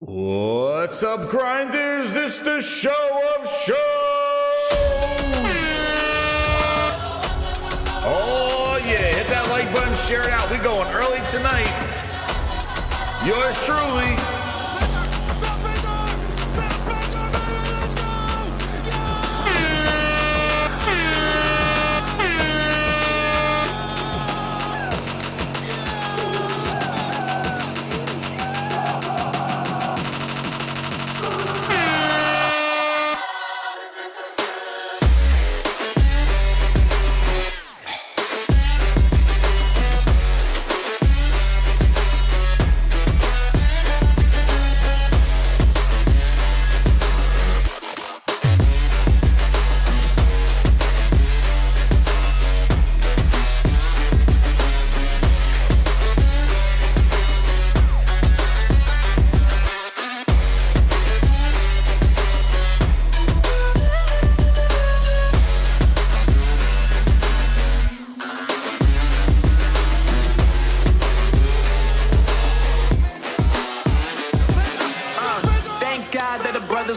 What's up, grinders? This the show of shows. Oh yeah, hit that like button, share it out. We going early tonight. Yours truly.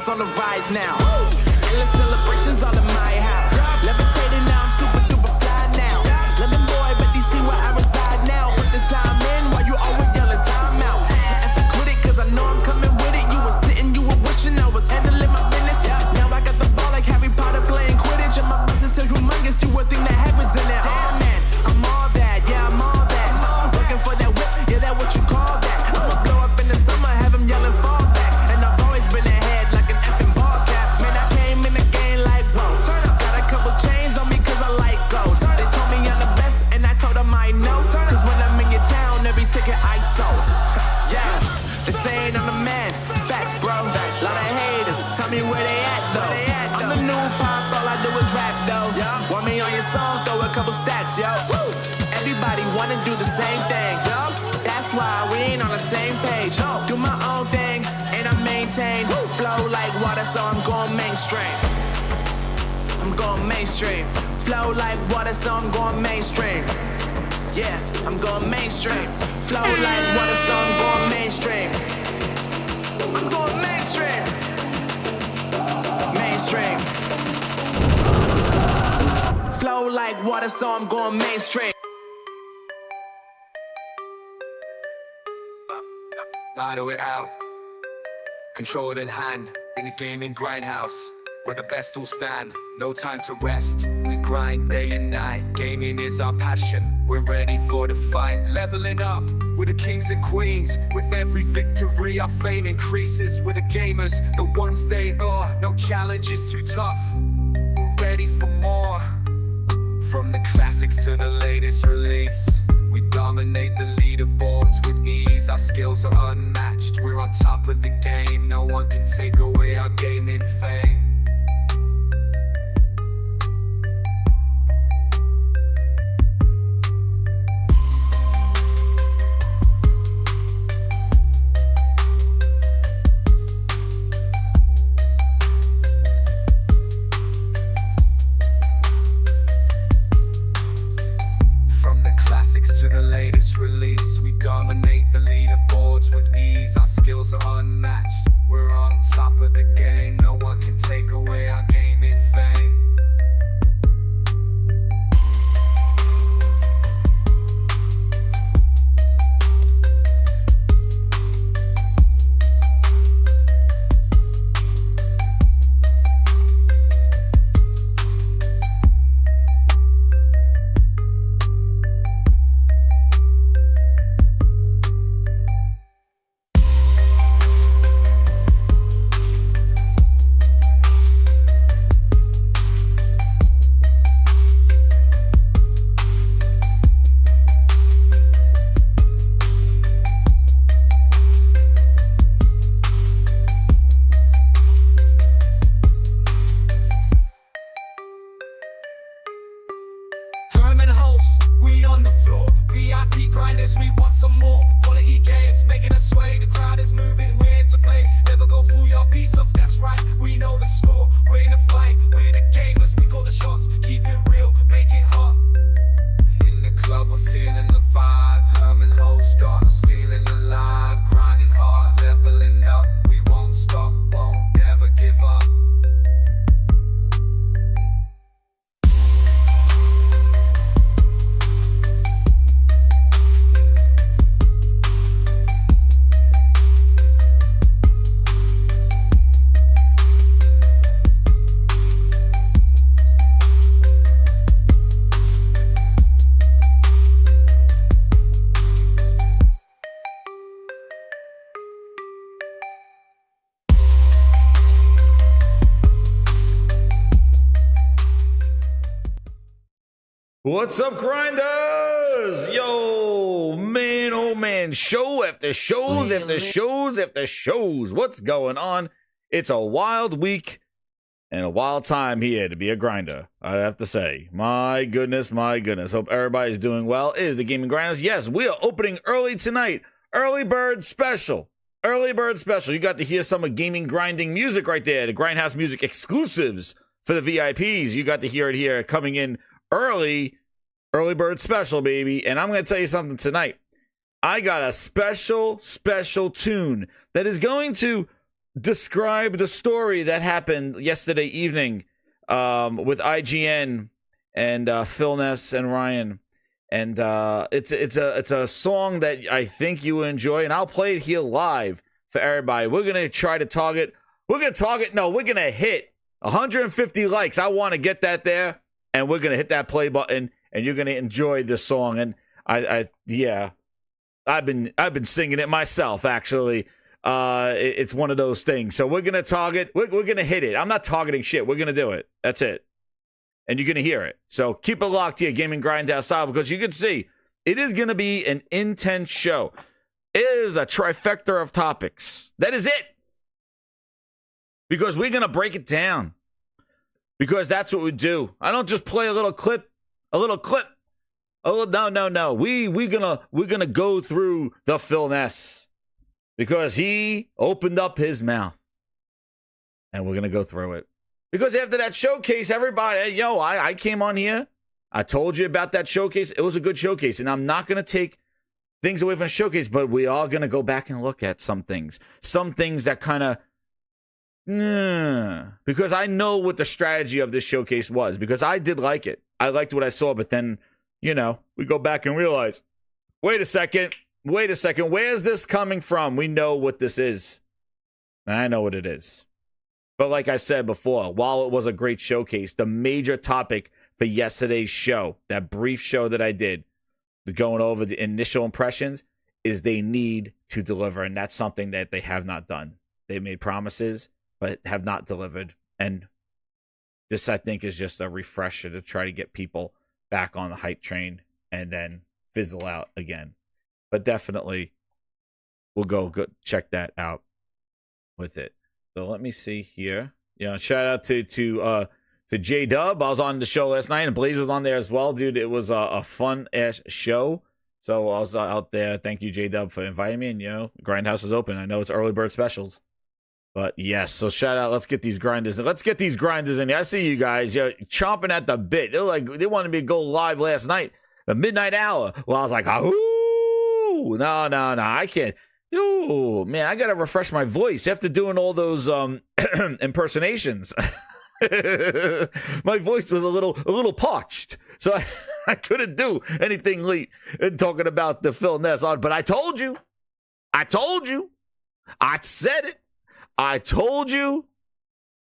On the rise now. Endless celebrations all in my house. Levitating now, I'm super duper fly now. London boy, but DC where I reside now. Put the time in while you always yelling time out. If I quit it, cause I know I'm coming with it. You were sitting, you were wishing I was handling my business. Now I got the ball like Harry Potter playing Quidditch. And my business so humongous, you would think that happens in it. Oh man, I'm all that, yeah, I'm all that. Looking for that whip, yeah, that what you call that. I'ma blow up in the summer, have him yelling fall back. And I've always been ahead like an effing ball cap. Man, I came in the game like, whoa. Got a couple chains on me cause I like gold. They told me I'm the best and I told them I know. Cause when I'm in your town, every ticket I sold. Yeah, they saying I'm the man. Facts, bro. Lot of haters, tell me where they at though. I'm the new pop, all I do is rap though. Want me on your song, throw a couple stacks, yo. Everybody wanna do the same thing, yo. That's why we ain't on the same page. Do my own thing, and I maintain. Flow like water, so I'm going mainstream. I'm going mainstream. Flow like water, so I'm going mainstream. Yeah, I'm going mainstream. Flow like water, so I'm going mainstream. I'm going mainstream. Mainstream. Flow like water, so I'm going mainstream. Battle it out, control it in hand, in a gaming grindhouse, where the best will stand, no time to rest, we grind day and night, gaming is our passion, we're ready for the fight, leveling up, we're the kings and queens, with every victory our fame increases, we're the gamers, the ones they are, no challenge is too tough, we're ready for more, from the classics to the latest release. We dominate the leaderboards with ease, our skills are unmatched, we're on top of the game, no one can take away our gaming fame. To the latest release, we dominate the leaderboards with ease. Our skills are unmatched. We're on top of the game. No one can take away our gaming fame. Hermen hosts, we on the floor. VIP grinders, we want some more. Quality games, making us sway. The crowd is moving, we're here to play. Never go through your Ubisoft, that's right. We know the score, we're in the fight. We're the gamers, we call the shots. Keep it real, make it hot. In the club, we're feeling the vibe. Hermen hosts got us feeling alive. Grinding hard, leveling up. What's up, grinders? Yo, man, oh man, show after shows after shows after shows. What's going on? It's a wild week and a wild time here to be a grinder, I have to say. My goodness, my goodness. Hope everybody's doing well. It is the Gaming Grinders. Yes, we are opening early tonight. Early bird special. Early bird special. You got to hear some of gaming grinding music right there. The Grindhouse music exclusives for the VIPs. You got to hear it here coming in early bird special, baby. And I'm going to tell you something tonight. I got a special tune that is going to describe the story that happened yesterday evening with IGN and Philness and Ryan. And it's a song that I think you will enjoy, and I'll play it here live for everybody. We're going to try to target. We're going to hit 150 likes. I want to get that there. And we're gonna hit that play button, and you're gonna enjoy this song. And I've been singing it myself. Actually, it's one of those things. So we're gonna target. We're gonna hit it. I'm not targeting shit. We're gonna do it. That's it. And you're gonna hear it. So keep it locked here, Gaming Grindhouse style, because you can see it is gonna be an intense show. It is a trifecta of topics. That is it. Because we're gonna break it down. Because that's what we do. I don't just play a little clip. Oh, no. We're gonna go through the Philness. Because he opened up his mouth. And we're gonna go through it. Because after that showcase, everybody, I came on here. I told you about that showcase. It was a good showcase. And I'm not gonna take things away from the showcase, but we are gonna go back and look at some things. Some things that kind of because I know what the strategy of this showcase was, because I did like it. I liked what I saw, but then, we go back and realize, wait a second, where's this coming from? We know what this is. And I know what it is. But like I said before, while it was a great showcase, the major topic for yesterday's show, that brief show that I did, going over the initial impressions, is they need to deliver. And that's something that they have not done. They made promises, but have not delivered. And this, I think, is just a refresher to try to get people back on the hype train and then fizzle out again. But definitely, we'll go check that out with it. So let me see here. Shout out to J-Dub. I was on the show last night, and Blaze was on there as well, dude. It was a fun-ass show. So I was out there. Thank you, J-Dub, for inviting me. And, Grindhouse is open. I know it's early bird specials. But yes, so shout out. Let's get these grinders in. Here. I see you guys chomping at the bit. They wanted me to go live last night, the midnight hour. Well, I was like, oh, no, I can't. Ooh, man, I got to refresh my voice after doing all those impersonations. My voice was a little parched, so I couldn't do anything late in talking about the Philness. But I told you, I said it. I told you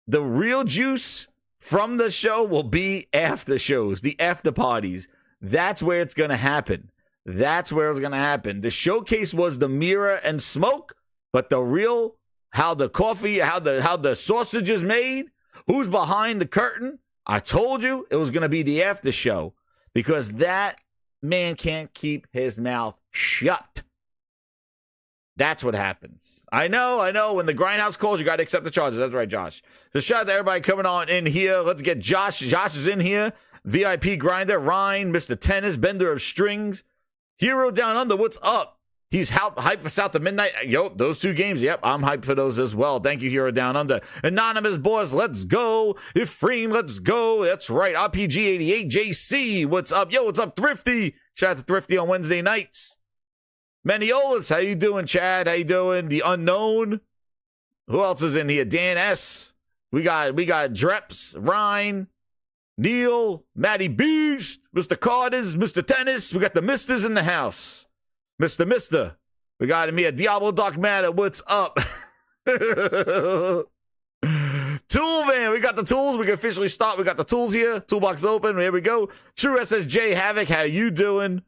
the real juice from the show will be after shows, the after parties. That's where it's going to happen. The showcase was the mirror and smoke, but the real, how the coffee, how the sausage is made, who's behind the curtain. I told you it was going to be the after show, because that man can't keep his mouth shut. That's what happens. I know. When the Grindhouse calls, you got to accept the charges. That's right, Josh. So shout out to everybody coming on in here. Let's get Josh. Josh is in here. VIP Grinder, Ryan, Mr. Tennis, Bender of Strings, Hero Down Under. What's up? He's hyped for South of Midnight. Yo, those two games. Yep, I'm hyped for those as well. Thank you, Hero Down Under. Anonymous Boss, let's go. Ephraim, let's go. That's right. RPG88 JC, what's up? Yo, what's up, Thrifty? Shout out to Thrifty on Wednesday nights. Maniolas, how you doing, Chad? How you doing? The Unknown. Who else is in here? Dan S. We got Dreps, Ryan, Neil, Matty Beast, Mr. Carters, Mr. Tennis. We got the Misters in the house. Mister. We got him here. Diablo Dark Matter, what's up? Tool Man, we got the tools. We can officially start. We got the tools here. Toolbox open. Here we go. True SSJ Havoc, how you doing?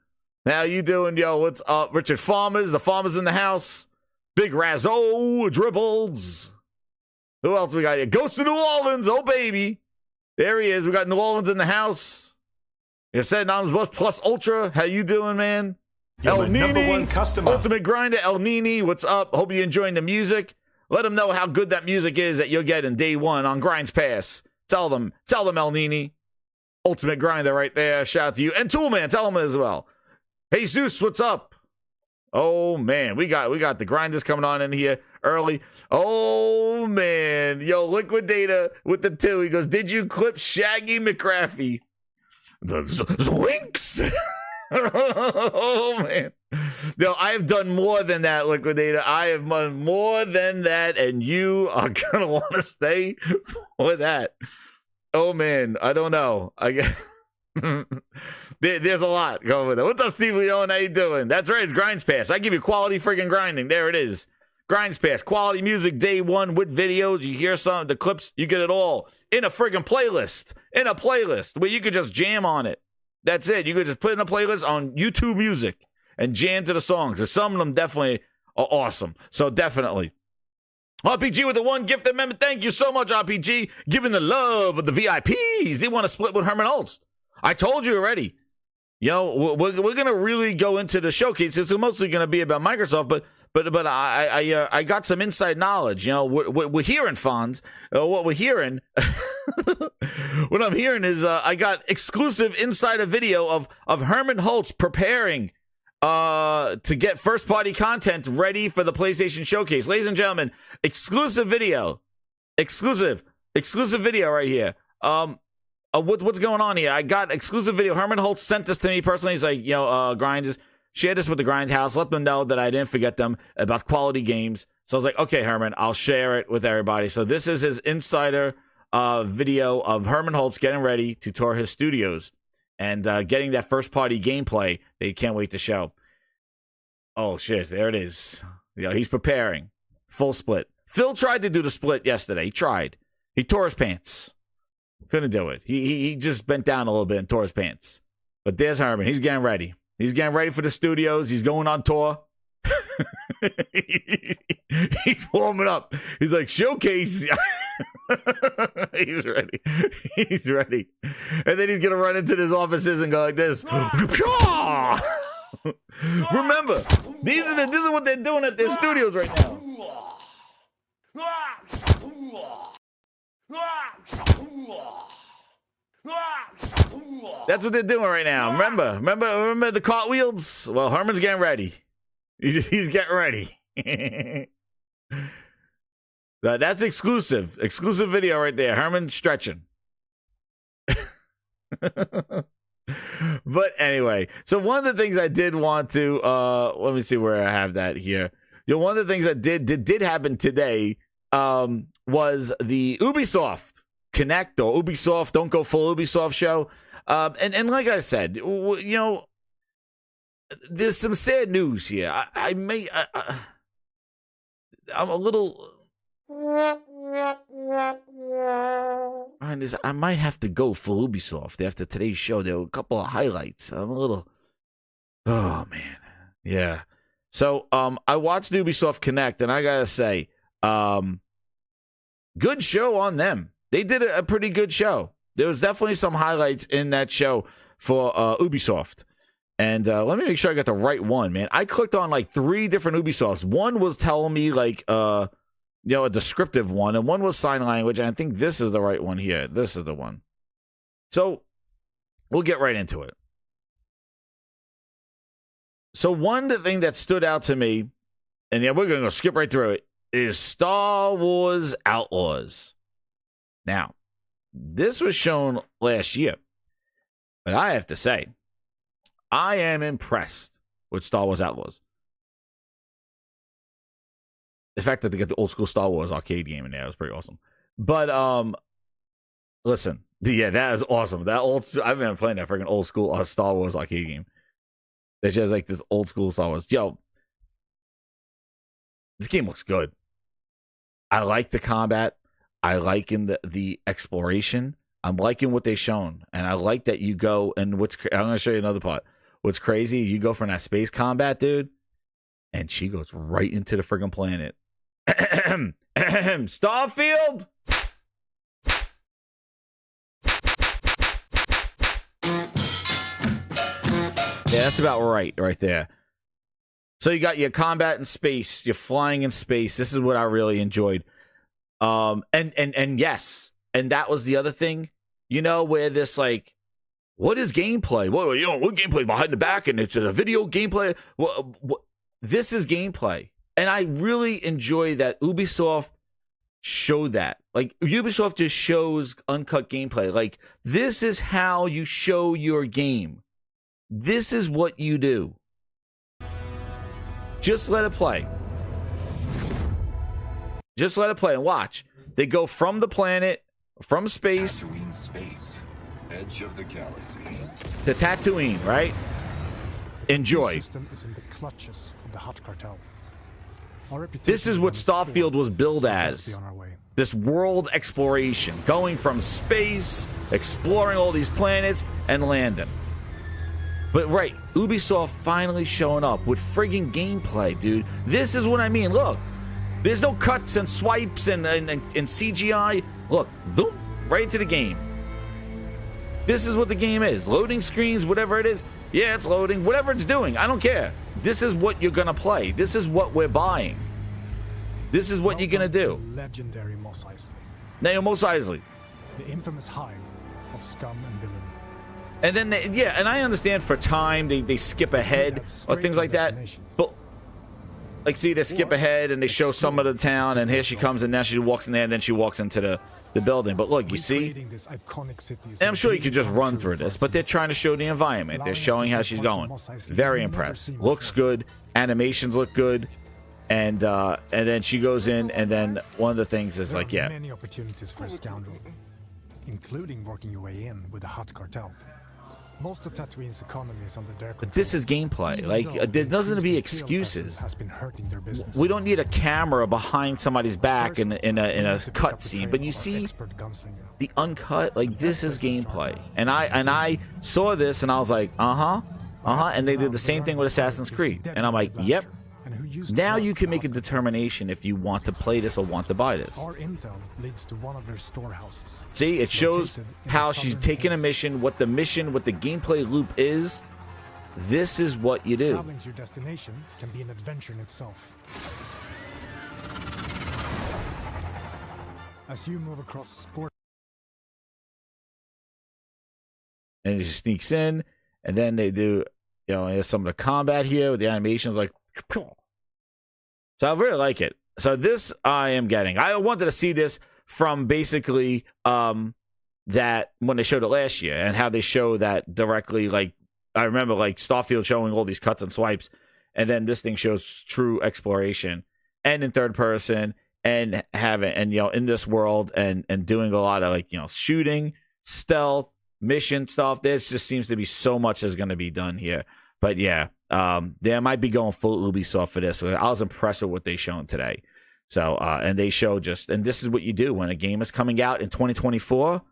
Yo? What's up? Richard Farmers, the Farmers in the house. Big Razzo, Dribbles. Who else we got here? Ghost of New Orleans, oh baby. There he is. We got New Orleans in the house. Like I said, Nam's Bus Plus Ultra. How you doing, man? You're El my number Nini, one customer. Ultimate Grinder, El Nini, what's up? Hope you're enjoying the music. Let them know how good that music is that you're getting day one on Grinds Pass. Tell them, El Nini. Ultimate Grinder right there. Shout out to you. And Toolman, tell them as well. Hey, Zeus, what's up? Oh, man, we got the grinders coming on in here early. Oh, man. Yo, Liquidator with the 2. He goes, did you clip Shaggy McGraffy? The ZOINKS. Oh, man. No, I have done more than that, Liquidator. I have done more than that, and you are going to want to stay for that. Oh, man. I don't know. I guess there's a lot going with it. What's up, Steve Leone? How you doing? That's right. It's Grinds Pass. I give you quality freaking grinding. There it is. Grinds Pass. Quality music day one with videos. You hear some of the clips. You get it all in a freaking playlist. In a playlist where you could just jam on it. That's it. You could just put in a playlist on YouTube Music and jam to the songs. Because some of them definitely are awesome. So definitely. RPG with the 1 gift amendment. Thank you so much, RPG. Giving the love of the VIPs. They want to split with Hermen Holst. I told you already. We're going to really go into the showcase. It's mostly going to be about Microsoft, but I got some inside knowledge. We're hearing, Fonz. What we're hearing, what I'm hearing is I got exclusive insider video of Hermen Holtz preparing to get first-party content ready for the PlayStation Showcase. Ladies and gentlemen, exclusive video. Exclusive video right here. What's going on here? I got exclusive video. Hermen Holtz sent this to me personally. He's like, Grinders, share this with the Grindhouse. Let them know that I didn't forget them about quality games. So I was like, okay, Hermen, I'll share it with everybody. So this is his insider video of Hermen Holtz getting ready to tour his studios and getting that first-party gameplay that you can't wait to show. Oh, shit, there it is. He's preparing. Full split. Phil tried to do the split yesterday. He tried. He tore his pants. Couldn't do it. He just bent down a little bit and tore his pants. But there's Hermen. He's getting ready. He's getting ready for the studios. He's going on tour. He's warming up. He's like, showcase. He's ready. He's ready. And then he's going to run into his offices and go like this. Remember, this is what they're doing at their studios right now. That's what they're doing right now. Remember the cartwheels? Well, Hermen's getting ready. He's getting ready. That's exclusive video right there. Hermen stretching. But anyway, so one of the things I did want to let me see where I have that here. One of the things that did happen today was the Ubisoft Connect or Ubisoft Don't Go Full Ubisoft show. And like I said, there's some sad news here. I'm a little. I might have to go full Ubisoft after today's show. There were a couple of highlights. I'm a little. Oh man, yeah. So I watched Ubisoft Connect, and I gotta say, good show on them. They did a pretty good show. There was definitely some highlights in that show for Ubisoft. And let me make sure I got the right one, man. I clicked on like 3 different Ubisofts. One was telling me like, a descriptive one, and one was sign language. And I think this is the right one here. This is the one. So we'll get right into it. So one thing that stood out to me, and yeah, we're going to go skip right through it, is Star Wars Outlaws. Now, this was shown last year, but I have to say, I am impressed with Star Wars Outlaws. The fact that they got the old school Star Wars arcade game in there was pretty awesome. But listen, yeah, that is awesome. I've been playing that freaking old school Star Wars arcade game. That just like this old school Star Wars. Yo, this game looks good. I like the combat. I like in the exploration. I'm liking what they've shown, and I like that you go and I'm going to show you another part. What's crazy? You go from that space combat, dude, and she goes right into the friggin' planet. Starfield. Yeah, that's about right there. So you got your combat in space, you're flying in space. This is what I really enjoyed. And yes, and that was the other thing, you know, where this like, what is gameplay? What gameplay behind the back, and it's a video gameplay. What, this is gameplay, and I really enjoy that Ubisoft show that. Like Ubisoft just shows uncut gameplay. Like this is how you show your game. This is what you do. Just let it play. Just let it play and watch. They go from the planet, from space, edge of the galaxy, to Tatooine, right? Enjoy. System is in the clutches of the Hut Cartel. This is what Starfield was billed as. This world exploration, going from space, exploring all these planets, and landing. But right, Ubisoft finally showing up with friggin' gameplay, dude. This is what I mean. Look, there's no cuts and swipes and CGI. Look, boom, right into the game. This is what the game is. Loading screens, whatever it is. Yeah, it's loading. Whatever it's doing, I don't care. This is what you're going to play. This is what we're buying. This is what you're going to do. Legendary Mos Eisley. Now, Mos Eisley. The infamous hive of scum and villainy. And then, and I understand for time, they skip ahead or things like that. But, like, see, they skip ahead and they show some of the town, and here she comes, and now she walks in there, and then she walks into the building. But look, you see, and I'm sure you could just run through this, but they're trying to show the environment. They're showing how she's going. Very impressed. Looks good. Animations look good. And then she goes in, and then one of the things is like, yeah. Many opportunities for a scoundrel, including working your way in with the Hut Cartel. Most of Tatooine's economy is under their control. But this is gameplay. Like, there doesn't be excuses. We don't need a camera behind somebody's back in a cut scene. But you see the uncut, like, this is gameplay. And I saw this and I was like, and they did the same thing with Assassin's Creed. And I'm like, yep. Now you can make a determination if you want to play this or want to buy this. Our intel leads to one of their storehouses. See, it shows how she's taking a mission, what the gameplay loop is. This is what you do. Traveling to your destination can be an adventure in itself. As you move across and she sneaks in, and then they do, there's some of the combat here with the animations, like. So I really like it. So this I am getting. I wanted to see this from basically that when they showed it last year, and how they show that directly. Like, I remember like Starfield showing all these cuts and swipes, and then this thing shows true exploration and in third person, and having, and in this world, and doing a lot of like shooting, stealth, mission stuff. There just seems to be so much that's going to be done here. But yeah, they might be going full Ubisoft for this. I was impressed with what they shown today. So, and they show and this is what you do when a game is coming out in 2024.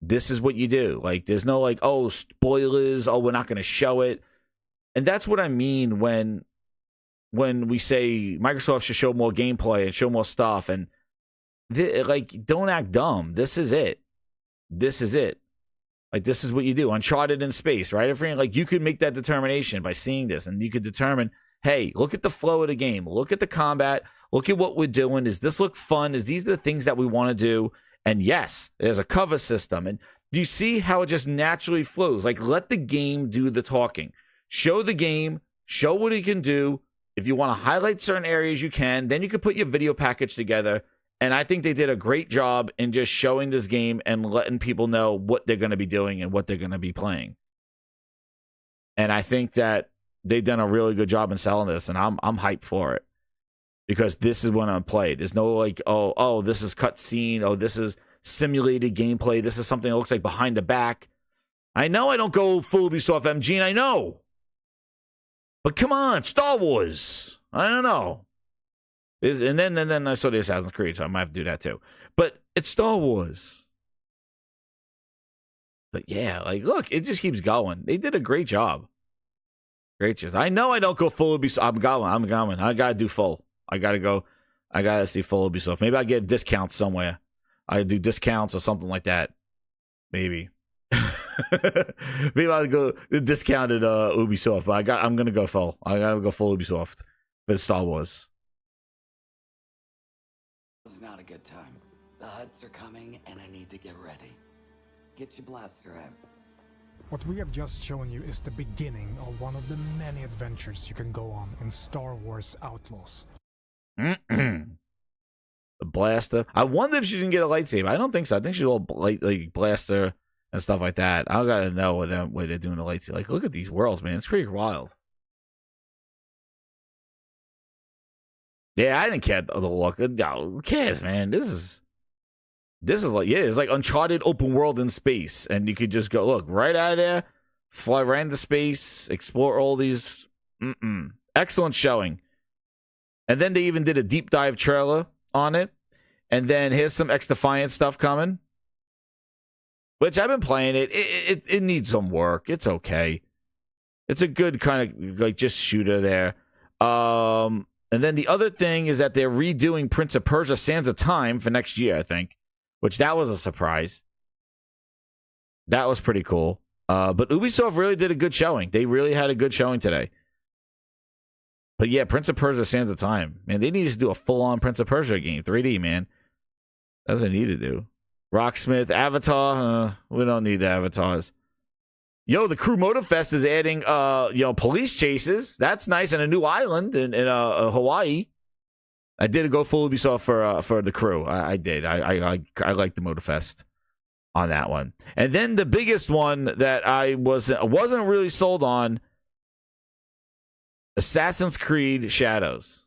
This is what you do. Like, there's no like, oh, spoilers. Oh, we're not going to show it. And that's what I mean when we say Microsoft should show more gameplay and show more stuff. And like, don't act dumb. This is it. This is it. Like, this is what you do. Uncharted in space, right? Everything, like, you could make that determination by seeing this, and you could determine, hey, look at the flow of the game. Look at the combat. Look at what we're doing. Does this look fun? These are the things that we want to do? And yes, there's a cover system. And do you see how it just naturally flows? Like, let the game do the talking. Show the game. Show what it can do. If you want to highlight certain areas, you can. Then you can put your video package together. And I think they did a great job in just showing this game and letting people know what they're going to be doing and what they're going to be playing. And I think that they've done a really good job in selling this, and I'm hyped for it, because this is when I'm played. There's no like, oh, this is cutscene. Oh, this is simulated gameplay. This is something that looks like behind the back. I know I don't go full Ubisoft MG, and I know. But come on, Star Wars. I don't know. And then I saw the Assassin's Creed, so I might have to do that too. But it's Star Wars. But yeah, like, look, it just keeps going. They did a great job. Great job. I know I don't go full Ubisoft. I'm going. I got to do full. I got to go. I got to see full Ubisoft. Maybe I get discounts somewhere. I do discounts or something like that. Maybe. Maybe I'll go discounted Ubisoft, but I'm gonna go full. I gotta go full Ubisoft with Star Wars. It's not a good time. The Huts are coming, and I need to get ready. Get your blaster out. What we have just shown you is the beginning of one of the many adventures you can go on in Star Wars Outlaws. The blaster. I wonder if she can get a lightsaber. I don't think so. I think she's all like blaster and stuff like that. I gotta know what they're doing the lightsaber. Like, look at these worlds, man. It's pretty wild. Yeah, I didn't care the look. No, who cares, man? This is like, yeah, it's like Uncharted open world in space, and you could just go look right out of there, fly right into space, explore all these. Excellent showing. And then they even did a deep dive trailer on it. And then here's some X-Defiant stuff coming, which I've been playing it. It needs some work. It's okay. It's a good kind of like just shooter there. And then the other thing is that they're redoing Prince of Persia: Sands of Time for next year, I think, which that was a surprise. That was pretty cool. But Ubisoft really did a good showing. They really had a good showing today. But yeah, Prince of Persia: Sands of Time. Man, they need to do a full-on Prince of Persia game. 3D, man. That's what they need to do. Rocksmith, Avatar. We don't need avatars. Yo, the Crew Motorfest is adding, police chases. That's nice. And a new island in Hawaii. I did go full Ubisoft for the Crew. I did. I like the Motorfest on that one. And then the biggest one that I wasn't really sold on, Assassin's Creed Shadows.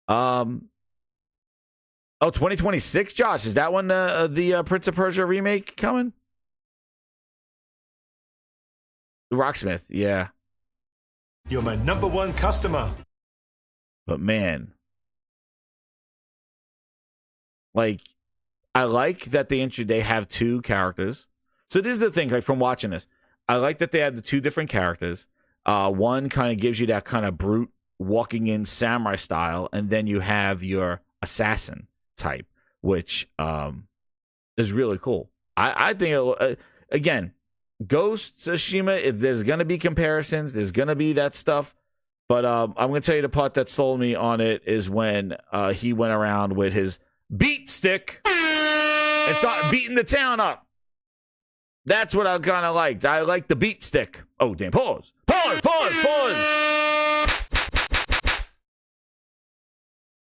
2026, Josh. Is that when the Prince of Persia remake coming? Rocksmith, yeah. You're my #1 customer. But man, like, I like that they have two characters. So this is the thing, like, from watching this, I like that they have the two different characters. One kind of gives you that kind of brute walking in samurai style, and then you have your assassin type, which is really cool. I think again, Ghost Tsushima, if there's gonna be comparisons, there's gonna be that stuff. But I'm gonna tell you the part that sold me on it is when he went around with his beat stick and started beating the town up. That's what I kind of liked. I like the beat stick. Oh, damn. Pause.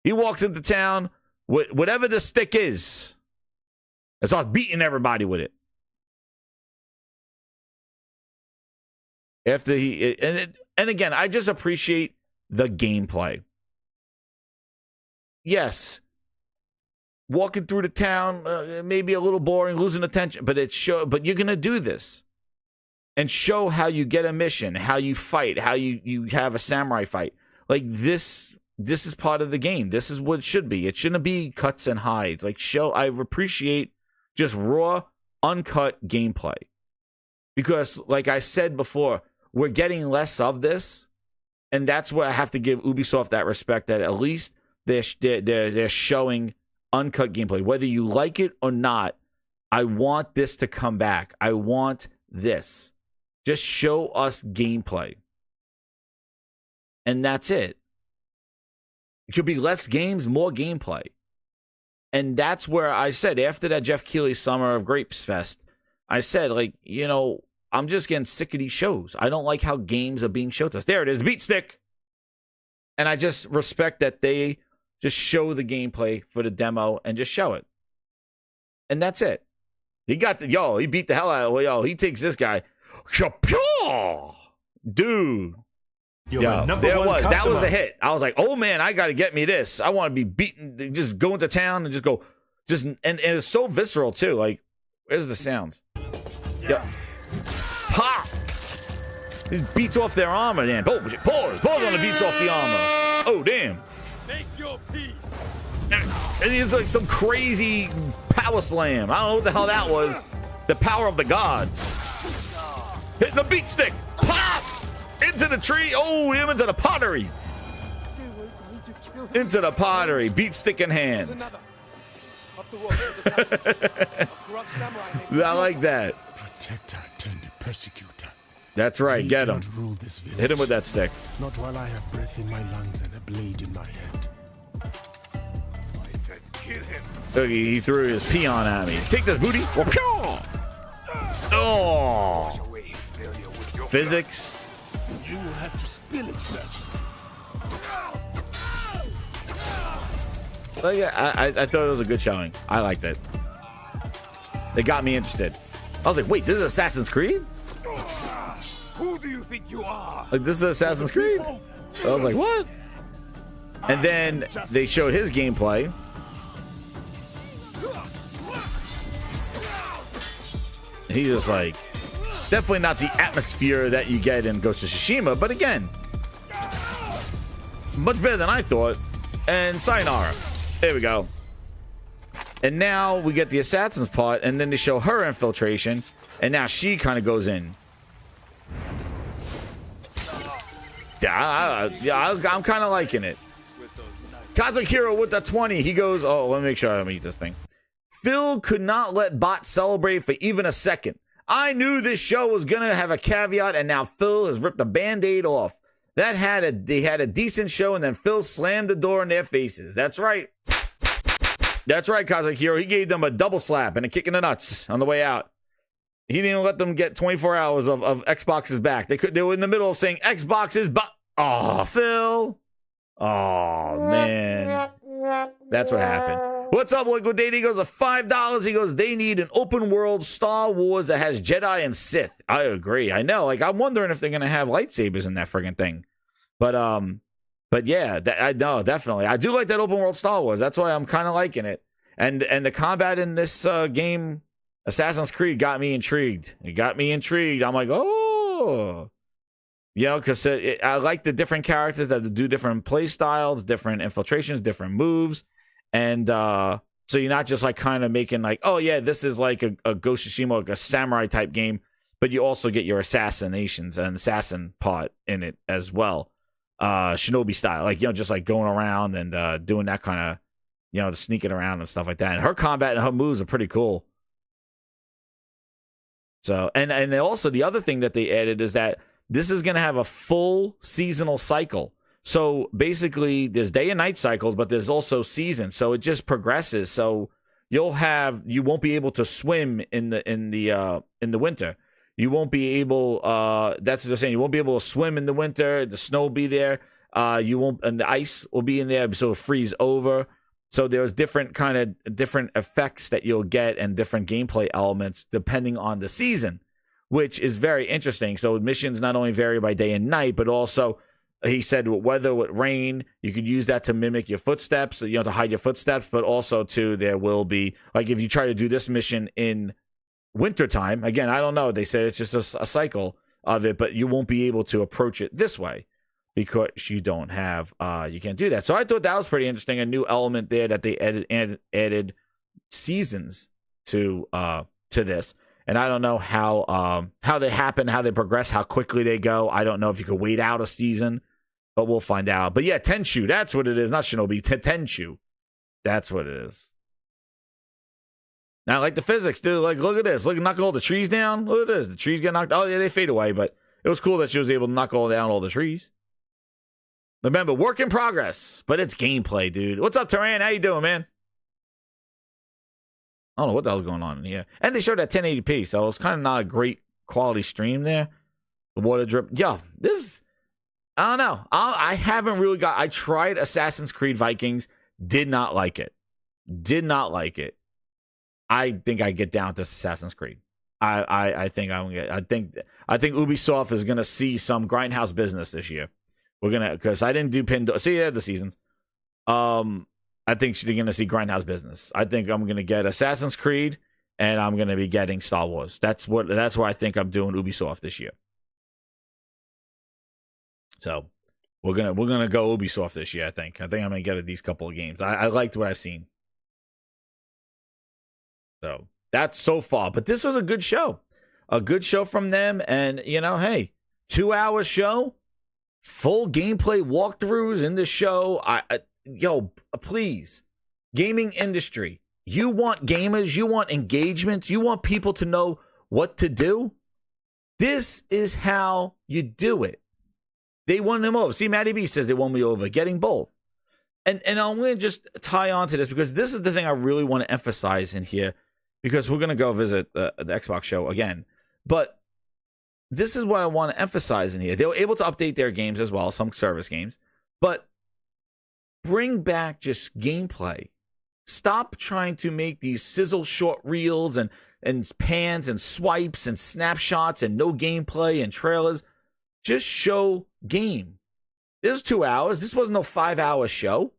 He walks into town with whatever the stick is and starts beating everybody with it. After and again, I just appreciate the gameplay. Yes, walking through the town maybe a little boring, losing attention, but but you're gonna do this and show how you get a mission, how you fight, how you have a samurai fight. Like this is part of the game. This is what it should be. It shouldn't be cuts and hides. Like I appreciate just raw, uncut gameplay. Because like I said before, we're getting less of this, and that's where I have to give Ubisoft that respect, that at least they're showing uncut gameplay. Whether you like it or not, I want this to come back. I want this. Just show us gameplay. And that's it. It could be less games, more gameplay. And that's where I said, after that Jeff Keighley Summer of Grapes Fest, I said, like, I'm just getting sick of these shows. I don't like how games are being showed to us. There it is, the beat stick. And I just respect that they just show the gameplay for the demo and just show it. And that's it. He beat the hell out of it. He takes this guy. Dude. You're my #1 there it was. customer. That was the hit. I was like, oh man, I got to get me this. I want to be beaten, just go into town and just go, and it's so visceral too. Like, where's the sounds? Yeah. Pop! He beats off their armor, then. Oh, pause on the beats off the armor. Oh, damn. Make your peace. And it's like some crazy power slam. I don't know what the hell that was. The power of the gods. Hitting the beat stick. Pop! Into the tree. Oh, him into the pottery. Into the pottery. Beat stick in hand. I like that. Protector turned persecutor. That's right. Get him. Rule this village. Hit him with that stick. Not while I have breath in my lungs and a blade in my head. I said kill him. Look, he threw his peon at me. Take this, booty. Oh. Wash away his failure with your Physics. You will have to spill it first. Oh, yeah, I thought it was a good showing. I liked it. It got me interested. I was like, wait, this is Assassin's Creed? Who do you think you are? Like, this is Assassin's Creed? I was like, what? And then they showed his gameplay. And he's just like, definitely not the atmosphere that you get in Ghost of Tsushima, but again, much better than I thought. And sayonara. There we go. And now we get the Assassin's part, and then they show her infiltration, and now she kind of goes in. Yeah, I'm kind of liking it. Cosmic Hero with the 20. He goes, oh, let me make sure I meet this thing. Phil could not let bots celebrate for even a second. I knew this show was going to have a caveat, and now Phil has ripped the Band-Aid off. They had a decent show, and then Phil slammed the door in their faces. That's right. That's right, Cosmic Hero. He gave them a double slap and a kick in the nuts on the way out. He didn't even let them get 24 hours of Xbox's back. They were in the middle of saying Xbox is oh, Phil. Oh, man. That's what happened. What's up, Liquid Date? He goes, $5. He goes, they need an open world Star Wars that has Jedi and Sith. I agree. I know. Like, I'm wondering if they're going to have lightsabers in that friggin' thing. But yeah, I know, definitely. I do like that open world Star Wars. That's why I'm kind of liking it. And the combat in this game, Assassin's Creed, got me intrigued. It got me intrigued. I'm like, oh. You know, because I like the different characters that do different play styles, different infiltrations, different moves. And so you're not just like kind of making like, oh, yeah, this is like a Ghost of Tsushima, like a samurai type game. But you also get your assassinations and assassin part in it as well. Shinobi style, like, you know, just like going around and doing that kind of, you know, sneaking around and stuff like that. And her combat and her moves are pretty cool. So, and also the other thing that they added is that this is going to have a full seasonal cycle. So basically there's day and night cycles, but there's also seasons. So it just progresses. So you won't be able to swim in the winter. You won't be able, that's what they're saying. You won't be able to swim in the winter. The snow will be there. You won't, and the ice will be in there. So it'll freeze over. So there's different effects that you'll get and different gameplay elements depending on the season, which is very interesting. So missions not only vary by day and night, but also he said with weather, with rain, you could use that to mimic your footsteps, you know, to hide your footsteps, but also too, there will be, like if you try to do this mission in wintertime, again, I don't know. They said it's just a cycle of it, but you won't be able to approach it this way because you don't have, you can't do that. So I thought that was pretty interesting. A new element there that they added seasons to this. And I don't know how they happen, how they progress, how quickly they go. I don't know if you could wait out a season, but we'll find out. But yeah, Tenchu, that's what it is. Not Shinobi, Tenchu. That's what it is. Now, like the physics, dude. Like, look at this. Look, knocking all the trees down. Look at this. The trees get knocked. Oh, yeah, they fade away. But it was cool that she was able to knock down all the trees. Remember, work in progress. But it's gameplay, dude. What's up, Taran? How you doing, man? I don't know what the hell's going on in here. And they showed that 1080p, so it's kind of not a great quality stream there. The water drip. Yo, this, I don't know. I haven't really got, I tried Assassin's Creed Vikings. Did not like it. Did not like it. I think I get down to Assassin's Creed. I think Ubisoft is gonna see some grindhouse business this year. We're gonna, because I didn't do Pandora. See, yeah, the seasons. I think she's gonna see grindhouse business. I think I'm gonna get Assassin's Creed, and I'm gonna be getting Star Wars. That's why I think I'm doing Ubisoft this year. So we're gonna go Ubisoft this year. I think I'm gonna get these couple of games. I liked what I've seen. So that's so far. But this was a good show. A good show from them. And, you know, hey, 2-hour show, full gameplay walkthroughs in the show. Yo, please, gaming industry, You want gamers, you want engagements, you want people to know what to do. This is how you do it. They won them over. See, Matty B says they won me over, getting both. And I'm going to just tie on to this because this is the thing I really want to emphasize in here, because we're going to go visit the Xbox show again. But this is what I want to emphasize in here. They were able to update their games as well, some service games, but bring back just gameplay. Stop trying to make these sizzle short reels and pans and swipes and snapshots and no gameplay and trailers. Just show game. It was 2 hours. This wasn't no 5-hour show.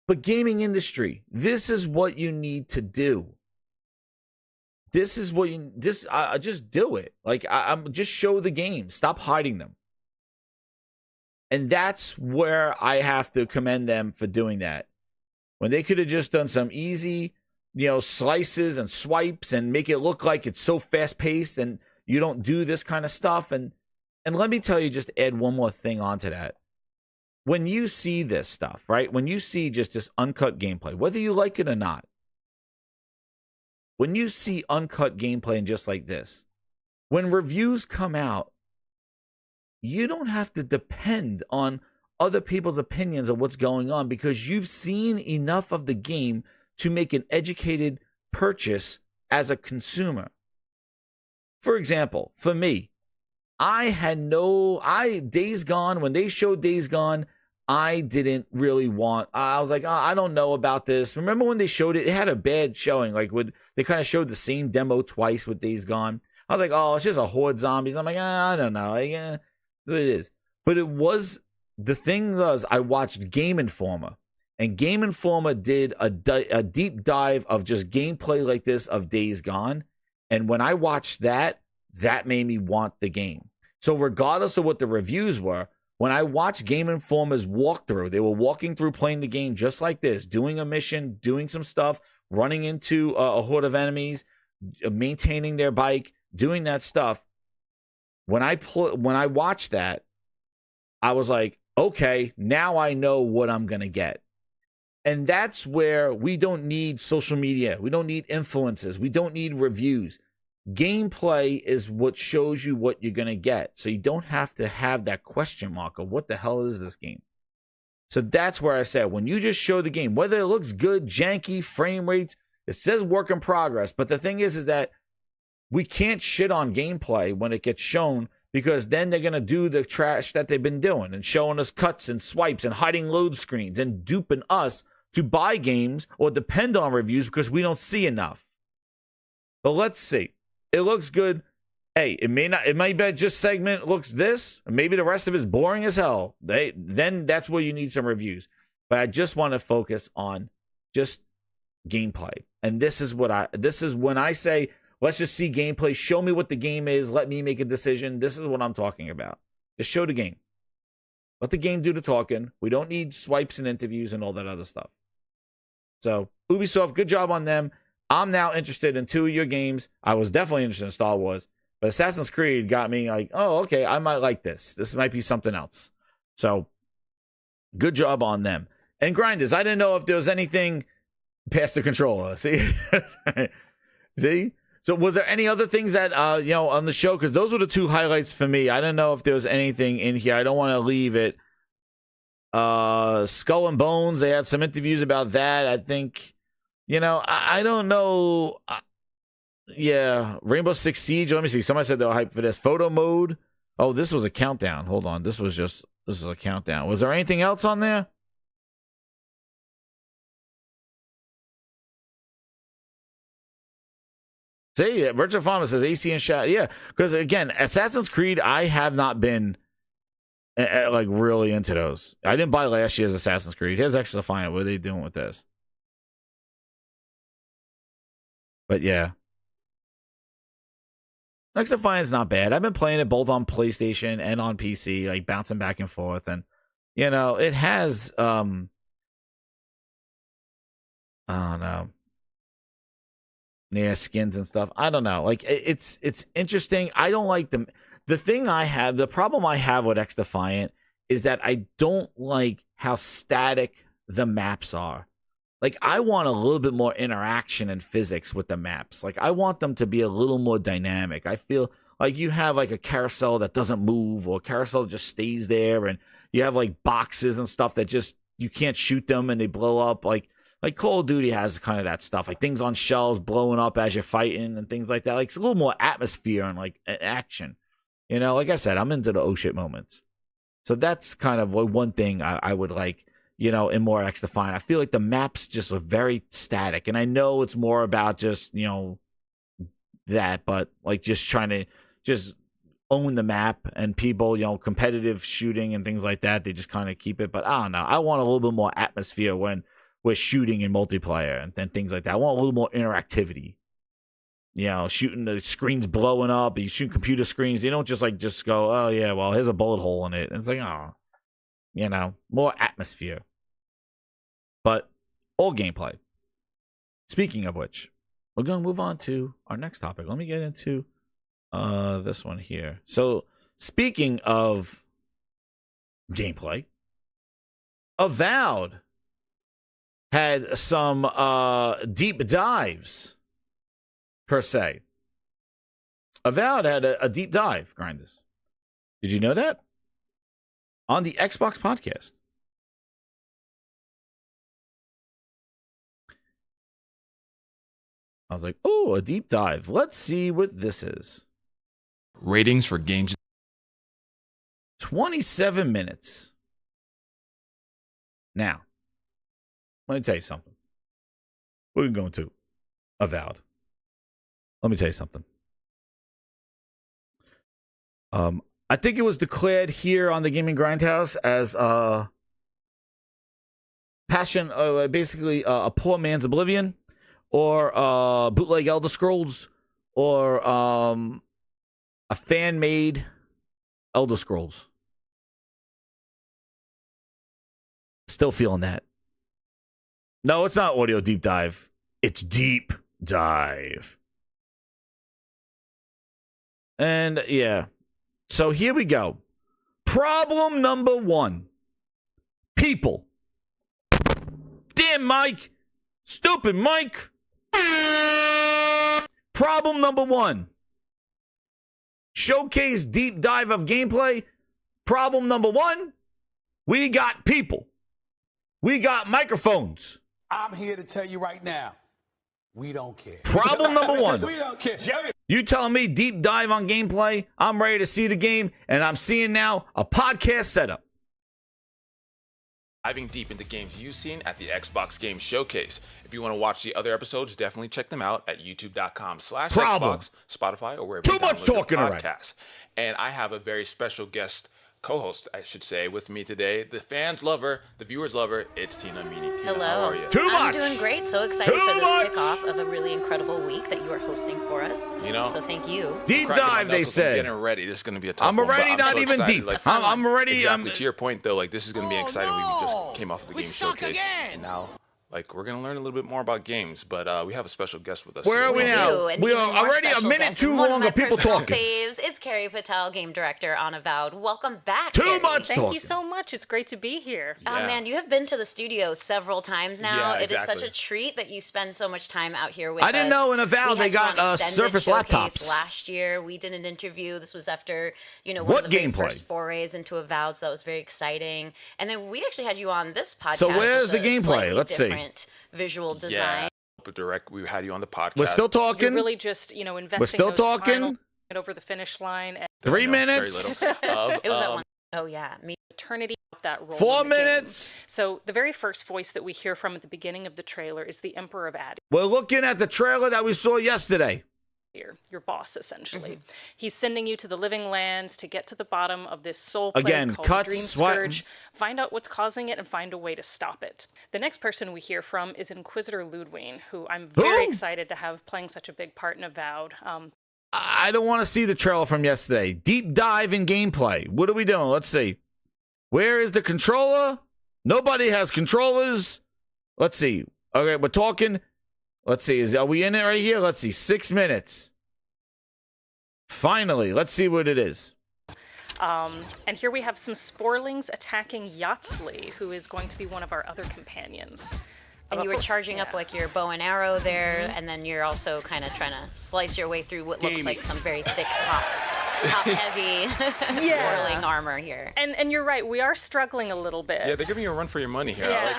But gaming industry, this is what you need to do. This is what you just do it. Like I'm just show the game. Stop hiding them. And that's where I have to commend them for doing that. When they could have just done some easy, slices and swipes and make it look like it's so fast paced and you don't do this kind of stuff. And let me tell you, just add one more thing onto that. When you see this stuff, right? When you see just this uncut gameplay, whether you like it or not, when you see uncut gameplay and just like this, when reviews come out, you don't have to depend on other people's opinions of what's going on because you've seen enough of the game to make an educated purchase as a consumer. For example, for me, Days Gone, when they showed Days Gone, I didn't really want, I was like, I don't know about this. Remember when they showed it? It had a bad showing. Like they kind of showed the same demo twice with Days Gone. I was like, oh, it's just a horde zombies. I'm like, I don't know. Like, it is. But it was, the thing was, I watched Game Informer. And Game Informer did a deep dive of just gameplay like this of Days Gone. And when I watched that made me want the game. So regardless of what the reviews were, when I watched Game Informer's walkthrough, they were walking through playing the game just like this, doing a mission, doing some stuff, running into a horde of enemies, maintaining their bike, doing that stuff. When I watched that, I was like, okay, now I know what I'm going to get. And that's where we don't need social media. We don't need influencers. We don't need reviews. Gameplay is what shows you what you're going to get. So you don't have to have that question mark of what the hell is this game? So that's where I said, when you just show the game, whether it looks good, janky, frame rates, it says work in progress. But the thing is that we can't shit on gameplay when it gets shown, because then they're going to do the trash that they've been doing and showing us cuts and swipes and hiding load screens and duping us to buy games or depend on reviews because we don't see enough. But let's see. It looks good. Hey, it might be just segment looks this. Maybe the rest of it's boring as hell. Then that's where you need some reviews. But I just want to focus on just gameplay. And this is when I say, let's just see gameplay. Show me what the game is. Let me make a decision. This is what I'm talking about. Just show the game. Let the game do the talking. We don't need swipes and interviews and all that other stuff. So Ubisoft, good job on them. I'm now interested in 2 of your games. I was definitely interested in Star Wars, but Assassin's Creed got me like, oh, okay, I might like this. This might be something else. So good job on them. And Grinders, I didn't know if there was anything past the controller. See? See? So was there any other things that, on the show? Because those were the 2 highlights for me. I didn't know if there was anything in here. I don't want to leave it. Skull and Bones, they had some interviews about that. I think, I don't know. Yeah, Rainbow Six Siege. Let me see. Somebody said they were hyped for this. Photo mode. Oh, this was a countdown. Hold on. This is a countdown. Was there anything else on there? See, Virtual Farmer says AC and Shadow. Yeah, because again, Assassin's Creed, I have not been like really into those. I didn't buy last year's Assassin's Creed. Here's Extra Defiant. What are they doing with this? But yeah, Extra Defiant's not bad. I've been playing it both on PlayStation and on PC, like bouncing back and forth, and it has I don't know. Yeah, skins and stuff. I don't know. Like it's interesting. I don't like them. The problem I have with X Defiant is that I don't like how static the maps are. like, I want a little bit more interaction and physics with the maps. Like, I want them to be a little more dynamic. I feel like you have like a carousel that doesn't move, or a carousel that just stays there, and you have like boxes and stuff that just, you can't shoot them and they blow up. Like Call of Duty has kind of that stuff, like things on shelves blowing up as you're fighting and things like that. Like, it's a little more atmosphere and like action. You know, like I said, I'm into the oh shit moments. So that's kind of one thing I would like, you know, in more X to find. I feel like the maps just are very static, and I know it's more about just, you know, that, but like just trying to just own the map, and people, you know, competitive shooting and things like that, they just kind of keep it. But I don't know. I want a little bit more atmosphere when we're shooting in multiplayer and things like that. I want a little more interactivity. You know, shooting the screens blowing up, you shoot computer screens. They don't just go, oh yeah, well, here's a bullet hole in it. And it's like, oh, you know, more atmosphere. But all gameplay. Speaking of which, we're going to move on to our next topic. Let me get into this one here. So, speaking of gameplay, Avowed had some deep dives, per se. Avowed had a deep dive, Grinders. Did you know that? On the Xbox podcast. I was like, oh, a deep dive. Let's see what this is. Ratings for games. 27 minutes. Now, let me tell you something. We're going to Avowed. Let me tell you something. I think it was declared here on the Gaming Grindhouse as basically a poor man's Oblivion, or bootleg Elder Scrolls, or a fan-made Elder Scrolls. Still feeling that. No, it's not audio deep dive. It's deep dive. And yeah. So here we go. Problem number 1. People. Damn, Mike. Stupid Mike. Problem number 1. Showcase deep dive of gameplay. Problem number 1. We got people. We got microphones. I'm here to tell you right now, we don't care. Problem number 1. We don't care. You telling me deep dive on gameplay? I'm ready to see the game, and I'm seeing now a podcast setup. Diving deep into games you've seen at the Xbox Game Showcase. If you want to watch the other episodes, definitely check them out at youtube.com/Xbox, Spotify, or wherever you download your podcasts. And I have a very special guest co-host, I should say, with me today. The fans love her, the viewers love her. It's Tina Meany. Tina, hello. How are you? I'm doing great. So excited for this kickoff of a really incredible week that you are hosting for us. You know, so thank you. Deep dive, they say. Getting ready. This is going to be a tough I'm already not even deep. Like, I'm already. Exactly. To your point, though, like this is going to be exciting. We just came off of the game showcase, and now. Like, we're going to learn a little bit more about games, but we have a special guest with us. Where are we now? We are already a minute too long of people talking. Faves. It's Carrie Patel, game director on Avowed. Welcome back, Too Carrie. much talking. Thank you so much. It's great to be here. Oh, man, you have been to the studio several times now. Yeah, It is such a treat that you spend so much time out here with us. I didn't know in Avowed they got Surface laptops. Last year, we did an interview. This was after, one what of the gameplay? first forays into Avowed, so that was very exciting. And then we actually had you on this podcast. So where's the gameplay? Let's see. Visual design. Yeah, but Direct, we had you on the podcast. We're still talking. You're really just, investing. We're still talking. Over the finish line. And 3 minutes. It was that one. Oh yeah, eternity. That role. 4 minutes. So the very first voice that we hear from at the beginning of the trailer is the Emperor of Adi. We're looking at the trailer that we saw yesterday. Your boss, essentially. He's sending you to the living lands to get to the bottom of this soul plague Again, called cuts, Dream Scourge, find out what's causing it, and find a way to stop it. The next person we hear from is Inquisitor Ludwig, who I'm very excited to have playing such a big part in Avowed. I don't want to see the trailer from yesterday. Deep dive in gameplay. What are we doing? Let's see. Where is the controller? Nobody has controllers. Let's see. Okay, we're talking. Let's see. Are we in it right here? Let's see. 6 minutes. Finally, let's see what it is. And here we have some Sporlings attacking Yatsley, who is going to be one of our other companions. And you were charging up like your bow and arrow there, and then you're also kind of trying to slice your way through what looks like some very thick top-heavy swirling armor here. And you're right, we are struggling a little bit. Yeah, they're giving you a run for your money here. Yeah.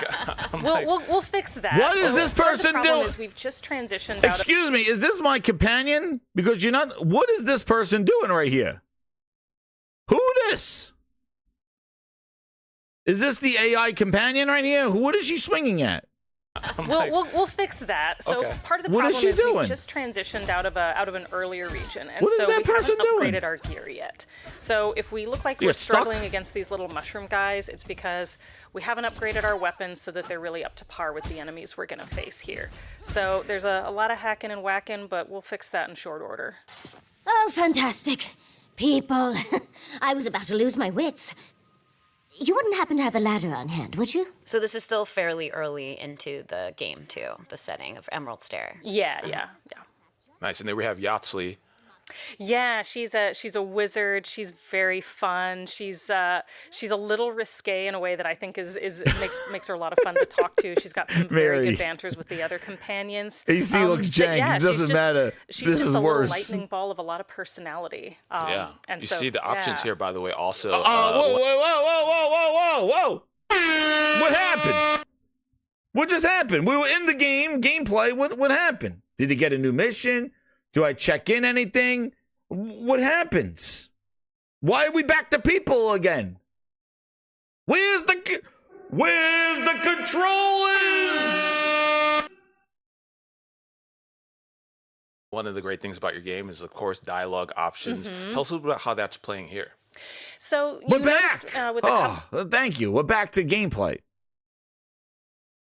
We'll fix that. What is this person doing? Is we've just transitioned. Excuse me, is this my companion? Because you're not. What is this person doing right here? Who this? Is this the AI companion right here? What is she swinging at? We'll fix that. So part of the problem is we've just transitioned out of an earlier region, and so we haven't upgraded our gear yet. So if we look like we're struggling against these little mushroom guys, it's because we haven't upgraded our weapons so that they're really up to par with the enemies we're going to face here. So there's a lot of hacking and whacking, but we'll fix that in short order. Oh, fantastic. People, I was about to lose my wits. You wouldn't happen to have a ladder on hand, would you? So this is still fairly early into the game, too, the setting of Emerald Stair. Yeah. Nice. And then we have Yatsley. Yeah, she's a wizard. She's very fun. She's a little risque in a way that I think makes her a lot of fun to talk to. She's got some very good banters with the other companions. AC looks jank. Yeah, it doesn't matter. She's just a little lightning ball of a lot of personality. And you see the options here, by the way, also. Whoa. What happened? What just happened? We were in the gameplay. What happened? Did he get a new mission? Do I check in anything? What happens? Why are we back to people again? Where's the controllers? One of the great things about your game is, of course, dialogue options. Tell us a little bit about how that's playing here. So we're back. Thank you. We're back to gameplay.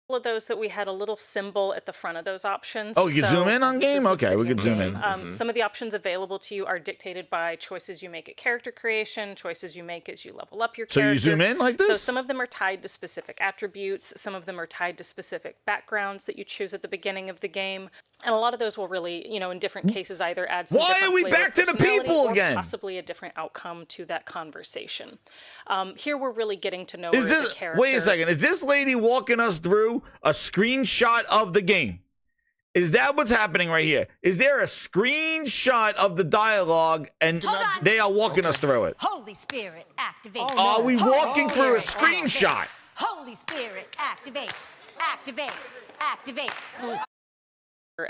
Of those that we had a little symbol at the front of those options. Oh, you can zoom in on game? Okay, we could zoom in. Some of the options available to you are dictated by choices you make at character creation, choices you make as you level up your character. So you zoom in like this? So some of them are tied to specific attributes. Some of them are tied to specific backgrounds that you choose at the beginning of the game. And a lot of those will really, in different cases, either add some Why are we back to the people again? Possibly a different outcome to that conversation. Here we're really getting to know her as a character. Wait a second. Is this lady walking us through a screenshot of the game? Is that what's happening right here? Is there a screenshot of the dialogue and they are walking us through it? Holy Spirit, activate. Are we walking through a screenshot? Holy Spirit, activate.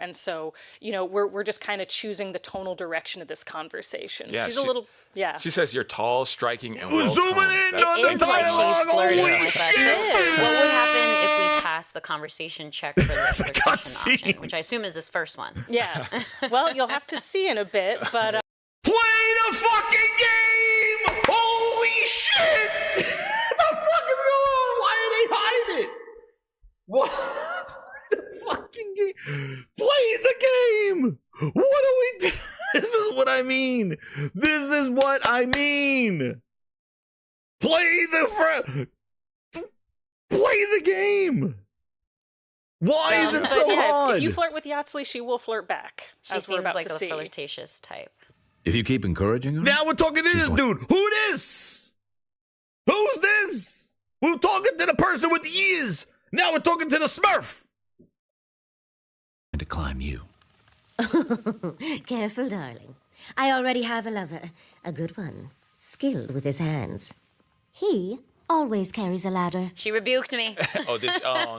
And so, we're just kind of choosing the tonal direction of this conversation. Yeah, she's a little, She says you're tall, striking, and well zooming in on the dialogue. It is like she's flirting with us. Shit. So what would happen if we pass the conversation check for the flirtation option, which I assume is this first one? Yeah. Well, you'll have to see in a bit, but... Play the fucking game! Holy shit! What the fuck is going on? Why are they hiding it? What? Fucking game. Play the game. What do we do? This is what I mean. Play the game. Why is it so hard? If you flirt with Yatsley, she will flirt back. She seems like a flirtatious type. If you keep encouraging her. Now we're talking to this dude. Who this? Who's this? We're talking to the person with the ears. Now we're talking to the Smurf. To climb you. Careful, darling. I already have a lover. A good one. Skilled with his hands. He always carries a ladder. She rebuked me. Oh,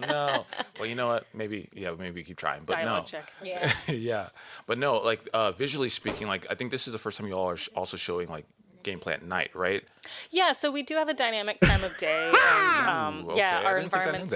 no. Well, you know what? Maybe keep trying. But dialogue no. check. Yeah. Yeah. But no, like, visually speaking, like, I think this is the first time you all are also showing, like, gameplay at night, right? Yeah, so we do have a dynamic time of day, and our environments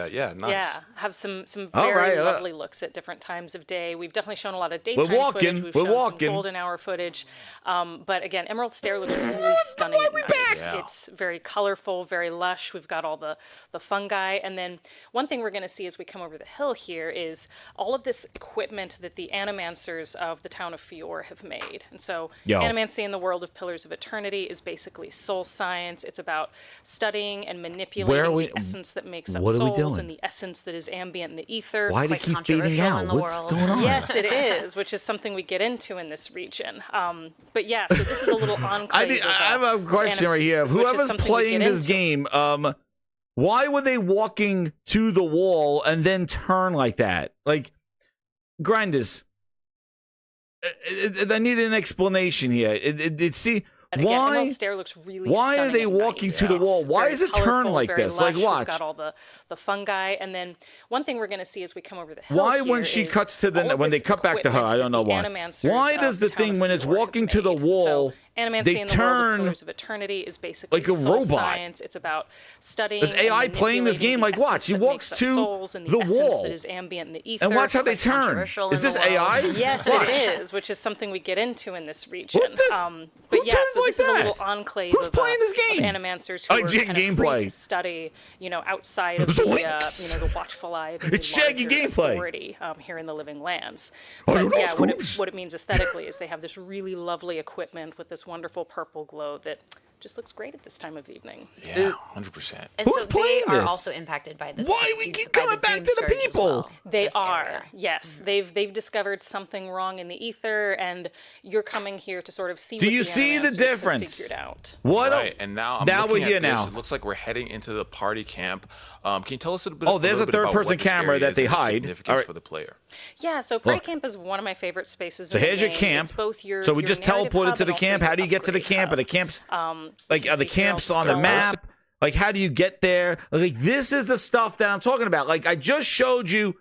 have some very lovely looks at different times of day. We've definitely shown a lot of daytime footage. We've shown some golden hour footage, but again, Emerald Stair looks really stunning at night. Yeah. It's very colorful, very lush. We've got all the fungi, and then one thing we're going to see as we come over the hill here is all of this equipment that the animancers of the town of Fior have made. And so animancy in the world of Pillars of Eternity is basically soul science. It's about studying and manipulating the essence that makes up souls and the essence that is ambient in the ether. Why do you keep fading out? What's going on? Yes, it is, which is something we get into in this region. But yeah, so this is a little enclave. I have a question right here. Whoever's playing this game, Why were they walking to the wall and then turn like that? Like, grinders. I need an explanation here. See, and again, why? Emerald Stair looks really Why are they stunning walking at to night. the wall? Why Very is it turned colorful, like very this? lush. Like, watch. We've got all the fungi, and then one thing we're going to see as we come over the hill Why here when she is cuts to the all of when they this cut back to her? I don't know why. Animancers Why of does the town thing of when it's Fjord walking have to the made. wall? Animancy They in the world of turn Pillars of Eternity is basically like a soul robot. Science. It's about studying. There's AI and playing this game. manipulating Like, the watch. She essence that walks makes up to souls and the essence wall. that is ambient in the ether. And watch how they Quite turn. controversial Is in this the world. AI? Yes, Watch. it is, which is something we get into in this region. Who But yeah, turns so like this is a that? little enclave Who's of, playing this game? of animancers who are Get kind of free gameplay. to study, outside of the, ZOINKS! the watchful eye of the It's shaggy larger gameplay. authority here in the Living Lands. I But don't know, yeah, Scoops. what it means aesthetically is they have this really lovely equipment with this wonderful purple glow that just looks great at this time of evening. Yeah, 100%. And Who's so playing they are this? also impacted by this. Why we keep coming back to the people? They are, yes. They've discovered something wrong in the ether, and you're coming here to sort of see. Do what you the see the Animancers have difference? Figured out. What? Right, and now I'm Now looking we're here at this. now. It looks like we're heading into the party camp. Can you tell us a bit? Oh, there's a third-person camera that they hide. Significance All right. for the player. Yeah, so party Look. camp is one of my favorite spaces. So in the here's your game. camp. It's both your, So we your just narrative teleported hub to the and also camp. your How do you get to the upgrade camp? Are the hub. camps You like can are the see here, camps I'll on the scroll. map? Like, how do you get there? Like, this is the stuff that I'm talking about. Like, I just showed you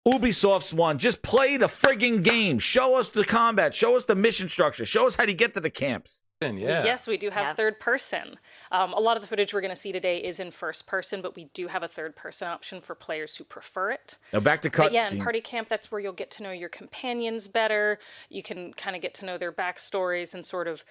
Ubisoft's one. Just play the friggin' game. Show us the combat. Show us the mission structure. Show us how to get to the camps. Yeah. Yes, we do have third person. A lot of the footage we're going to see today is in first person, but we do have a third person option for players who prefer it. Now back to But yeah, in cutscene. party camp, that's where you'll get to know your companions better. You can kind of get to know their backstories and sort of,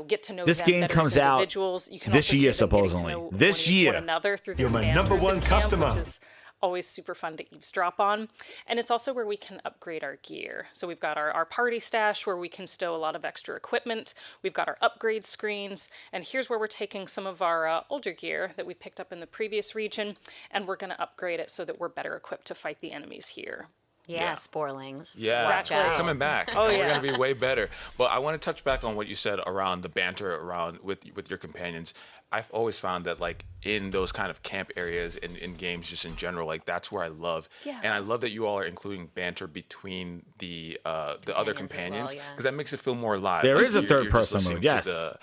get to know This them game better comes as out individuals. You can this also year, hear them getting to supposedly. know This one year. another through You're their my number banters one at camp, customer. which is always super fun to eavesdrop on. And it's also where we can upgrade our gear. So we've got our party stash where we can stow a lot of extra equipment. We've got our upgrade screens. And here's where we're taking some of our older gear that we picked up in the previous region, and we're going to upgrade it so that we're better equipped to fight the enemies here. Yeah, Sporlings. Yeah, Watch out. we're coming back. Oh, We're yeah. going to be way better. But I want to touch back on what you said around the banter around with your companions. I've always found that, like, in those kind of camp areas in games just in general, like, that's where I love. Yeah. And I love that you all are including banter between the other companions, as well, yeah. because that makes it feel more alive. There Like, is a you're just third-person listening mode, to yes. the,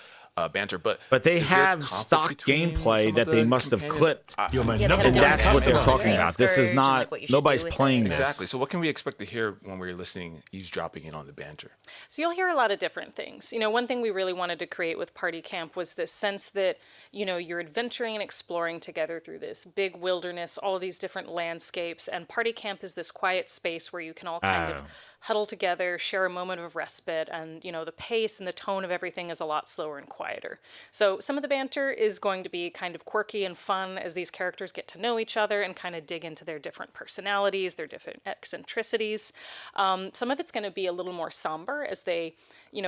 banter, but But they is there have conflict stock between gameplay some that of they the must have companions? clipped. You're my Yeah, they number have And one that's what they're customer. talking about. This is Scourge and, not, like, what you should nobody's do with playing it. this. Exactly. So what can we expect to hear when we're listening, eavesdropping in on the banter? So you'll hear a lot of different things. One thing we really wanted to create with Party Camp was this sense that, you're adventuring and exploring together through this big wilderness, all of these different landscapes, and Party Camp is this quiet space where you can all kind of huddle together, share a moment of respite, and, the pace and the tone of everything is a lot slower and quieter. So some of the banter is going to be kind of quirky and fun as these characters get to know each other and kind of dig into their different personalities, their different eccentricities. Some of it's going to be a little more somber as they,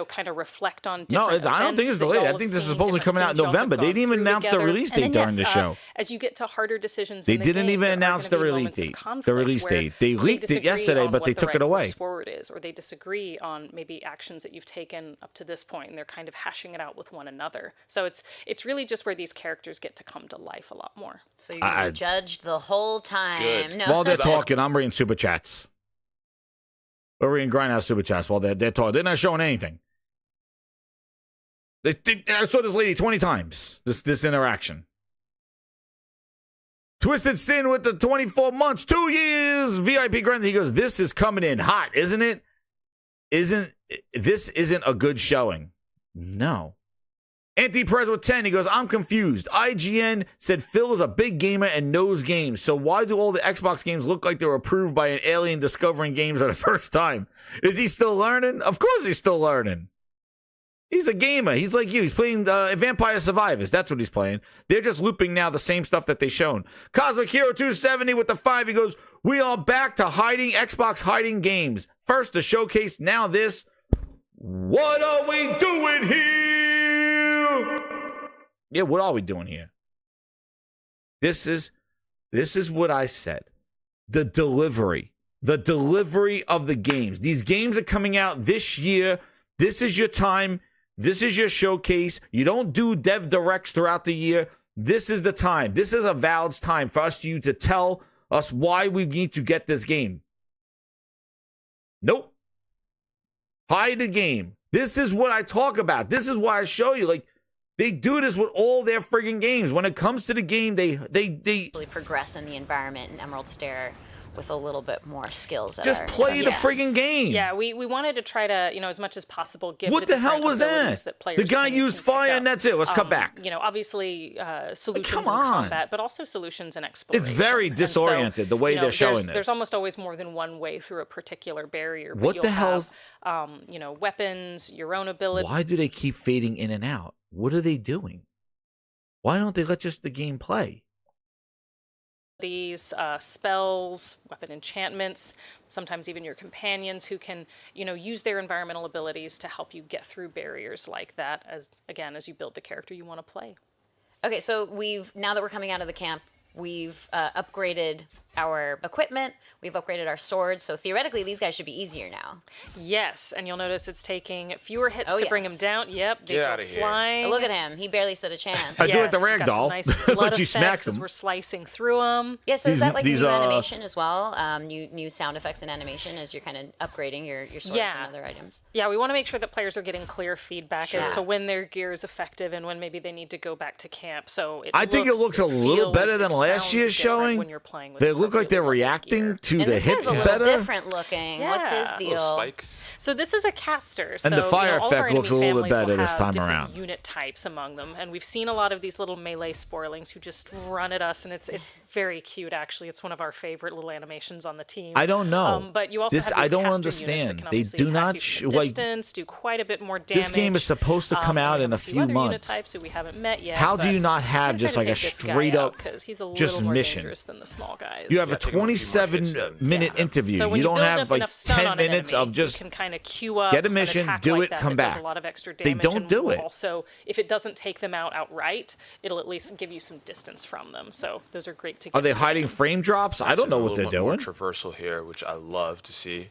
kind of reflect on No, different I don't think it's events that delayed. I y'all think have this is seen, supposed to be different coming out in things y'all have November. They gone didn't even through announce the together. release And then, date during the show. As you get to harder decisions They in the didn't game, even there are announce gonna the be release moments of date. conflict The release where date. They leaked it disagree yesterday, on but what they the took it right away. course forward is, or they disagree on maybe actions that you've taken up to this point, and they're kind of hashing it out with one another. So it's really just where these characters get to come to life a lot more. So you're going to be judged the whole time. Good. No. While they're talking, I'm reading super chats. We're reading Grindhouse super chats while they're talking. They're not showing anything. I saw this lady 20 times, this interaction. Twisted Sin with the 24 months, 2 years, VIP Grind. He goes, this is coming in hot, isn't it? This isn't a good showing. No. Anti-Prez with 10, he goes, I'm confused. IGN said Phil is a big gamer and knows games, so why do all the Xbox games look like they were approved by an alien discovering games for the first time? Is he still learning? Of course he's still learning. He's a gamer. He's like you. He's playing Vampire Survivors. That's what he's playing. They're just looping now the same stuff that they've shown. Cosmic Hero 270 with the 5. He goes, we are back to Xbox hiding games. First the showcase, now this. What are we doing here? Yeah, what are we doing here? This is what I said. The delivery of the games. These games are coming out this year. This is your time. This is your showcase. You don't do dev directs throughout the year. This is the time. This is Avowed's time for you to tell us why we need to get this game. Nope. Hide the game. This is what I talk about. This is why I show you. Like, they do this with all their friggin' games. When it comes to the game, they really progress in the environment in Emerald Stair with a little bit more skills. Just play the friggin' game. Yeah, we wanted to try to, as much as possible, give what the hell was that? The guy used fire and that's it. Let's cut back. Obviously solutions in combat, but also solutions in exploration. It's very disoriented the way they're showing this. There's almost always more than one way through a particular barrier. But what the hell? Weapons, your own ability. Why do they keep fading in and out? What are they doing? Why don't they let just the game play? These spells, weapon enchantments, sometimes even your companions who can, use their environmental abilities to help you get through barriers like that as you build the character you want to play. Okay, so now that we're coming out of the camp, we've upgraded our equipment, we've upgraded our swords, so theoretically these guys should be easier now. Yes, and you'll notice it's taking fewer hits to bring them down. Yep, they go flying. Look at him, he barely stood a chance. I do it the ragdoll. Nice blood effects as we're slicing through them. Yeah, so is that like new animation as well? New sound effects and animation as you're kind of upgrading your swords and other items? Yeah, we want to make sure that players are getting clear feedback as to when their gear is effective and when maybe they need to go back to camp. So I think it looks a little better than last year's showing. When you're playing with they look like they're reacting to the hits better. This guy's a little different looking. Yeah. What's his deal? Spikes. So this is a caster. And the fire effect looks a little bit better this time around. Unit types among them, and we've seen a lot of these little melee spoilings who just run at us, and it's very cute. Actually, it's one of our favorite little animations on the team. I don't know. But you also have these I don't caster understand. Units that can they do not distance, do quite a bit more damage. This game is supposed to come out in a few months. Unit types who we haven't met yet. How do you not have just like a straight up he's a just more mission? Dangerous than the small guys. You have a 27-minute interview. So you don't have like 10 minutes of just you can kind of queue up, get a mission, do it, come back. Does a lot of extra damage, they don't do it. Also, if it doesn't take them out outright, it'll at least give you some distance from them. So those are great to get. Are they hiding frame drops? I don't know what they're doing. Traversal here, which I love to see.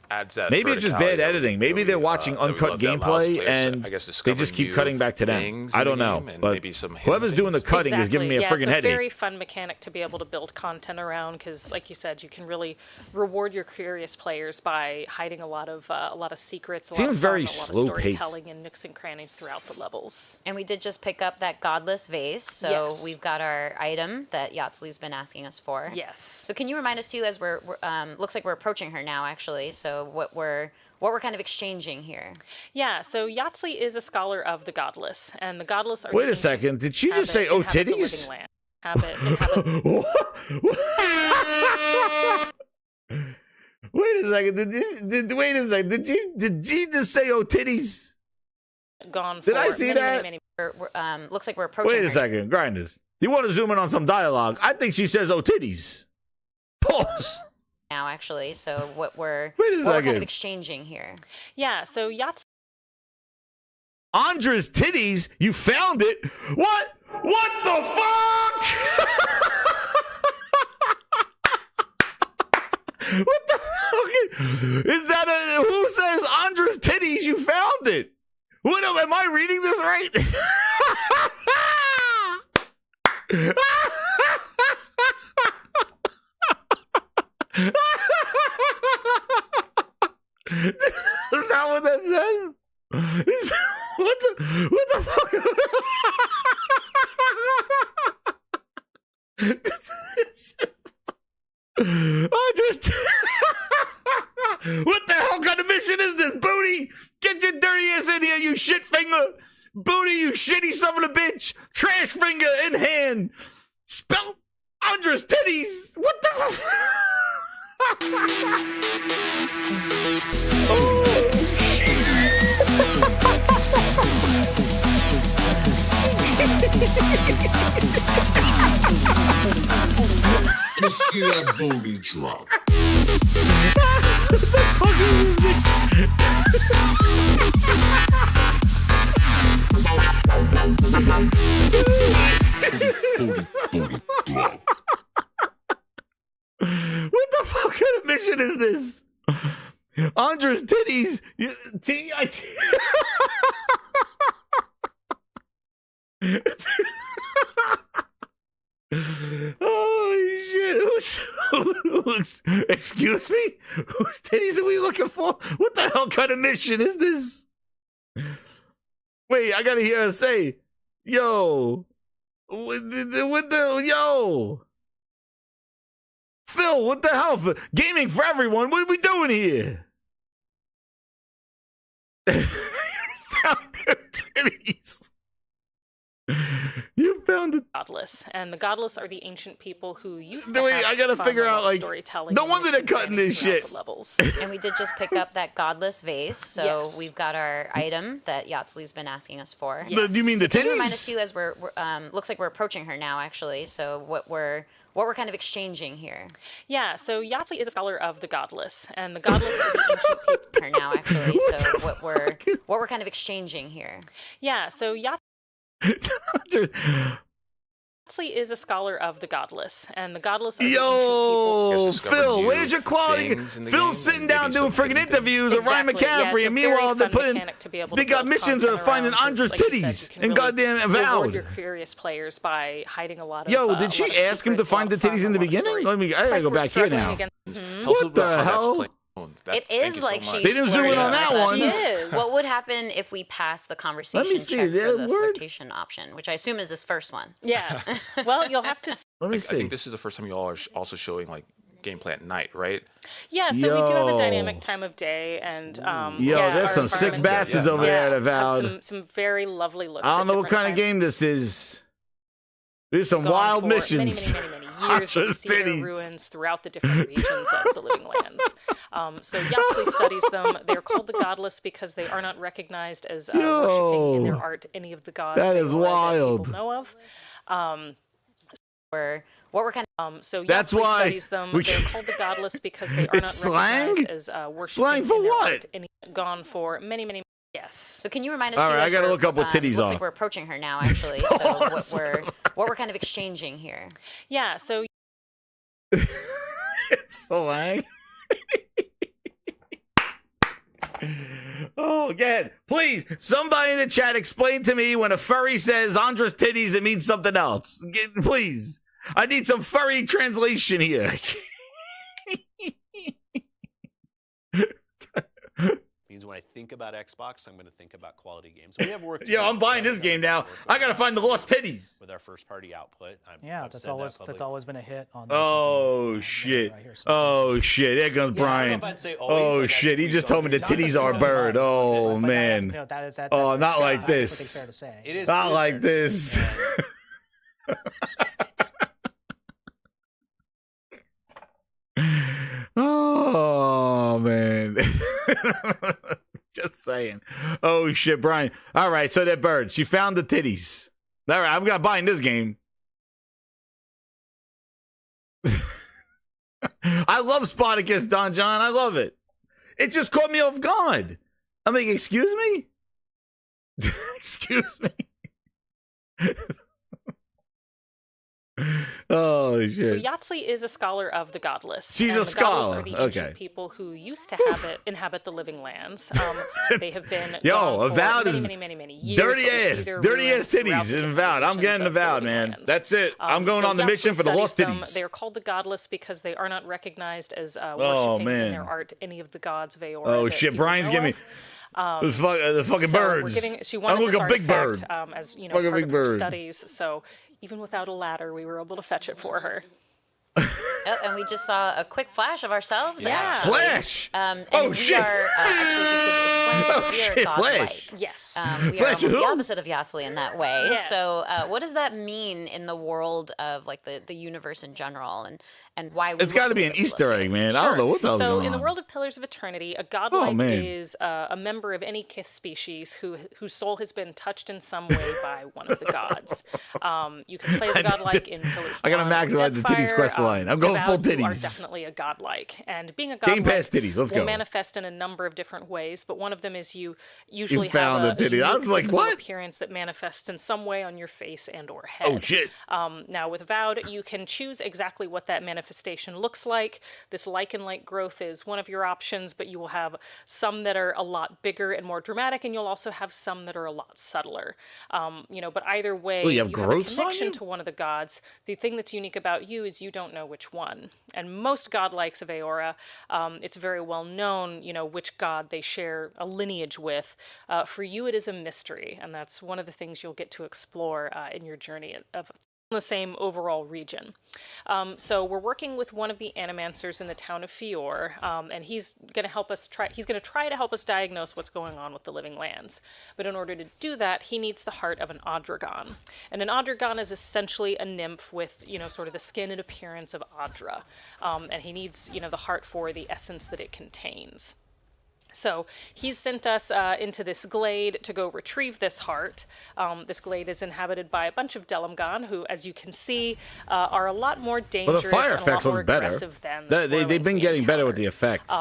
Adds that maybe it's just bad editing. Maybe they're watching uncut gameplay and they just keep cutting back to them. I don't know. But whoever's doing the cutting is giving me a friggin' headache. It's a very fun mechanic to be able to build content around because, like you said, you can really reward your curious players by hiding a lot of secrets. Seems very slow paced. Storytelling and nooks and crannies throughout the levels. And we did just pick up that godless vase, so we've got our item that Yatzli's been asking us for. Yes. So can you remind us too, as we're looks like we're approaching her now, actually. So what we're kind of exchanging here. Yeah, so Yatzli is a scholar of the godless, and the godless are. Wait a second, did she just say "oh titties"? Wait a second, did she just say "oh titties"? Gone. Did I see that? Looks like we're approaching. Wait a second, Grinders. You want to zoom in on some dialogue? I think she says "oh titties." Pause. Now, actually, so what we're kind of exchanging here. Yeah, so Yatzli. Ondra's titties? You found it? What? What the fuck? What the fuck? Is that who says Ondra's titties? You found it. What am I reading this right? Is that what that says? What the fuck? What the hell kind of mission is this, Booty? Get your dirty ass in here, you shit finger. Booty, you shitty son of a bitch. Trash finger in hand. Spell Ondra's titties. What the fuck? Oh, shit. Let's see that booty drop. What the fuck is What the fuck kind of mission is this? Ondra's titties. Oh shit! Excuse me? Whose titties are we looking for? What the hell kind of mission is this? Wait, I gotta hear her say, "Yo, what the yo, Phil, what the hell? Gaming for everyone. What are we doing here?" Found the titties. You found the godless, and the godless are the ancient people who used to I gotta figure out like storytelling. No wonder they're cutting this shit. Levels. And we did just pick up that godless vase, so Yes. we've got our item that Yatzli's been asking us for. Yes. You mean the Can you titties? remind us too, as we're looks like we're approaching her now, actually. So what we're kind of exchanging here? Yeah, so Yatzli is a scholar of the godless, and the godless are the ancient people. Her now, actually. So what we're kind of exchanging here? Yeah, so Yatzli is a scholar of the godless, and the godless are the ancient people. Phil, where's your quality? Phil's sitting down doing friggin' interviews with Ryan McCaffrey, and meanwhile they got missions of finding Ondra's titties and goddamn Avowed. Your curious players by hiding a lot of. Yo, did she ask him to find the titties in the beginning? I gotta go back here now. What the hell? It is like she's They didn't zoom in on that one. What would happen if we pass the conversation check for the flirtation option, which I assume is this first one? Yeah. Well, you'll have to. Let me I see. think this is the first time you all are also showing like gameplay at night, right? Yeah, so we do have a dynamic time of day, and there's some sick bastards over there at Avowed. Some very lovely looks. I don't know what kind of game this is. There's some wild missions. Many years you see their ruins throughout the different regions of the Living Lands. So Yatzli studies them. They're called the godless because they are not recognized as worshipping in their art any of the gods that is wild. that people know of. What we're kind of so that's Yatzli why studies them. They're called the godless because they are not recognized as worshipping slang for in their what? art any gone for many. Yes. So can you remind us? All too, right, I gotta look up what titties looks are. like we're approaching her now, actually. So what we're kind of exchanging here? Yeah. So it's slang. Oh, again, please, somebody in the chat explain to me when a furry says Ondra's titties, it means something else. Please, I need some furry translation here. Means when I think about Xbox, I'm going to think about quality games. We have work. Yo, I'm buying this game now. I gotta find the lost titties with our first party output. That's always been a hit on. Oh shit! Oh shit! There comes Brian. Oh shit! He just told me the titties are a bird. Oh man. Oh, not like this. Not like this. Oh man. Just saying. Oh shit, Brian. All right, so that bird. She found the titties. All right, I'm gonna buy in this game. I love Spartacus, Don John. I love it. It just caught me off guard. I mean, excuse me? Excuse me? Oh shit! Yatzli is a scholar of the godless. She's a scholar. Are the ancient people who used to inhabit the Living Lands. They have been Avowed for is many years. dirty ass titties in Avowed. I'm getting Avowed, man. That's it. I'm going on the mission for the lost titties. They are called the godless because they are not recognized as worshipping in their art any of the gods. Oh shit! Brian's giving me. The fucking birds. She wanted look a big bird. As you know, part of her studies. So even without a ladder, we were able to fetch it for her. And we just saw a quick flash of ourselves. Yeah. Actually. Flash. And oh we shit! Are, actually, if you could explain to us, we are godlike. Flash. Yes. We are almost the opposite of Yatzli in that way. Yes. So, what does that mean in the world of like the universe in general, and why? It's got to be an Easter egg, man. Sure. I don't know what the hell's So, going on. in the world of Pillars of Eternity, a godlike is a member of any kith species whose soul has been touched in some way by one of the gods. You can play as a godlike in Pillars. I gotta maximize the titties quest line. I'm going full titties. You are definitely a godlike, and being a Game godlike Pass titties. Let's will go. manifest in a number of different ways, but one of them is you usually found have the titties. I was like, physical what? appearance that manifests in some way on your face and or head. Oh shit! Now with Avowed, you can choose exactly what that manifestation looks like. This lichen-like growth is one of your options, but you will have some that are a lot bigger and more dramatic, and you'll also have some that are a lot subtler. But either way, you have a growths on connection you? to one of the gods. The thing that's unique about you is you don't know which one. And most godlikes of Aora, it's very well known, which god they share a lineage with. For you, it is a mystery, and that's one of the things you'll get to explore in your journey of the same overall region. So we're working with one of the animancers in the town of Fior, and he's going to help us try to help us diagnose what's going on with the living lands. But in order to do that, he needs the heart of an Odragon. And an Odragon is essentially a nymph with, sort of the skin and appearance of Ondra. And he needs, the heart for the essence that it contains. So he's sent us into this glade to go retrieve this heart. This glade is inhabited by a bunch of Delamgon, who, as you can see, are a lot more dangerous and a lot more aggressive than the They've been getting better with the effects.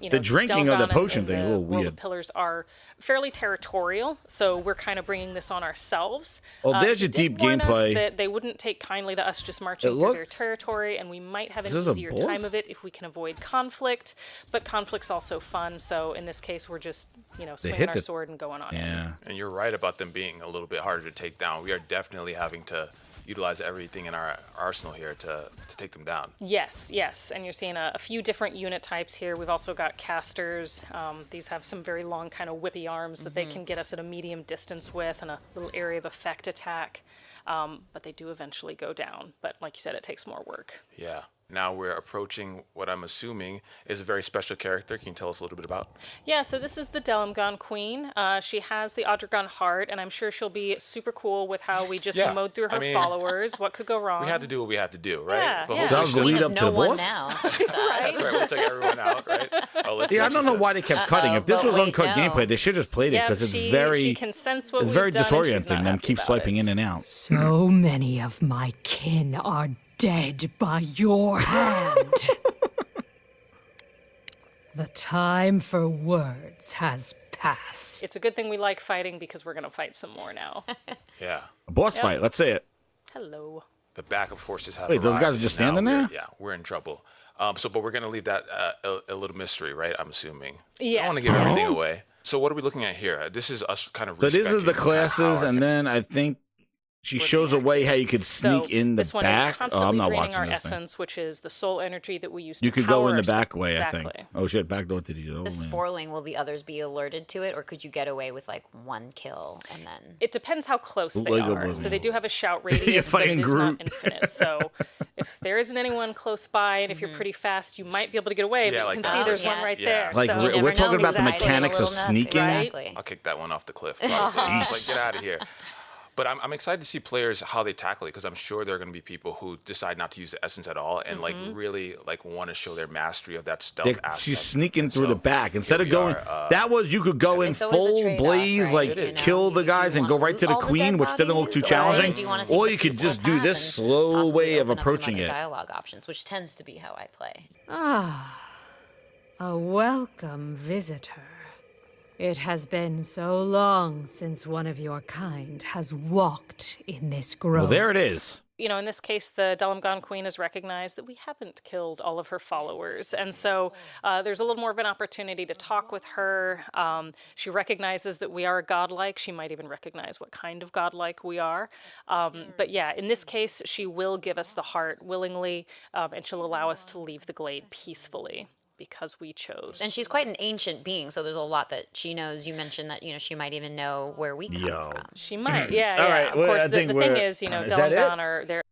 The drinking of the potion thing is a little World weird. of Pillars are fairly territorial, so we're kind of bringing this on ourselves. Well, there's your deep gameplay. That they wouldn't take kindly to us just marching through their territory, and we might have an easier time of it if we can avoid conflict. But conflict's also fun, so in this case, we're just, swinging our sword and going on in. And you're right about them being a little bit harder to take down. We are definitely having to utilize everything in our arsenal here to take them down. Yes. And you're seeing a few different unit types here. We've also got casters. These have some very long kind of whippy arms that they can get us at a medium distance with, and a little area of effect attack. But they do eventually go down. But like you said, it takes more work. Yeah. Now we're approaching what I'm assuming is a very special character. Can you tell us a little bit about? Yeah, so this is the Delamgon Queen. She has the Odragon heart, and I'm sure she'll be super cool with how we just mowed through her followers. What could go wrong? We had to do what we had to do, right? Yeah, but That was the lead up to the boss? Now. That's right, we'll take everyone out, right? I don't know why they kept cutting. If this was uncut gameplay, they should have just played it, because it's she can sense what it's very we've done, disorienting and keep swiping in and out. So many of my kin are dead by your hand. The time for words has passed. It's a good thing we like fighting, because we're going to fight some more now. Yeah. A boss fight, let's say it. Hello. The backup forces have Wait, those arrived. guys are just standing there? Yeah, we're in trouble. But we're going to leave that a little mystery, right? I'm assuming. Yes. I don't want to give everything away. So what are we looking at here? This is us kind of. So this is the classes, and then I think she shows a way how you could sneak in the this one back. is constantly I'm not draining watching our this thing. essence, which is the soul energy that we use to You could power go in the our back way, I think. Exactly. Oh shit, back door to the The man. sporling, will the others be alerted to it, or could you get away with like one kill and then? It depends how close they Lego are. boys. So they do have a shout radius, You're but fighting it is Groot. not infinite. So if there isn't anyone close by, and if you're pretty fast, you might be able to get away. Yeah, but like you can see there's one right there. Like so. we're talking about the mechanics of sneaking. Exactly. I'll kick that one off the cliff. Probably. Just like, get out of here. But I'm excited to see players how they tackle it, because I'm sure there are going to be people who decide not to use the essence at all and like really like want to show their mastery of that stealth aspect. She's sneaking through the back instead of going. That was you could go in full blaze, right? like kill the guys and go right to the queen, which doesn't look too challenging. Or you could just do this slow way of approaching it. Dialogue options, which tends to be how I play. A welcome visitor. It has been so long since one of your kind has walked in this grove. Well, there it is. In this case, the Delamgon Queen has recognized that we haven't killed all of her followers. And so there's a little more of an opportunity to talk with her. She recognizes that we are a godlike. She might even recognize what kind of godlike we are. But yeah, in this case, she will give us the heart willingly, and she'll allow us to leave the glade peacefully, because we chose. And she's quite an ancient being, so there's a lot that she knows. You mentioned that, she might even know where we come from. She might, yeah. All right, Of well, course, I the think thing is, Delamgon are there.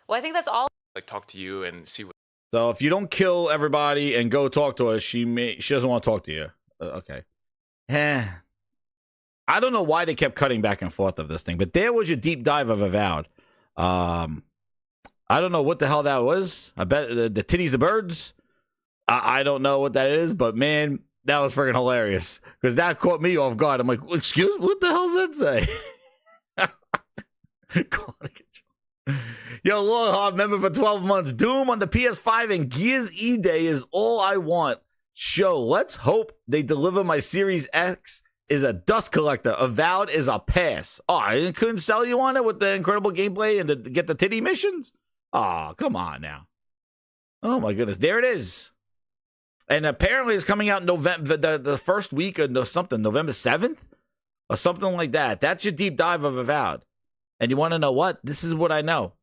Well, I think that's all. Like talk to you and see what. So if you don't kill everybody and go talk to her, she doesn't want to talk to you. Okay. I don't know why they kept cutting back and forth of this thing, but there was your deep dive of Avowed. I don't know what the hell that was. I bet the titties of birds. I don't know what that is, but man, that was freaking hilarious, because that caught me off guard. I'm like, excuse me, what the hell does that say? Yo, Long Hard member for 12 months. Doom on the PS5 and Gears E-Day is all I want. Show. Let's hope they deliver. My Series X is a dust collector. Avowed is a pass. Oh, I couldn't sell you on it with the incredible gameplay and to get the titty missions? Oh, come on now. Oh my goodness, there it is. And apparently it's coming out November, the first week of something, November 7th or something like that. That's your deep dive of Avowed. And you want to know what? This is what I know.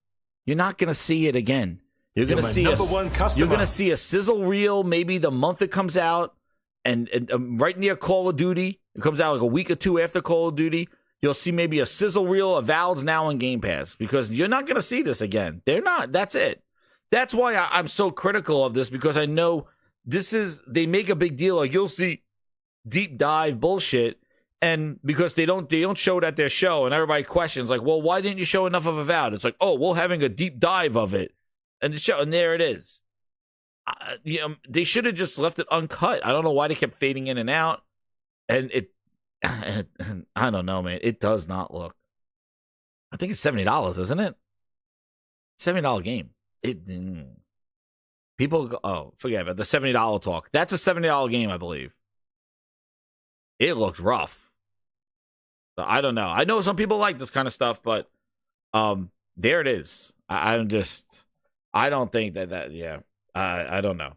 You're not going to see it again. You're going to see you're going to see a sizzle reel maybe the month it comes out, and right near Call of Duty. It comes out like a week or two after Call of Duty. You'll see maybe a sizzle reel. Avowed's now in Game Pass, because you're not going to see this again. They're not. That's it. That's why I'm so critical of this, because I know they make a big deal. Like, you'll see deep dive bullshit, and because they don't show it at their show, and everybody questions like, well, why didn't you show enough of Avowed? It's like, oh, we're having a deep dive of it, and the show, and there it is. They should have just left it uncut. I don't know why they kept fading in and out, and I don't know, man. It does not look. I think it's $70, isn't it? $70 game. People go, oh, forget about the $70 talk. That's a $70 game, I believe. It looks rough. But I don't know. I know some people like this kind of stuff, but there it is. I don't think that yeah. I don't know.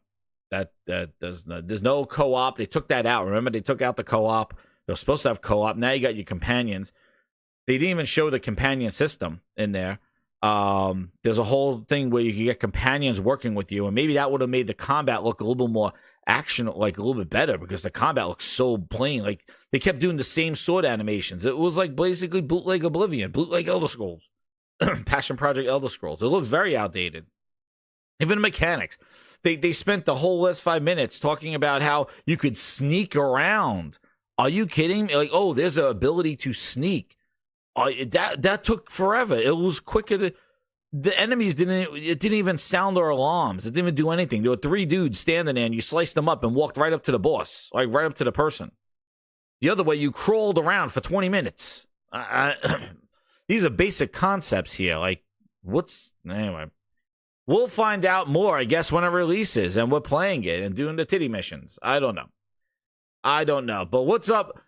There's no co-op. They took that out. Remember, they took out the co-op. They're supposed to have co-op. Now you got your companions. They didn't even show the companion system in there. There's a whole thing where you can get companions working with you, and maybe that would have made the combat look a little bit more action, like a little bit better, because the combat looks so plain. Like, they kept doing the same sword animations. It was like basically bootleg Oblivion, bootleg Elder Scrolls, Passion Project Elder Scrolls. It looks very outdated. Even the mechanics. They spent the whole last 5 minutes talking about how you could sneak around. Are you kidding me? Like, oh, there's an ability to sneak. That took forever. It was quicker. The enemies didn't even sound their alarms. It didn't even do anything. There were 3 dudes standing there, and you sliced them up and walked right up to the boss, like right up to the person. The other way, you crawled around for 20 minutes. These are basic concepts here. Like, anyway. We'll find out more, I guess, when it releases, and we're playing it and doing the titty missions. I don't know. But what's up?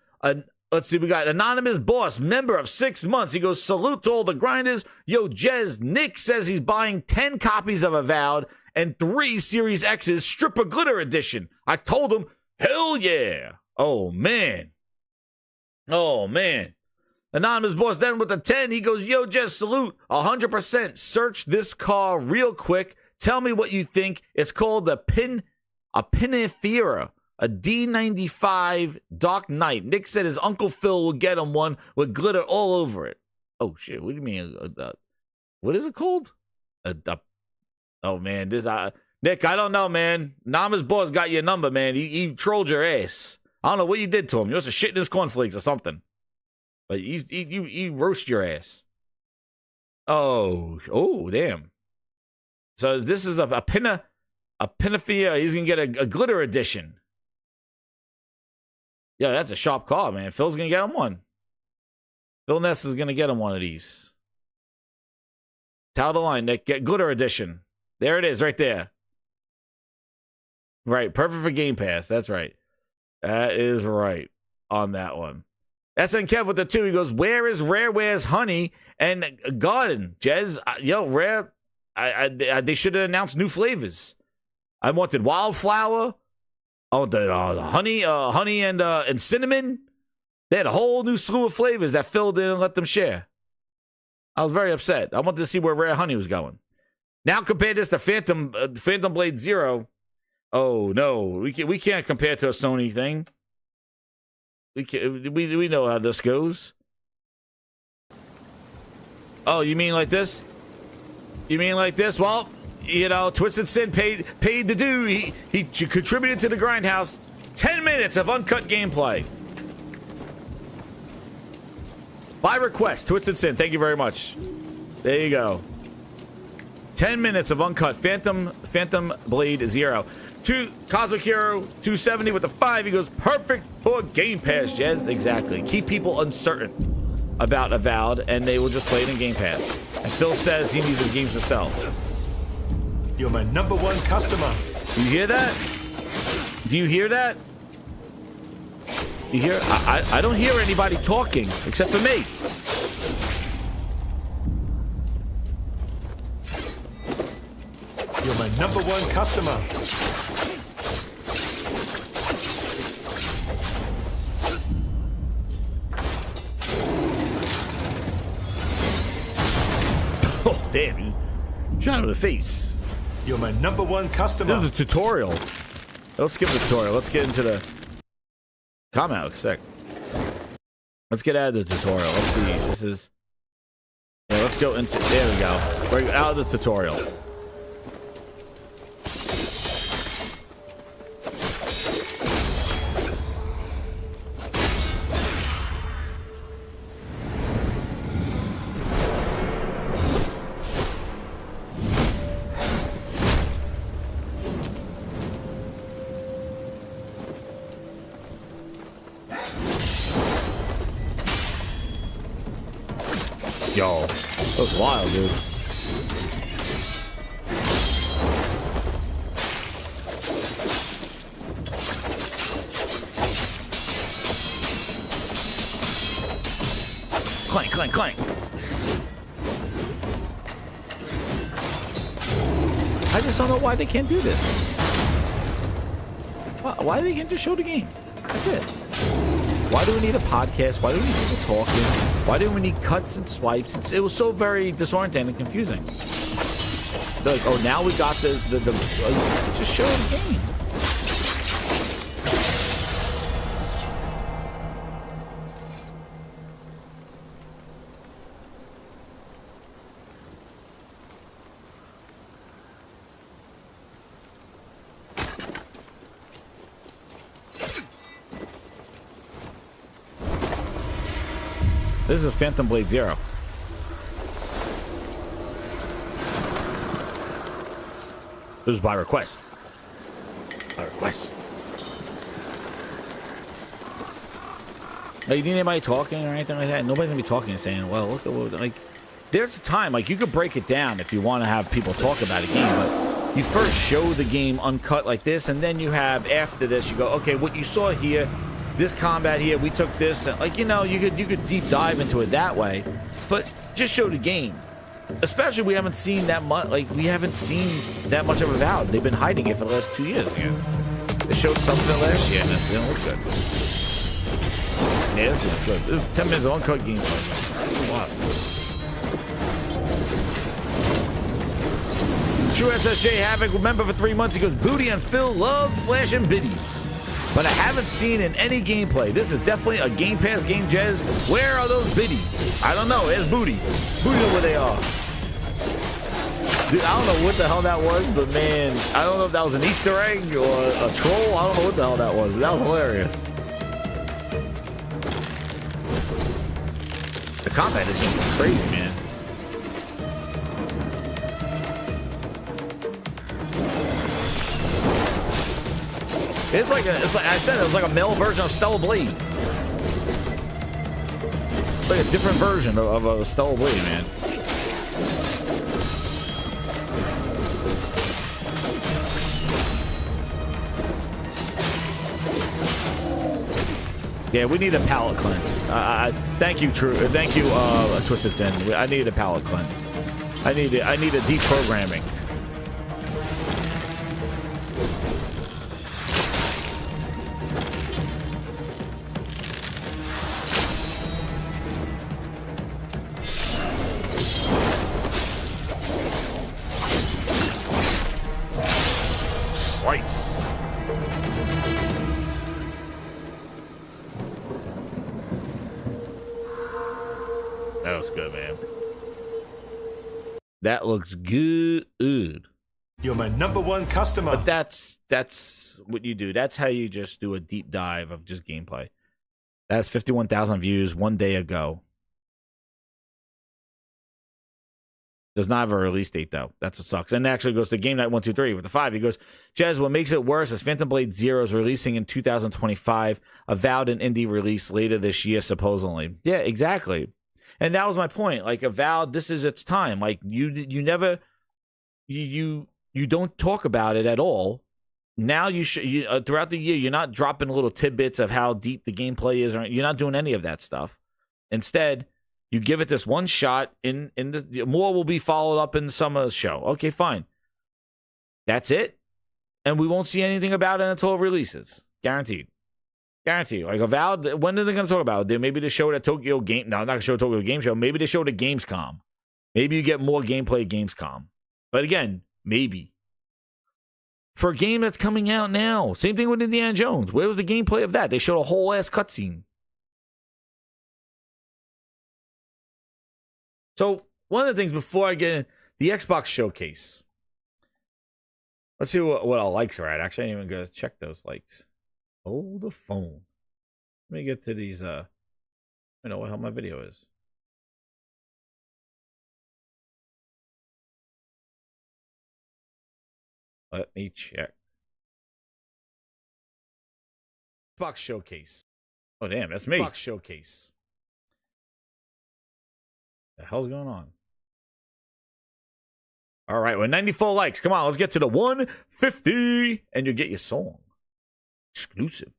Let's see, we got Anonymous Boss, member of 6 months. He goes, salute to all the grinders. Yo, Jez, Nick says he's buying 10 copies of Avowed and 3 Series X's Stripper Glitter Edition. I told him, hell yeah. Oh, man. Anonymous Boss then with the 10. He goes, yo, Jez, salute. 100%. Search this car real quick. Tell me what you think. It's called a Pinafera. A D95 Dark Knight. Nick said his Uncle Phil will get him one with glitter all over it. Oh, shit. What do you mean? What is it called? Oh, man. Nick, I don't know, man. Nama's boss got your number, man. He trolled your ass. I don't know what you did to him. You must have shit in his cornflakes or something. But he roast your ass. Oh, damn. So this is a Pinafera. He's going to get a glitter edition. Yeah, that's a sharp call, man. Phil's going to get him one. Philness is going to get him one of these. Tell the line, Nick. Get glitter edition. There it is, right there. Right, perfect for Game Pass. That's right. That is right on that one. SN Kev with the 2. He goes, where is Rareware's honey and garden? Jez, yo, Rare, they should have announced new flavors. I wanted wildflower. Oh, the honey and cinnamon. They had a whole new slew of flavors that Phil didn't let them share. I was very upset. I wanted to see where Rare Honey was going. Now compare this to Phantom Blade Zero. Oh no, we can't compare it to a Sony thing. We know how this goes. Oh, you mean like this? Well, you know, Twisted Sin paid the due. He contributed to the Grindhouse. 10 minutes of uncut gameplay. By request, Twisted Sin. Thank you very much. There you go. 10 minutes of uncut Phantom Blade Zero. Cosmic Hero 270 with the 5. He goes, perfect for Game Pass, Jez. Exactly. Keep people uncertain about Avowed, and they will just play it in Game Pass. And Phil says he needs his games to sell. You're my #1 customer. You hear that? Do you hear that? You hear? I don't hear anybody talking except for me. You're my #1 customer. Oh, damn, you shot him in the face. You're my #1 customer. This is a tutorial. Let's skip the tutorial. Let's get into the... Calm out, sick. Let's get out of the tutorial. Let's see. This is... Yeah, let's go into... There we go. We're out of the tutorial. Yo, that was wild, dude. Clank, clank, clank. I just don't know why they can't do this. Why they can't just show the game? That's it. Why do we need a podcast? Why do we need people talking? Why do we need cuts and swipes? It was so very disorienting and confusing. They're like, oh, now we got the just show the game. This is Phantom Blade Zero. This was by request. By request. Like, you need anybody talking or anything like that? Nobody's gonna be talking and saying, well, look at what, like, there's a time, like, you could break it down if you want to have people talk about a game, but you first show the game uncut like this, and then you have, after this, you go, okay, what you saw here, this combat here, we took this, and like, you know, you could deep dive into it that way, but just show the game. Especially we haven't seen that much, like, we haven't seen that much of Avowed. They've been hiding it for the last 2 years. Yeah. They showed something last year and it didn't look good. Yeah, this looks good. This is 10 minutes of uncut gameplay. Wow. True SSJ Havoc, remember for 3 months, he goes, Booty and Phil love flashing biddies. But I haven't seen in any gameplay. This is definitely a Game Pass game, Jez. Where are those biddies? I don't know. There's Booty. Booty know where they are. Dude, I don't know what the hell that was, but man, I don't know if that was an Easter egg or a troll. I don't know what the hell that was, but that was hilarious. The combat is just crazy, man. It's like I said, it was like a male version of Stellar Blade. It's like a different version of a Stellar Blade, man. Yeah, we need a palate cleanse. Thank you, Thank you, Twisted Sin. I need a palate cleanse. I need a deprogramming. That was good, man. That looks good. You're my #1 customer. But that's what you do. That's how you just do a deep dive of just gameplay. That's 51,000 views 1 day ago. Does not have a release date, though. That's what sucks. And actually goes to Game Night 123 with the 5. He goes, Jez, what makes it worse is Phantom Blade Zero is releasing in 2025. Avowed an indie release later this year, supposedly. Yeah, exactly. And that was my point. Like, Avowed, this is its time. Like, you never, you don't talk about it at all. Now you should, throughout the year, you're not dropping little tidbits of how deep the gameplay is. Or you're not doing any of that stuff. Instead, you give it this one shot. In the more will be followed up in the summer show. Okay, fine. That's it. And we won't see anything about it until it releases. Guaranteed. Guaranteed. Like Avowed, when are they going to talk about it? Maybe they show it at Tokyo Game. No, not going to show Tokyo Game Show. Maybe they show it at Gamescom. Maybe you get more gameplay at Gamescom. But again, maybe. For a game that's coming out now. Same thing with Indiana Jones. Where was the gameplay of that? They showed a whole ass cutscene. So, one of the things before I get in the Xbox showcase. Let's see what our likes are at. Actually, I ain't even going to check those likes. Hold the phone. Let me get to these. I know what the hell my video is. Let me check. Xbox showcase. Oh damn, that's me. Xbox showcase. The hell's going on? All right, we're 94 likes. Come on, let's get to the 150, and you'll get your song. Exclusive.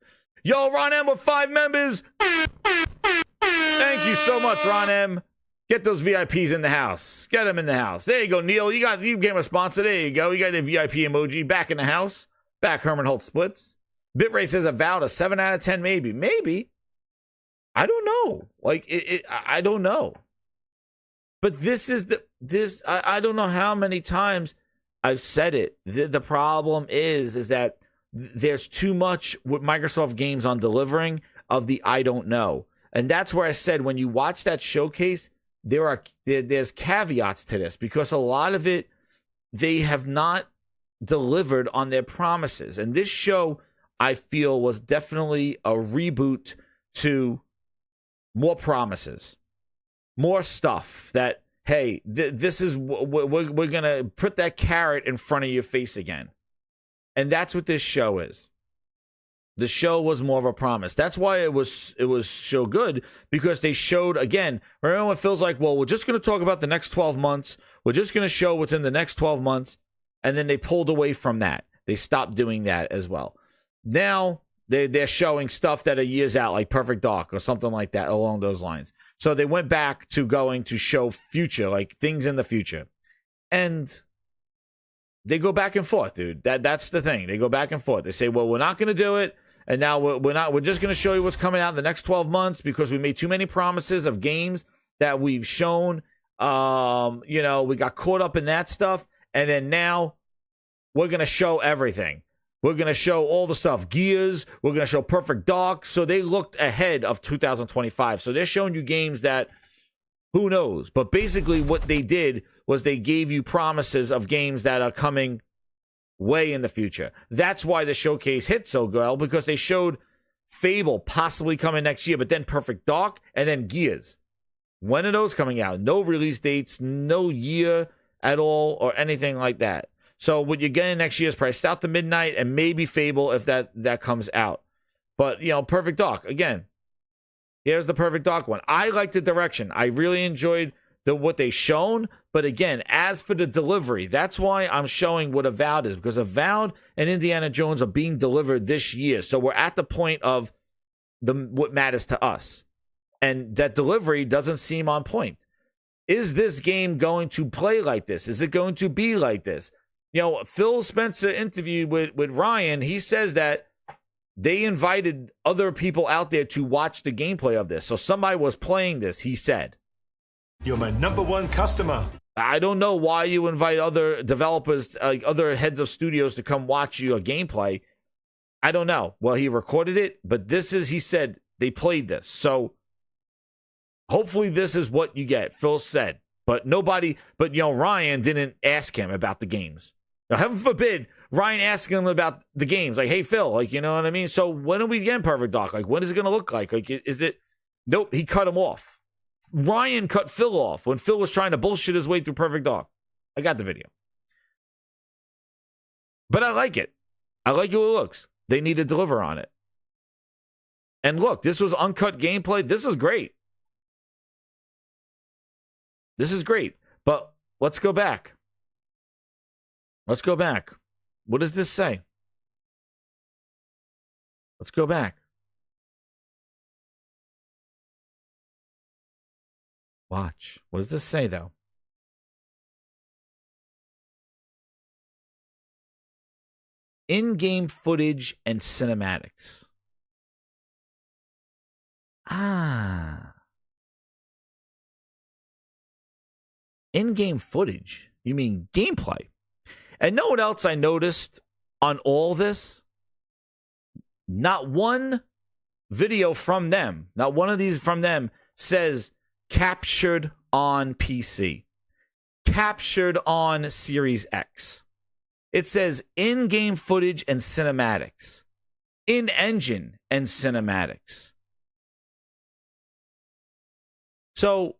Yo, Ron M with 5 members. Thank you so much, Ron M. Get those VIPs in the house. Get them in the house. There you go, Neil. You became a sponsor. There you go. You got the VIP emoji back in the house. Back Hermen Holt Splits. Bitrate says Avowed a 7 out of 10, maybe. Maybe. I don't know. Like I don't know. But this is I don't know how many times I've said it. The problem is that there's too much with Microsoft games on delivering of the I don't know. And that's where I said when you watch that showcase, there's caveats to this because a lot of it they have not delivered on their promises. And this show, I feel, was definitely a reboot to more promises, more stuff that, hey, this is we're going to put that carrot in front of your face again. And that's what this show is. The show was more of a promise. That's why it was so good, because they showed, again, remember when Phil's like, well, we're just going to talk about the next 12 months. We're just going to show what's in the next 12 months. And then they pulled away from that. They stopped doing that as well. Now they're showing stuff that are years out, like Perfect Dark or something like that along those lines. So they went back to going to show future, like things in the future. And they go back and forth, dude. That's the thing. They go back and forth. They say, well, we're not going to do it. And now we're just going to show you what's coming out in the next 12 months because we made too many promises of games that we've shown. We got caught up in that stuff. And then now we're going to show everything. We're going to show all the stuff. Gears. We're going to show Perfect Dark. So they looked ahead of 2025. So they're showing you games that who knows. But basically what they did was they gave you promises of games that are coming way in the future. That's why the showcase hit so well, because they showed Fable possibly coming next year, but then Perfect Dark and then Gears. When are those coming out? No release dates, no year at all, or anything like that. So what you're getting next year is priced out to midnight, and maybe Fable if that comes out. But Perfect Dark, again, here's the Perfect Dark one. I liked the direction. I really enjoyed what they shown. But again, as for the delivery, that's why I'm showing what Avowed is, because Avowed and Indiana Jones are being delivered this year. So we're at the point of what matters to us. And that delivery doesn't seem on point. Is this game going to play like this? Is it going to be like this? Phil Spencer interviewed with Ryan. He says that they invited other people out there to watch the gameplay of this. So somebody was playing this, he said. You're my number one customer. I don't know why you invite other developers, other heads of studios to come watch your gameplay. I don't know. Well, he recorded it, but he said they played this. So hopefully this is what you get, Phil said. But Ryan didn't ask him about the games. Now, heaven forbid, Ryan asking him about the games. Like, hey, Phil, you know what I mean? So when are we getting Perfect Dark? When is it going to look like? Is it? Nope, he cut him off. Ryan cut Phil off when Phil was trying to bullshit his way through Perfect Dark. I got the video. But I like it. I like how it looks. They need to deliver on it. And look, this was uncut gameplay. This is great. This is great. But let's go back. Let's go back. What does this say? Let's go back. Watch. What does this say, though? in-game footage and cinematics. In-game footage? You mean gameplay? And know what else I noticed on all this? Not one video from them, not one of these from them says captured on PC, captured on Series X. It says in-game footage and cinematics, in-engine and cinematics. So,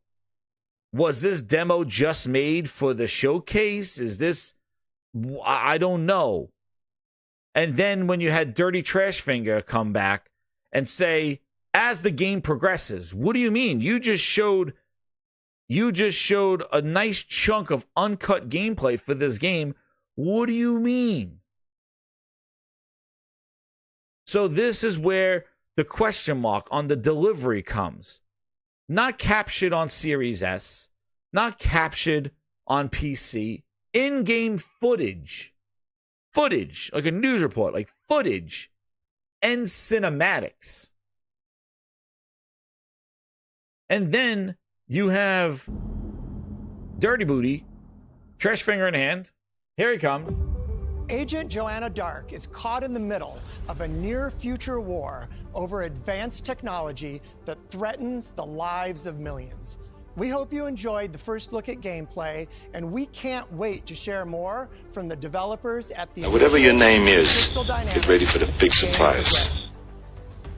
was this demo just made for the showcase? Is this... I don't know. And then when you had Dirty Trash Finger come back and say, as the game progresses, what do you mean? You just showed a nice chunk of uncut gameplay for this game. What do you mean? So this is where the question mark on the delivery comes. Not captured on Series S, not captured on PC. In-game footage, like a news report, like footage and cinematics. And then you have Dirty Booty, trash finger in hand. Here he comes. Agent Joanna Dark is caught in the middle of a near-future war over advanced technology that threatens the lives of millions. We hope you enjoyed the first look at gameplay, and we can't wait to share more from the developers at the... Whatever your name is, get ready for the big surprise.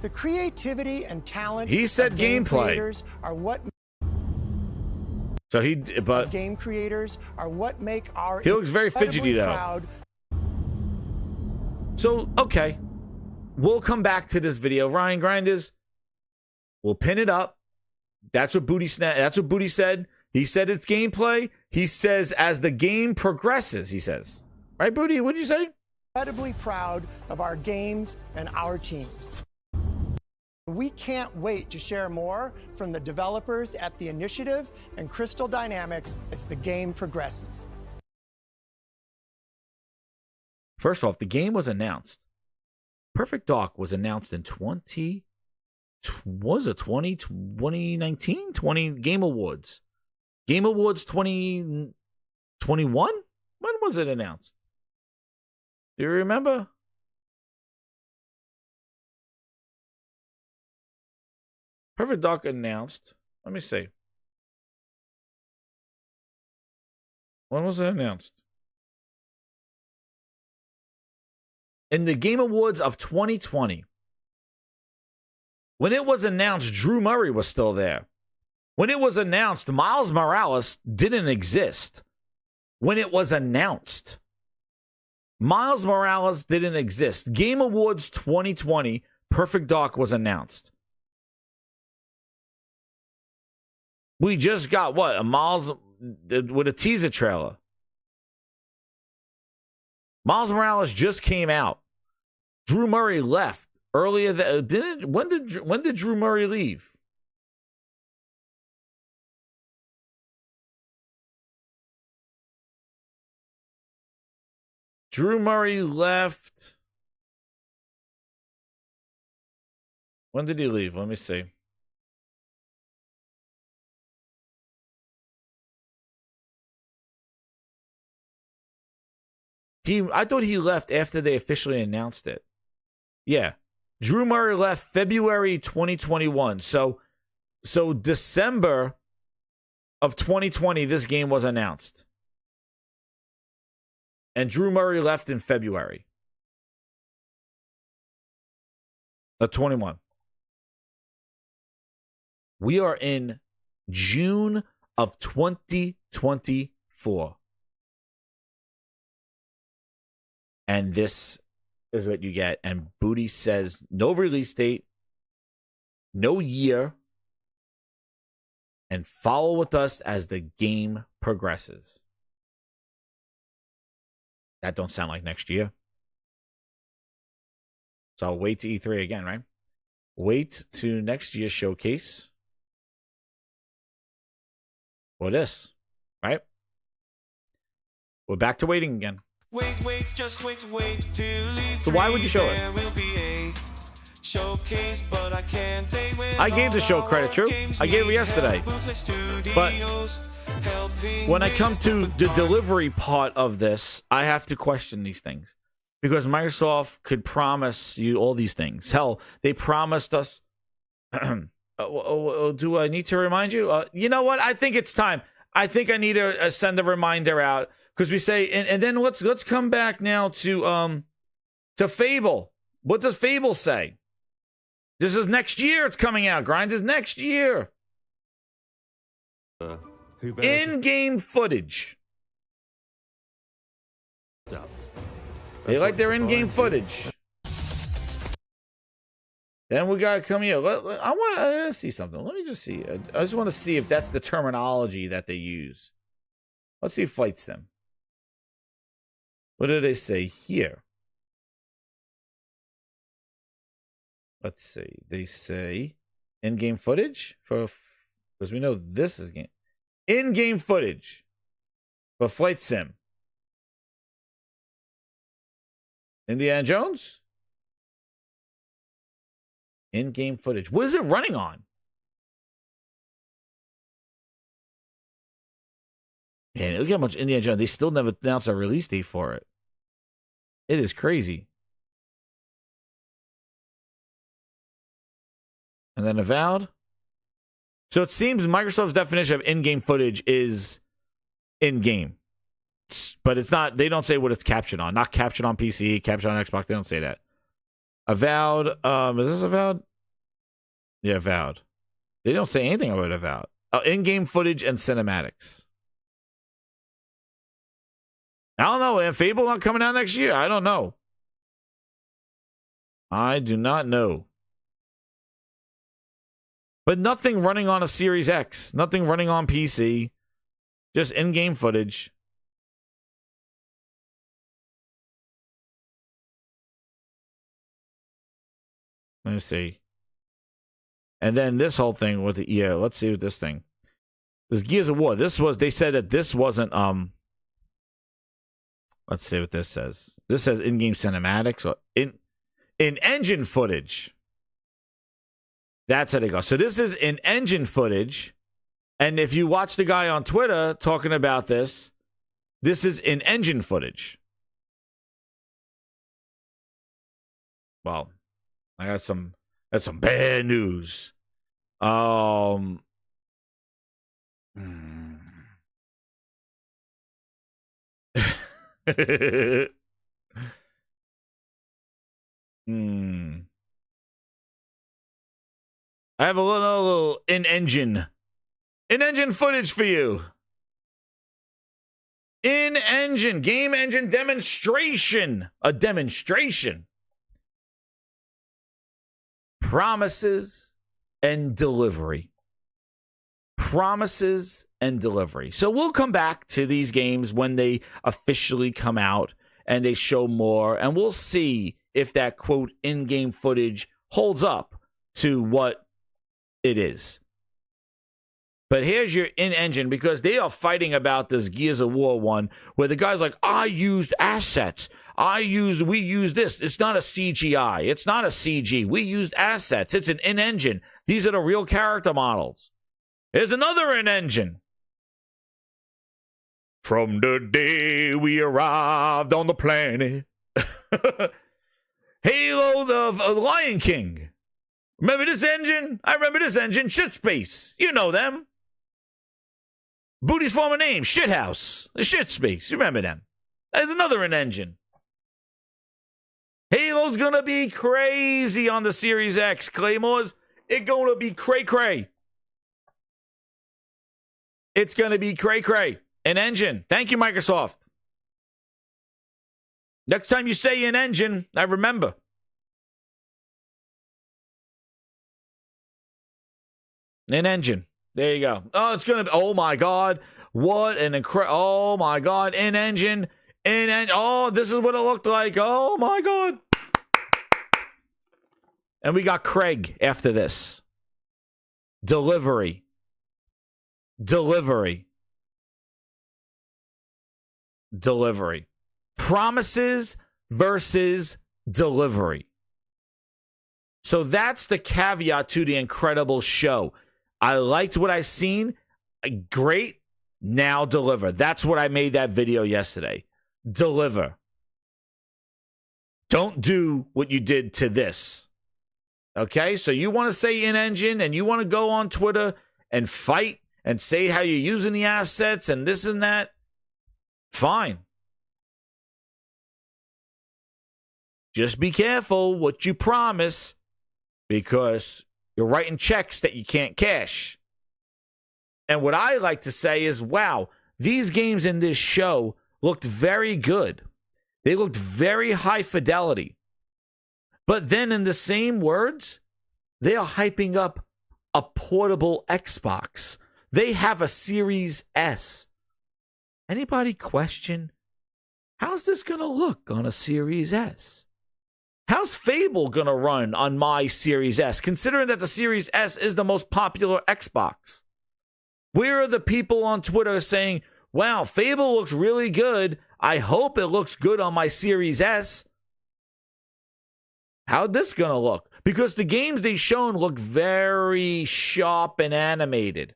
The creativity and talent he said of game gameplay creators are what... So game creators are what make our... He looks very fidgety, though. So, okay. We'll come back to this video. Ryan Grinders, we'll pin it up. That's what Booty said. He said it's gameplay. He says as the game progresses, he says. Right, Booty? What did you say? Incredibly proud of our games and our teams. We can't wait to share more from the developers at the Initiative and Crystal Dynamics as the game progresses. First off, the game was announced. Perfect Dark was announced in 2019 Game Awards. Game Awards 2021? When was it announced? Do you remember? Perfect Dark announced. Let me see. When was it announced? In the Game Awards of 2020. When it was announced, Drew Murray was still there. When it was announced, Miles Morales didn't exist. When it was announced, Miles Morales didn't exist. Game Awards 2020, Perfect Dark was announced. We just got what? A Miles with a teaser trailer. Miles Morales just came out. Drew Murray left earlier. When did Drew Murray leave? Drew Murray left. When did he leave? Let me see. I thought he left after they officially announced it. Yeah. Drew Murray left February 2021. So December of 2020, this game was announced. And Drew Murray left in February of 21. We are in June of 2024. And this is what you get. And Booty says no release date, no year, and follow with us as the game progresses. That don't sound like next year. So I'll wait to E3 again, right? Wait to next year's showcase for this, right? We're back to waiting again. Wait, just wait till So why would you show it? Showcase, but I can't take I gave the show credit, true. I gave it yesterday. But when I come to the delivery part of this, I have to question these things. Because Microsoft could promise you all these things. Hell, they promised us... do I need to remind you? You know what? I think it's time. I think I need to send a reminder out. Because we say... And then let's come back now to Fable. What does Fable say? This is next year it's coming out. Grind is next year. In-game footage. They like their in-game footage. Then we got to come here. I want to see something. Let me just see. I just want to see if that's the terminology that they use. Let's see Flight Sim. What do they say here? Let's see. They say in-game footage for, because we know this is game. In-game footage for Flight Sim. Indiana Jones? In-game footage. What is it running on? Man, look how much Indiana Jones. They still never announced a release date for it. It is crazy. And then Avowed. So it seems Microsoft's definition of in-game footage is in-game. But it's not, they don't say what it's captured on. Not captured on PC, captured on Xbox. They don't say that. Avowed. Is this Avowed? Yeah, Avowed. They don't say anything about Avowed. In-game footage and cinematics. I don't know. And Fable not coming out next year? I don't know. I do not know. But nothing running on a Series X. Nothing running on PC. Just in-game footage. Let me see. And then this whole thing with the... Yeah, let's see what this thing... This Gears of War. This was... They said that this wasn't... Let's see what this says. This says in-game cinematics. Or in-engine footage. That's how they go. So this is in-engine footage. And if you watch the guy on Twitter talking about this, this is in-engine footage. Well, that's some bad news. I have a little in-engine footage for you. In-engine, game engine demonstration. A demonstration. Promises and delivery. Promises and delivery. So we'll come back to these games when they officially come out and they show more, and we'll see if that, quote, in-game footage holds up to what it is. But here's your in-engine, because they are fighting about this Gears of War one where the guy's like, I used assets. We used this. It's not a CGI. It's not a CG. We used assets. It's an in-engine. These are the real character models. Here's another in-engine. From the day we arrived on the planet. Halo, the Lion King. Remember this engine? I remember this engine. Shitspace. You know them. Booty's former name, Shithouse. The Shitspace. You remember them. There's another in-engine. Halo's gonna be crazy on the Series X. Claymores, it's gonna be cray-cray. It's gonna be cray-cray. An engine. Thank you, Microsoft. Next time you say an engine, I remember. An engine. There you go. Oh, it's going to be... Oh, my God. What an incredible... Oh, my God. An engine. Oh, this is what it looked like. Oh, my God. And we got Craig after this. Delivery. Promises versus delivery. So that's the caveat to the incredible show. I liked what I seen. Great. Now deliver. That's what I made that video yesterday. Deliver. Don't do what you did to this. Okay? So you want to say in-engine and you want to go on Twitter and fight and say how you're using the assets and this and that. Fine. Just be careful what you promise because you're writing checks that you can't cash. And what I like to say is, wow, these games in this show looked very good. They looked very high fidelity. But then in the same words, they are hyping up a portable Xbox. They have a Series S. Anybody question, how's this going to look on a Series S? How's Fable going to run on my Series S, considering that the Series S is the most popular Xbox? Where are the people on Twitter saying, wow, Fable looks really good. I hope it looks good on my Series S. How's this going to look? Because the games they've shown look very sharp and animated.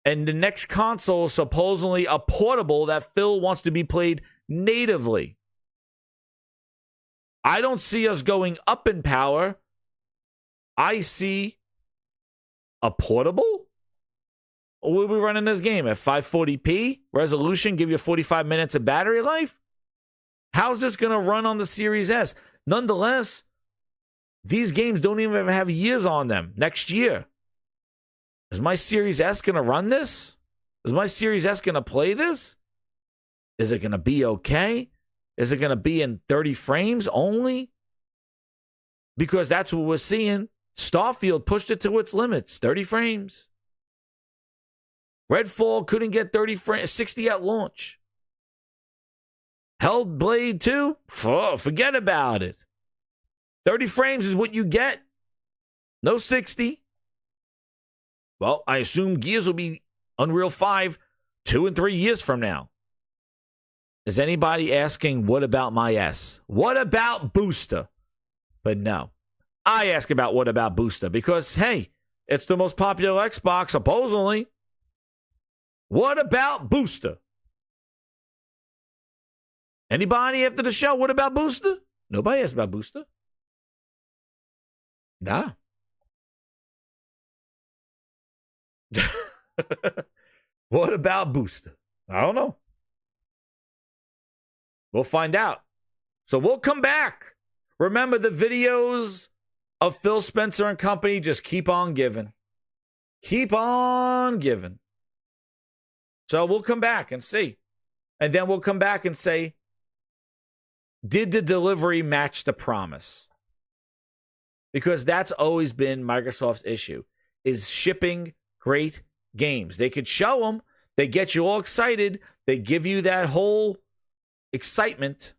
And the next console is supposedly a portable that Phil wants to be played natively. I don't see us going up in power. I see a portable? Or will we running this game at 540p resolution, give you 45 minutes of battery life? How's this going to run on the Series S? Nonetheless, these games don't even have years on them next year. Is my Series S going to run this? Is my Series S going to play this? Is it going to be okay? Is it going to be in 30 frames only? Because that's what we're seeing. Starfield pushed it to its limits, 30 frames. Redfall couldn't get 30 frames, 60 at launch. Hellblade 2, forget about it. 30 frames is what you get. No 60. Well, I assume Gears will be Unreal 5 2 and 3 years from now. Is anybody asking, what about my S? What about Booster? But no. I ask about what about Booster because, hey, it's the most popular Xbox, supposedly. What about Booster? Anybody after the show, what about Booster? Nobody asked about Booster. Nah. What about Booster? I don't know. We'll find out. So we'll come back. Remember, the videos of Phil Spencer and company just keep on giving. Keep on giving. So we'll come back and see. And then we'll come back and say, did the delivery match the promise? Because that's always been Microsoft's issue, is shipping great games. They could show them. They get you all excited. They give you that whole excitement.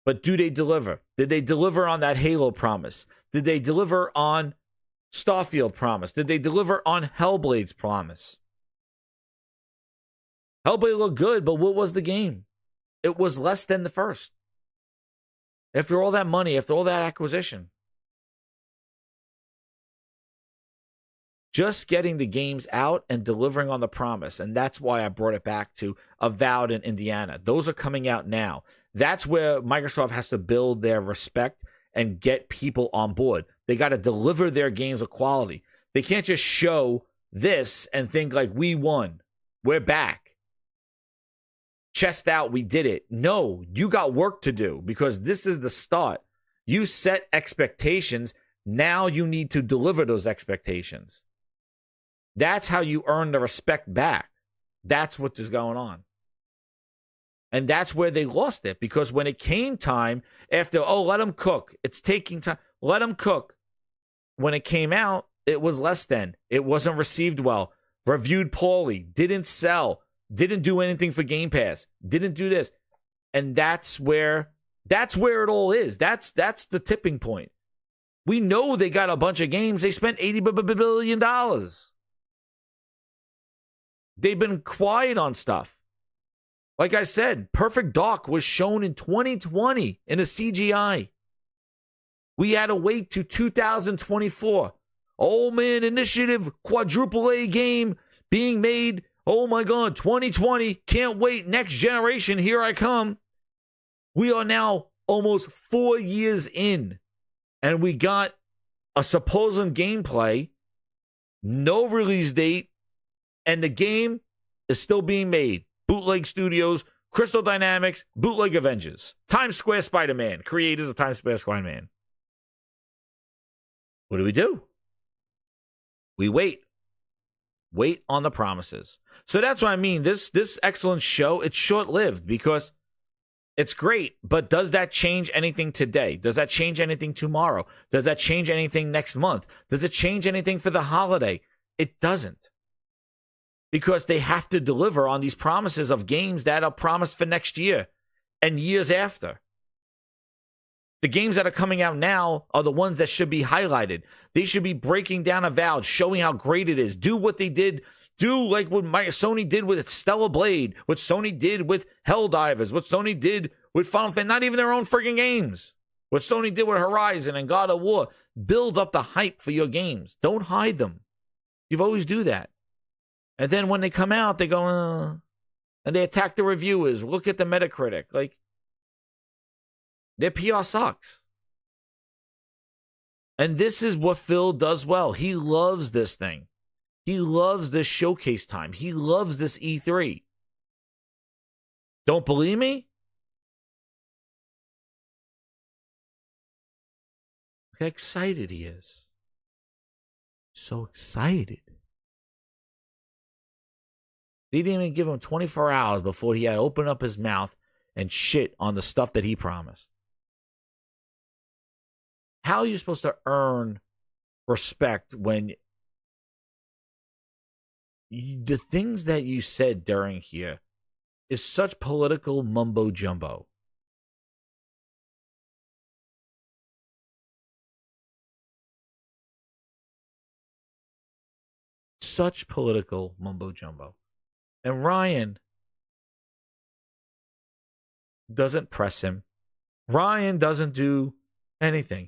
But do they deliver? Did they deliver on that Halo promise? Did they deliver on Starfield promise? Did they deliver on Hellblade's promise? Hellblade looked good, but what was the game? It was less than the first. After all that money, after all that acquisition. Just getting the games out and delivering on the promise. And that's why I brought it back to Avowed in Indiana. Those are coming out now. That's where Microsoft has to build their respect and get people on board. They got to deliver their games of quality. They can't just show this and think like, we won. We're back. Chest out, we did it. No, you got work to do because this is the start. You set expectations. Now you need to deliver those expectations. That's how you earn the respect back. That's what is going on. And that's where they lost it, because when it came time after, let them cook. It's taking time. Let them cook. When it came out, it was less than. It wasn't received well. Reviewed poorly. Didn't sell. Didn't do anything for Game Pass. Didn't do this. And that's where it all is. That's the tipping point. We know they got a bunch of games. They spent $80 billion. They've been quiet on stuff. Like I said, Perfect Dark was shown in 2020 in a CGI. We had to wait to 2024. Oh man, Initiative quadruple A game being made. Oh my God, 2020. Can't wait. Next generation, here I come. We are now almost 4 years in, and we got a supposed gameplay, no release date, and the game is still being made. Bootleg Studios, Crystal Dynamics, Bootleg Avengers, Times Square Spider-Man, creators of Times Square Spider-Man. What do? We wait. Wait on the promises. So that's what I mean. This excellent show, it's short-lived because it's great, but does that change anything today? Does that change anything tomorrow? Does that change anything next month? Does it change anything for the holiday? It doesn't. Because they have to deliver on these promises of games that are promised for next year and years after. The games that are coming out now are the ones that should be highlighted. They should be breaking down Avowed, showing how great it is. Do what they did. Do like what Sony did with Stellar Blade, what Sony did with Helldivers, what Sony did with Final Fantasy, not even their own friggin' games. What Sony did with Horizon and God of War. Build up the hype for your games. Don't hide them. You've always do that. And then when they come out, they go, and they attack the reviewers. Look at the Metacritic. Like, their PR sucks. And this is what Phil does well. He loves this thing. He loves this showcase time. He loves this E3. Don't believe me? Look how excited he is. So excited. They didn't even give him 24 hours before he had to open up his mouth and shit on the stuff that he promised. How are you supposed to earn respect when the things that you said during here is such political mumbo jumbo? Such political mumbo jumbo. And Ryan doesn't press him. Ryan doesn't do anything.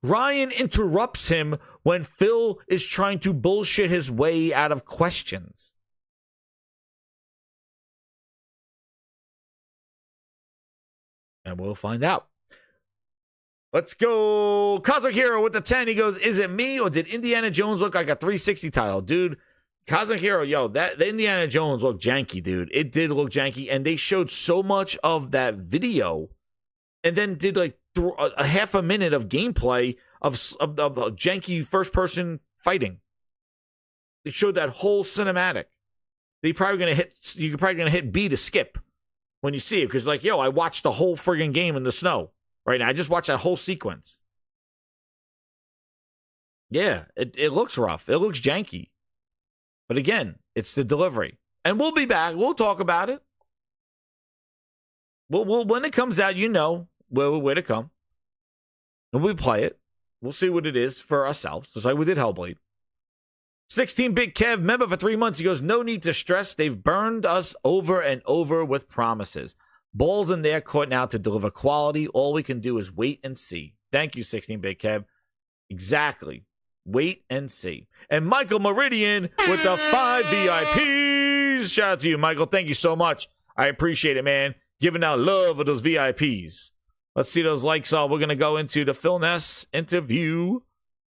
Ryan interrupts him when Phil is trying to bullshit his way out of questions. And we'll find out. Let's go. Cosmic Hero with the 10. He goes, is it me or did Indiana Jones look like a 360 title? Dude, Cosmic Hero, the Indiana Jones looked janky, dude. It did look janky, and they showed so much of that video and then did like a half a minute of gameplay of janky first-person fighting. They showed that whole cinematic. You're probably gonna hit B to skip when you see it, because I watched the whole friggin' game in the snow right now. I just watched that whole sequence. Yeah, it looks rough. It looks janky. But again, it's the delivery. And we'll be back. We'll talk about it. We'll when it comes out, where to come. And we play it. We'll see what it is for ourselves, just like we did Hellblade. 16-bit Kev, member for 3 months. He goes, no need to stress. They've burned us over and over with promises. Balls in their court now to deliver quality. All we can do is wait and see. Thank you, 16-bit Kev. Exactly. Wait and see. And Michael Meridian with the 5 VIPs. Shout out to you, Michael. Thank you so much. I appreciate it, man. Giving out love of those VIPs. Let's see those likes. We're going to go into the Philness interview.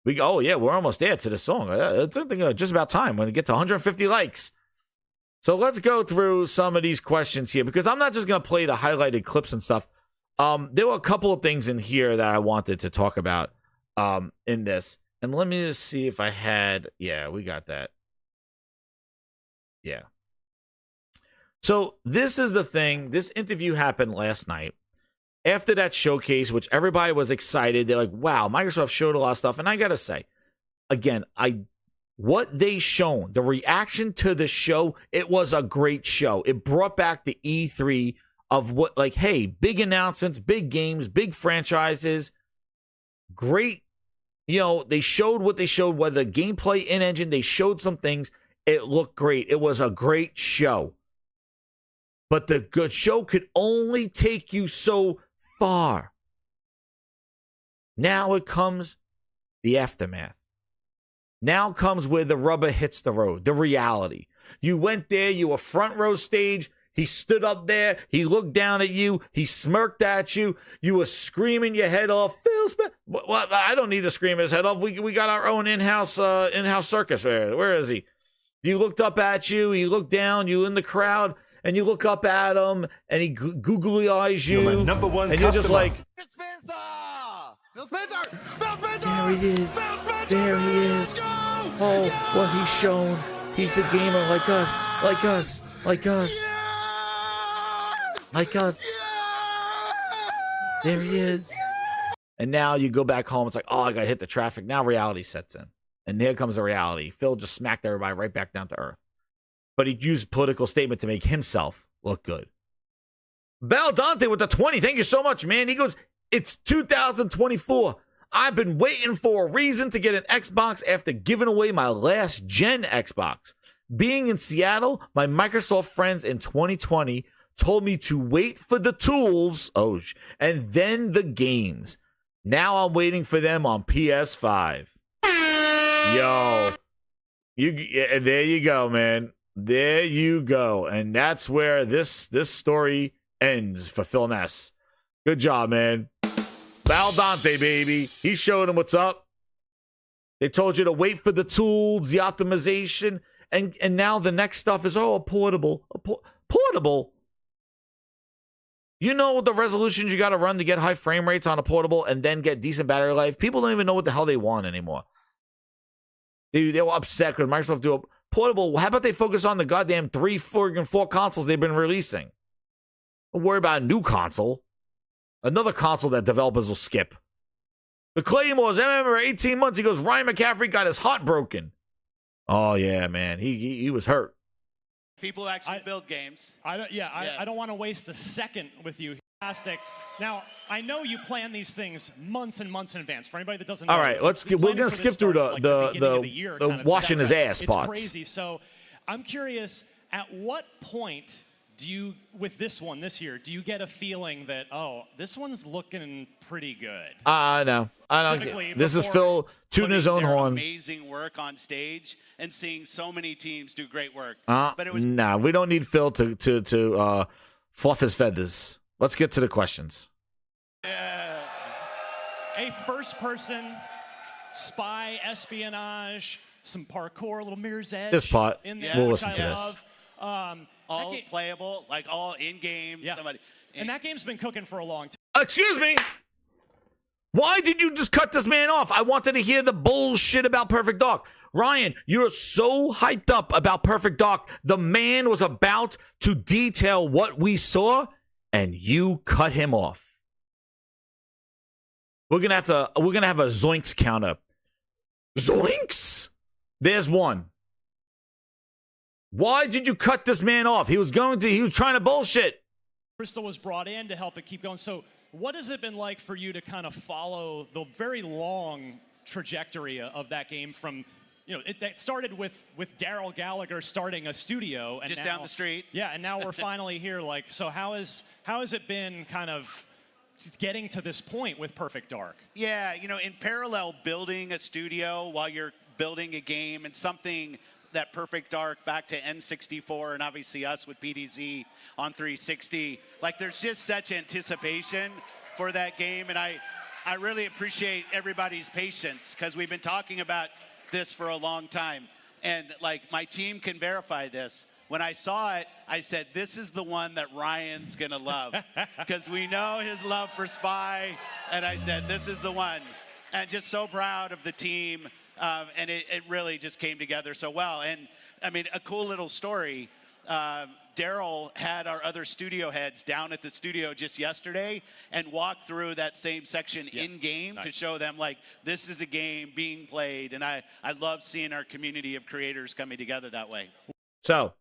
We're almost there to the song. I think just about time when we get to 150 likes. So let's go through some of these questions here, because I'm not just going to play the highlighted clips and stuff. There were a couple of things in here that I wanted to talk about in this. And let me just see if I had... Yeah, we got that. Yeah. So this is the thing. This interview happened last night. After that showcase, which everybody was excited. They're like, wow, Microsoft showed a lot of stuff. And I got to say, again, what they shown, the reaction to the show, it was a great show. It brought back the E3 of what, hey, big announcements, big games, big franchises, great. They showed what they showed, whether gameplay in-engine, they showed some things. It looked great. It was a great show. But the good show could only take you so far. Now it comes the aftermath. Now comes where the rubber hits the road, the reality. You went there, you were front row stage. He stood up there. He looked down at you. He smirked at you. You were screaming your head off. Phil Spencer. Well, I don't need to scream his head off. We got our own in-house circus. Where is he? You looked up at you. He looked down. You in the crowd, and you look up at him, and he googly eyes you. You're my number one and customer. You're just like, Phil Spencer! Phil Spencer! there he is. There he is. Oh, what he's shown. He's a gamer like us. Like us. Like us. Like us. There he is. And now you go back home. It's like, oh, I got to hit the traffic. Now reality sets in. And here comes the reality. Phil just smacked everybody right back down to earth. But he used a political statement to make himself look good. Val Dante with the 20. Thank you so much, man. He goes, it's 2024. I've been waiting for a reason to get an Xbox after giving away my last gen Xbox. Being in Seattle, my Microsoft friends in 2020 told me to wait for the tools, and then the games. Now I'm waiting for them on PS5. Yo, there you go, man. There you go. And that's where this story ends for Philness. Good job, man. Val Dante, baby. He showed him what's up. They told you to wait for the tools, the optimization, and now the next stuff is, a portable. Portable? You know the resolutions you got to run to get high frame rates on a portable and then get decent battery life? People don't even know what the hell they want anymore. They were upset because Microsoft do a portable. How about they focus on the goddamn 4 consoles they've been releasing? Don't worry about a new console. Another console that developers will skip. The Claymores, I remember 18 months, he goes, Ryan McCaffrey got his heart broken. Oh, yeah, man. He was hurt. People actually build games. I don't want to waste a second with you. Fantastic. Now, I know you plan these things months and months in advance. For anybody that doesn't know, all right, we're going to skip through the washing his ass parts. It's crazy. So I'm curious, at what point do you, with this one this year, do you get a feeling that, this one's looking pretty good? No. I don't. This is Phil tooting his own horn. Amazing work on stage and seeing so many teams do great work. But it was we don't need Phil to fluff his feathers. Let's get to the questions. A first-person spy espionage, some parkour, a little Mirror's Edge. This part, in there, we'll listen to this. All playable, like all in-game. Yeah. And that game's been cooking for a long time. Excuse me. Why did you just cut this man off? I wanted to hear the bullshit about Perfect Dark. Ryan, you're so hyped up about Perfect Dark. The man was about to detail what we saw, and you cut him off. We're gonna have a ZOINKS counter. ZOINKS? There's one. Why did you cut this man off? He was trying to bullshit. Crystal was brought in to help it keep going. So what has it been like for you to kind of follow the very long trajectory of that game from, that started with Daryl Gallagher starting a studio. And just down the street. Yeah, and now we're finally here. So how has it been kind of getting to this point with Perfect Dark? Yeah, in parallel building a studio while you're building a game and something that Perfect Dark back to N64 and obviously us with PDZ on 360. Like there's just such anticipation for that game, and I really appreciate everybody's patience because we've been talking about this for a long time. And like my team can verify this. When I saw it, I said, this is the one that Ryan's gonna love because we know his love for Spy. And I said, this is the one. And just so proud of the team. And it really just came together so well. And I mean, a cool little story. Daryl had our other studio heads down at the studio just yesterday and walked through that same section in-game to show them, like, this is a game being played. And I love seeing our community of creators coming together that way. So,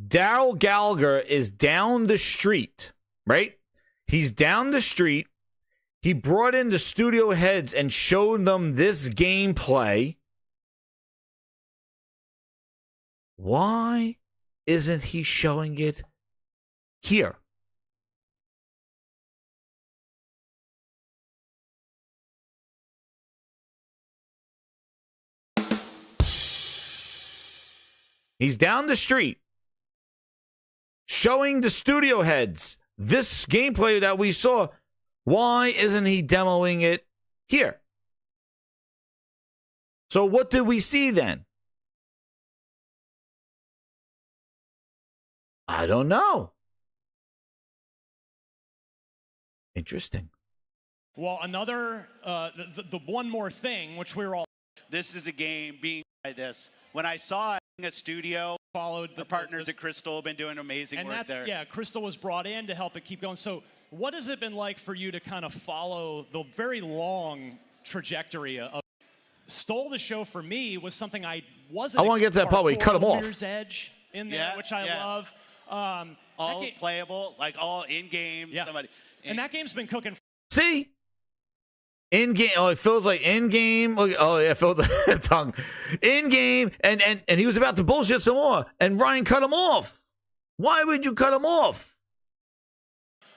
Daryl Gallagher is down the street, right? He's down the street. He brought in the studio heads and showed them this gameplay. Why isn't he showing it Here. He's down the street showing the studio heads this gameplay that we saw. Why isn't he demoing it here? So what did we see then? I don't know. Interesting. Well, another, the one more thing, which we were all... This is a game being by this. When I saw it in a studio, followed the partners at Crystal have been doing amazing work there. Yeah, Crystal was brought in to help it keep going. So what has it been like for you to kind of follow the very long trajectory of... Stole the show for me was something I wasn't... I want to get to that part where you cut him off. Mirror's Edge in there, which I love. All playable, like all in-game. Yeah. And that game's been cooking. See? In-game. Oh, it feels like in-game. Oh, yeah, I felt the tongue. In-game. And he was about to bullshit some more. And Ryan cut him off. Why would you cut him off?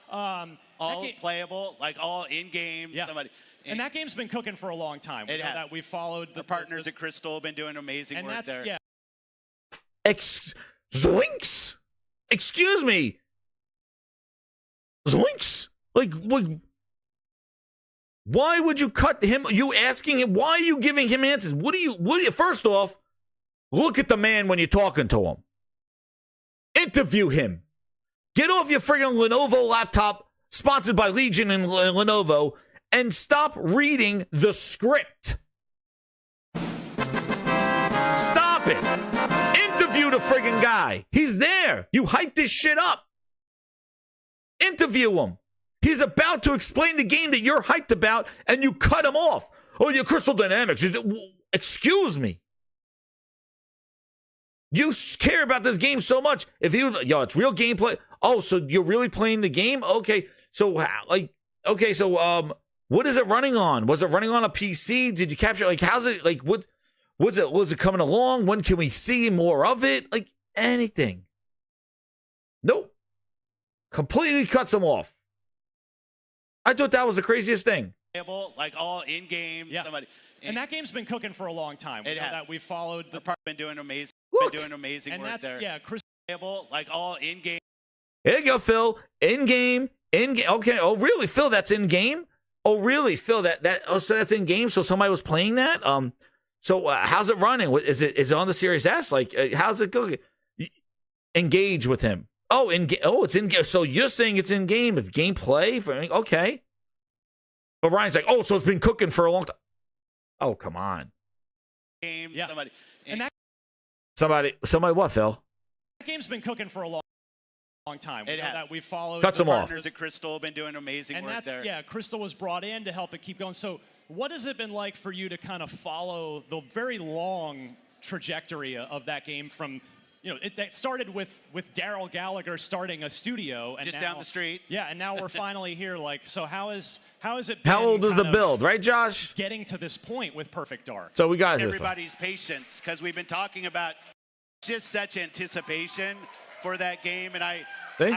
All playable, like all in-game. Yeah. And that game's been cooking for a long time. It has. That we followed the partners at Crystal have been doing amazing work there. Yeah. ZOINKS? Excuse me. ZOINKS? Like, why would you cut him? You asking him? Why are you giving him answers? What do you? First off, look at the man when you're talking to him. Interview him. Get off your friggin' Lenovo laptop, sponsored by Legion and Lenovo, and stop reading the script. Stop it. Interview the friggin' guy. He's there. You hype this shit up. Interview him. He's about to explain the game that you're hyped about, and you cut him off. Oh, your Crystal Dynamics. Excuse me. You care about this game so much. If you, it's real gameplay. Oh, so you're really playing the game? Okay. So, what is it running on? Was it running on a PC? Did you capture, how's it, was it coming along? When can we see more of it? Anything. Nope. Completely cuts him off. I thought that was the craziest thing. Like all in-game. Yeah. And that game's been cooking for a long time. It has. That we followed the part been doing amazing. Look. Been doing amazing and work that's, there. Yeah, like all in-game. There you go, Phil. In-game. Okay. Oh, really, Phil? That's in-game? Oh, really, Phil? So that's in-game? So somebody was playing that? So how's it running? Is it on the Series S? How's it going? Engage with him. Oh, it's in game. So you're saying it's in game? It's gameplay? Okay. But Ryan's like, oh, so it's been cooking for a long time. Oh, come on. Game. Yeah. Somebody. Somebody what, Phil? That game's been cooking for a long time. It has. That we followed. Cuts him off. Partners at Crystal have been doing amazing work there. Yeah, Crystal was brought in to help it keep going. So what has it been like for you to kind of follow the very long trajectory of that game from... that started with Daryl Gallagher starting a studio, and just now, down the street. Yeah, and now we're finally here. So how is it? How old is the build, right, Josh? Getting to this point with Perfect Dark. So we got everybody's patience, because we've been talking about just such anticipation for that game, and I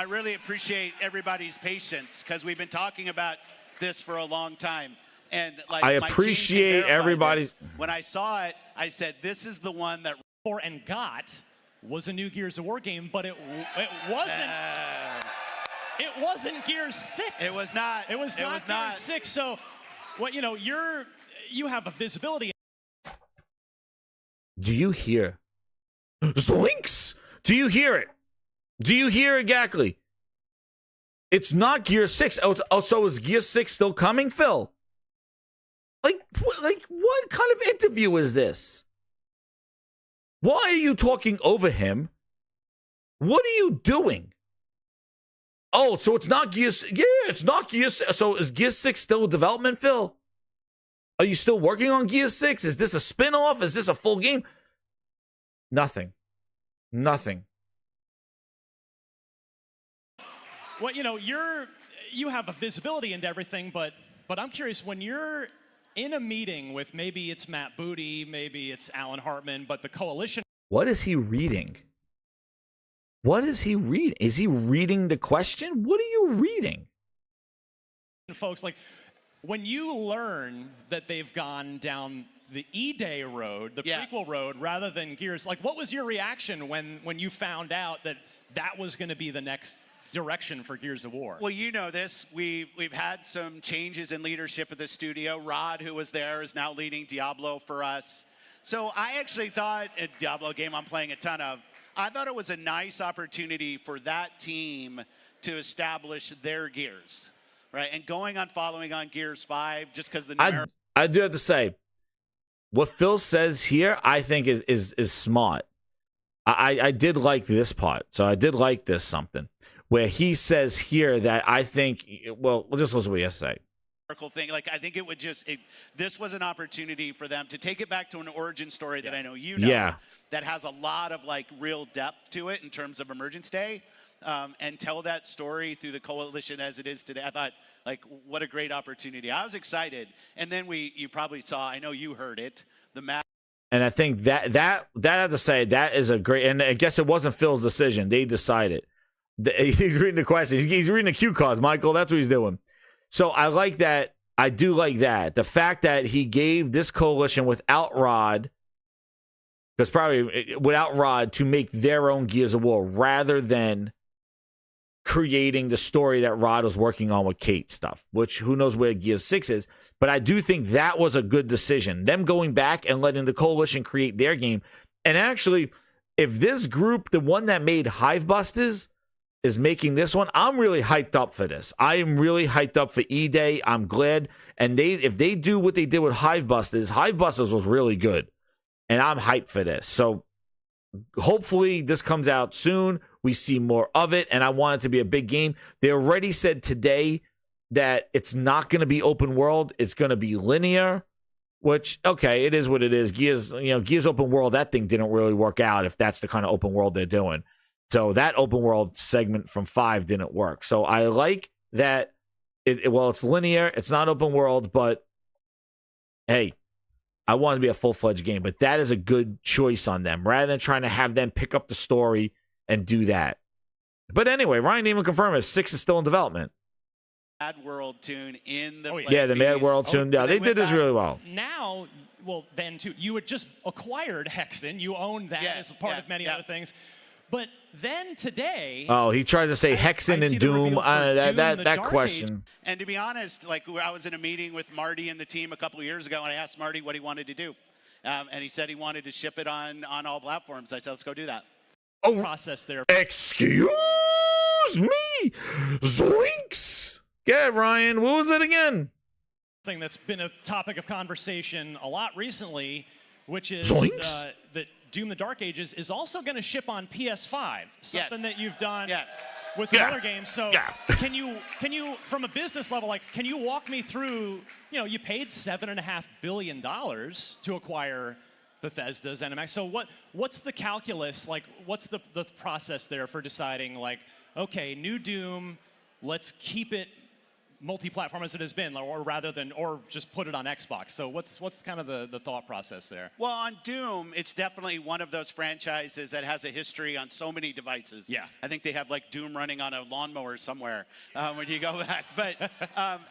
really appreciate everybody's patience, because we've been talking about this for a long time. And I appreciate everybody's. When I saw it, I said, "This is the one that." And got. Was a new Gears of War game, but it wasn't. It wasn't Gears 6. It was not. It was not Gears 6. So, you have a visibility. Do you hear? ZOINKS! Do you hear it? Do you hear exactly? It's not Gears 6. Oh, so is Gears 6 still coming, Phil? What kind of interview is this? Why are you talking over him? What are you doing? Oh, so it's not Gears. Yeah, it's not Gears. So is Gears 6 still in development, Phil? Are you still working on Gears 6? Is this a spin-off? Is this a full game? Nothing. Well, you have a visibility into everything, but I'm curious, when you're in a meeting with, maybe it's Matt Booty, maybe it's Alan Hartman, but the coalition. What is he reading? What is he reading? Is he reading the question? What are you reading? Folks, like, when you learn that they've gone down the E-Day road, the prequel road, rather than Gears, like, what was your reaction when you found out that that was going to be the next direction for Gears of War? Well, you know this. We've had some changes in leadership at the studio. Rod, who was there, is now leading Diablo for us. So I actually thought, a Diablo game I'm playing a ton of, I thought it was a nice opportunity for that team to establish their Gears, right? And going on following on Gears 5, just because the I do have to say, what Phil says here, I think is smart. I did like this part, so I did like this something where he says here that I think, well, we'll just listen to what he has to say. Thing. Like, I think it would just, this was an opportunity for them to take it back to an origin story that I know you know, that has a lot of like real depth to it in terms of Emergence Day, and tell that story through the coalition as it is today. I thought, like, what a great opportunity. I was excited. And then you probably saw, I know you heard it, the match. And I think that I have to say, that is a great, and I guess it wasn't Phil's decision. They decided. He's reading the questions. He's reading the cue cards, Michael. That's what he's doing. So I like that. I do like that. The fact that he gave this coalition without Rod, because probably without Rod, to make their own Gears of War rather than creating the story that Rod was working on with Kate stuff, which who knows where Gears 6 is. But I do think that was a good decision. Them going back and letting the coalition create their game. And actually, if this group, the one that made Hivebusters, is making this one, I'm really hyped up for this. I am really hyped up for E-Day. I'm glad. And if they do what they did with Hivebusters was really good. And I'm hyped for this. So hopefully this comes out soon. We see more of it. And I want it to be a big game. They already said today that it's not going to be open world. It's going to be linear, which, okay, it is what it is. Gears open world, that thing didn't really work out if that's the kind of open world they're doing. So that open world segment from 5 didn't work. So I like that. It's linear. It's not open world, but hey, I want it to be a full-fledged game. But that is a good choice on them, rather than trying to have them pick up the story and do that. But anyway, Ryan didn't even confirm if 6 is still in development. Mad World tune in the the Mad World tune. Yeah, they did this really well. Now, well, then too, you had just acquired Hexen. You owned that as part of many other things. But then today... Oh, he tried to say Hexen and Doom. That question. And to be honest, like, I was in a meeting with Marty and the team a couple of years ago, and I asked Marty what he wanted to do. And he said he wanted to ship it on all platforms. I said, let's go do that. Oh, process there. Excuse me! ZOINKS! Yeah, Ryan, what was it again? Thing that's been a topic of conversation a lot recently, which is that Doom the Dark Ages is also going to ship on PS5, something that you've done with some other games. So can you, from a business level, like, can you walk me through, you paid $7.5 billion to acquire Bethesda's ZeniMax. So what's the calculus, like, what's the process there for deciding, like, okay, new Doom, let's keep it multi-platform as it has been, or just put it on Xbox. So what's kind of the thought process there? Well, on Doom, it's definitely one of those franchises that has a history on so many devices. Yeah. I think they have like Doom running on a lawnmower somewhere when you go back. But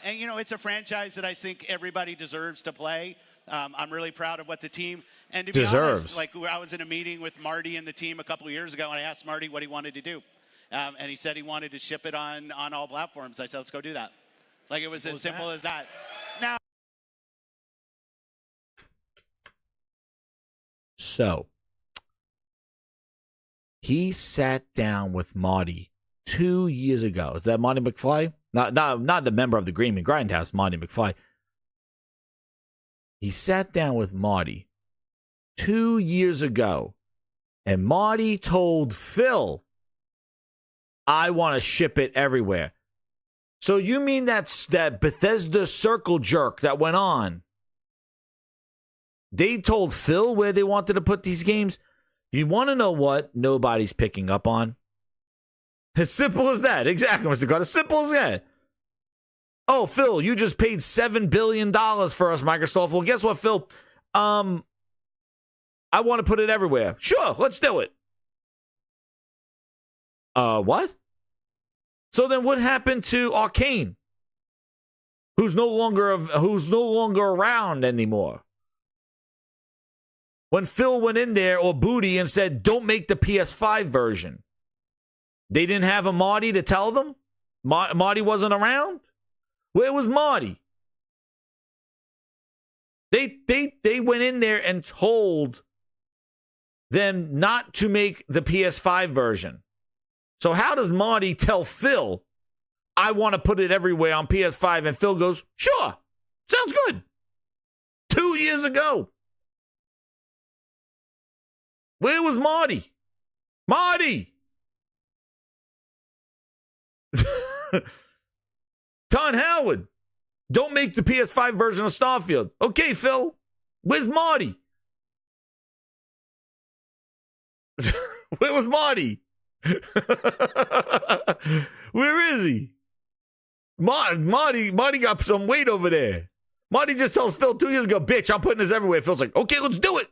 and it's a franchise that I think everybody deserves to play. I'm really proud of what the team and to be honest, like, I was in a meeting with Marty and the team a couple of years ago, and I asked Marty what he wanted to do, and he said he wanted to ship it on all platforms. I said, let's go do that. Like, it was as simple as that. Now, so he sat down with Marty 2 years ago. Is that Marty McFly? Not the member of the Green Grindhouse, Marty McFly. He sat down with Marty 2 years ago, and Marty told Phil, I want to ship it everywhere. So you mean that Bethesda circle jerk that went on? They told Phil where they wanted to put these games? You want to know what nobody's picking up on? As simple as that. Exactly, Mr. God. As simple as that. Oh, Phil, you just paid $7 billion for us, Microsoft. Well, guess what, Phil? I want to put it everywhere. Sure, let's do it. What? So then what happened to Arcane? Who's no longer around anymore? When Phil went in there, or Booty, and said, don't make the PS5 version, they didn't have a Marty to tell them? Marty wasn't around? Where was Marty? They went in there and told them not to make the PS5 version. So how does Marty tell Phil, I want to put it everywhere on PS5, and Phil goes, sure, sounds good. 2 years ago. Where was Marty? Marty! Ton Howard, don't make the PS5 version of Starfield. Okay, Phil, where's Marty? Where was Marty? Where is he? Marty got some weight over there. Marty just tells Phil 2 years ago, bitch, I'm putting this everywhere. Phil's like, okay, let's do it.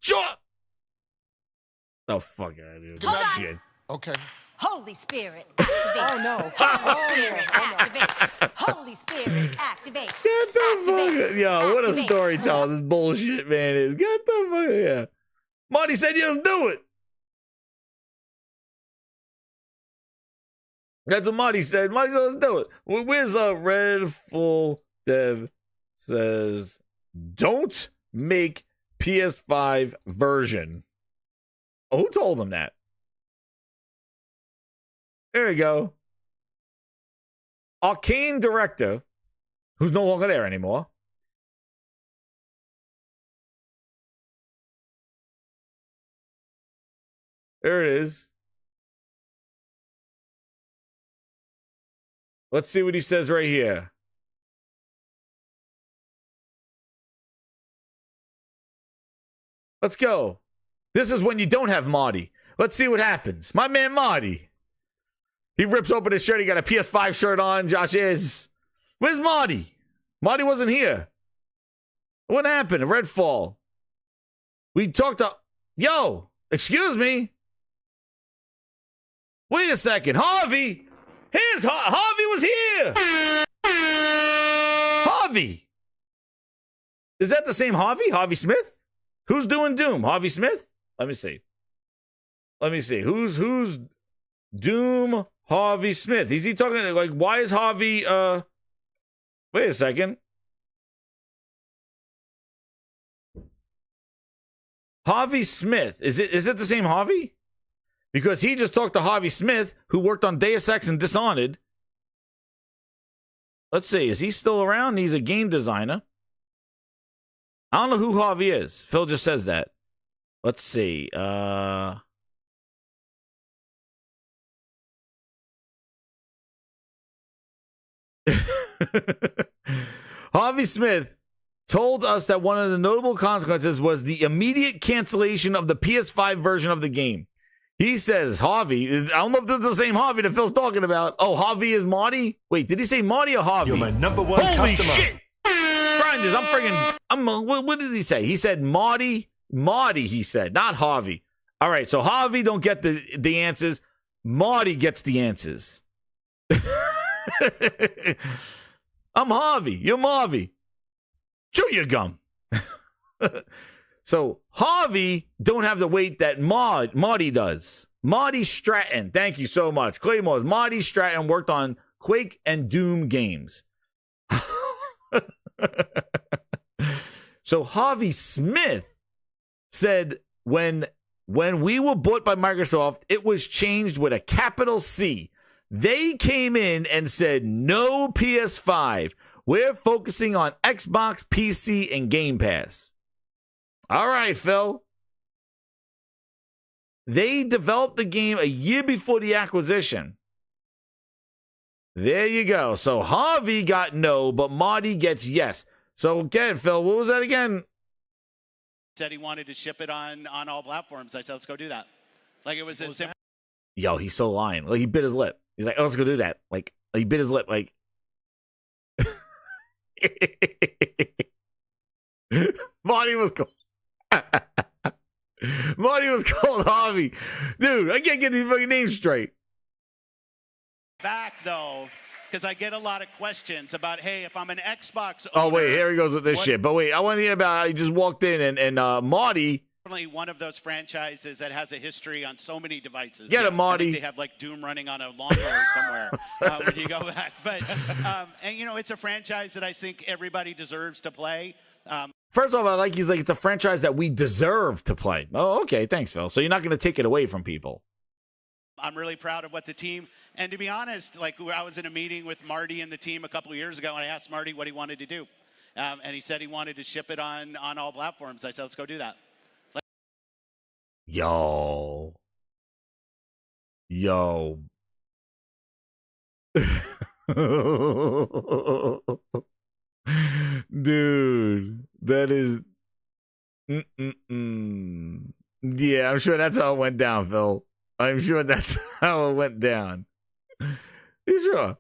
Sure. Oh, fuck out of here. Shit. Okay. Holy Spirit, activate. Oh, no. Holy Spirit, activate. Holy Spirit, activate. Get the fuck. Yo, what a Activate. storyteller this bullshit man is. Get the fuck. Yeah. Marty said, yes, do it. That's what Marty said. Marty said, let's do it. Where's Red Full Dev says, don't make PS5 version. Oh, who told them that? There you go. Arcane director, who's no longer there anymore. There it is. Let's see what he says right here. Let's go. This is when you don't have Marty. Let's see what happens. My man Marty. He rips open his shirt. He got a PS5 shirt on. Josh is. Where's Marty? Marty wasn't here. What happened? Redfall. We talked to... Yo, excuse me. Wait a second. Harvey. Harvey was here. Harvey. Is that the same Harvey? Harvey Smith? Who's doing Doom? Harvey Smith? Let me see. Who's Doom Harvey Smith? Is he talking like, why is Harvey wait a second. Harvey Smith. Is it the same Harvey? Because he just talked to Harvey Smith, who worked on Deus Ex and Dishonored. Let's see. Is he still around? He's a game designer. I don't know who Harvey is. Phil just says that. Let's see. Harvey Smith told us that one of the notable consequences was the immediate cancellation of the PS5 version of the game. He says, Harvey, I don't know if they're the same Harvey that Phil's talking about. Oh, Harvey is Marty? Wait, did he say Marty or Harvey? You're my number one Holy customer. Shit! Grinders, what did he say? He said Marty, he said, not Harvey. All right, so Harvey don't get the answers. Marty gets the answers. I'm Harvey. You're Marvy. Chew your gum. So Harvey don't have the weight that Marty does. Marty Stratton. Thank you so much. Claymore's Marty Stratton worked on Quake and Doom games. So Harvey Smith said when we were bought by Microsoft, it was changed with a capital C. They came in and said, no PS5. We're focusing on Xbox, PC, and Game Pass. All right, Phil. They developed the game a year before the acquisition. There you go. So Harvey got no, but Marty gets yes. So again, Phil, what was that again? Said he wanted to ship it on all platforms. I said, let's go do that. Like it was as simple. Yo, he's so lying. Like he bit his lip. He's like, oh, let's go do that. Like he bit his lip. Like Marty was cool. Marty was called Harvey. Dude, I can't get these fucking names straight. Back, though, because I get a lot of questions about, hey, if I'm an Xbox owner... Oh, wait, here he goes with this shit. But wait, I want to hear about how he just walked in and Marty... One of those franchises that has a history on so many devices. Get it, Marty. I think they have like Doom running on a lawnmower somewhere when you go back. But and you know, it's a franchise that I think everybody deserves to play. First off, I like he's like it's a franchise that we deserve to play. Oh, okay, thanks, Phil. So you're not going to take it away from people. I'm really proud of what the team. And to be honest, like I was in a meeting with Marty and the team a couple of years ago, and I asked Marty what he wanted to do, and he said he wanted to ship it on all platforms. I said, let's go do that. Yo. Dude, that is... Yeah, I'm sure that's how it went down, Phil. I'm sure that's how it went down. You sure?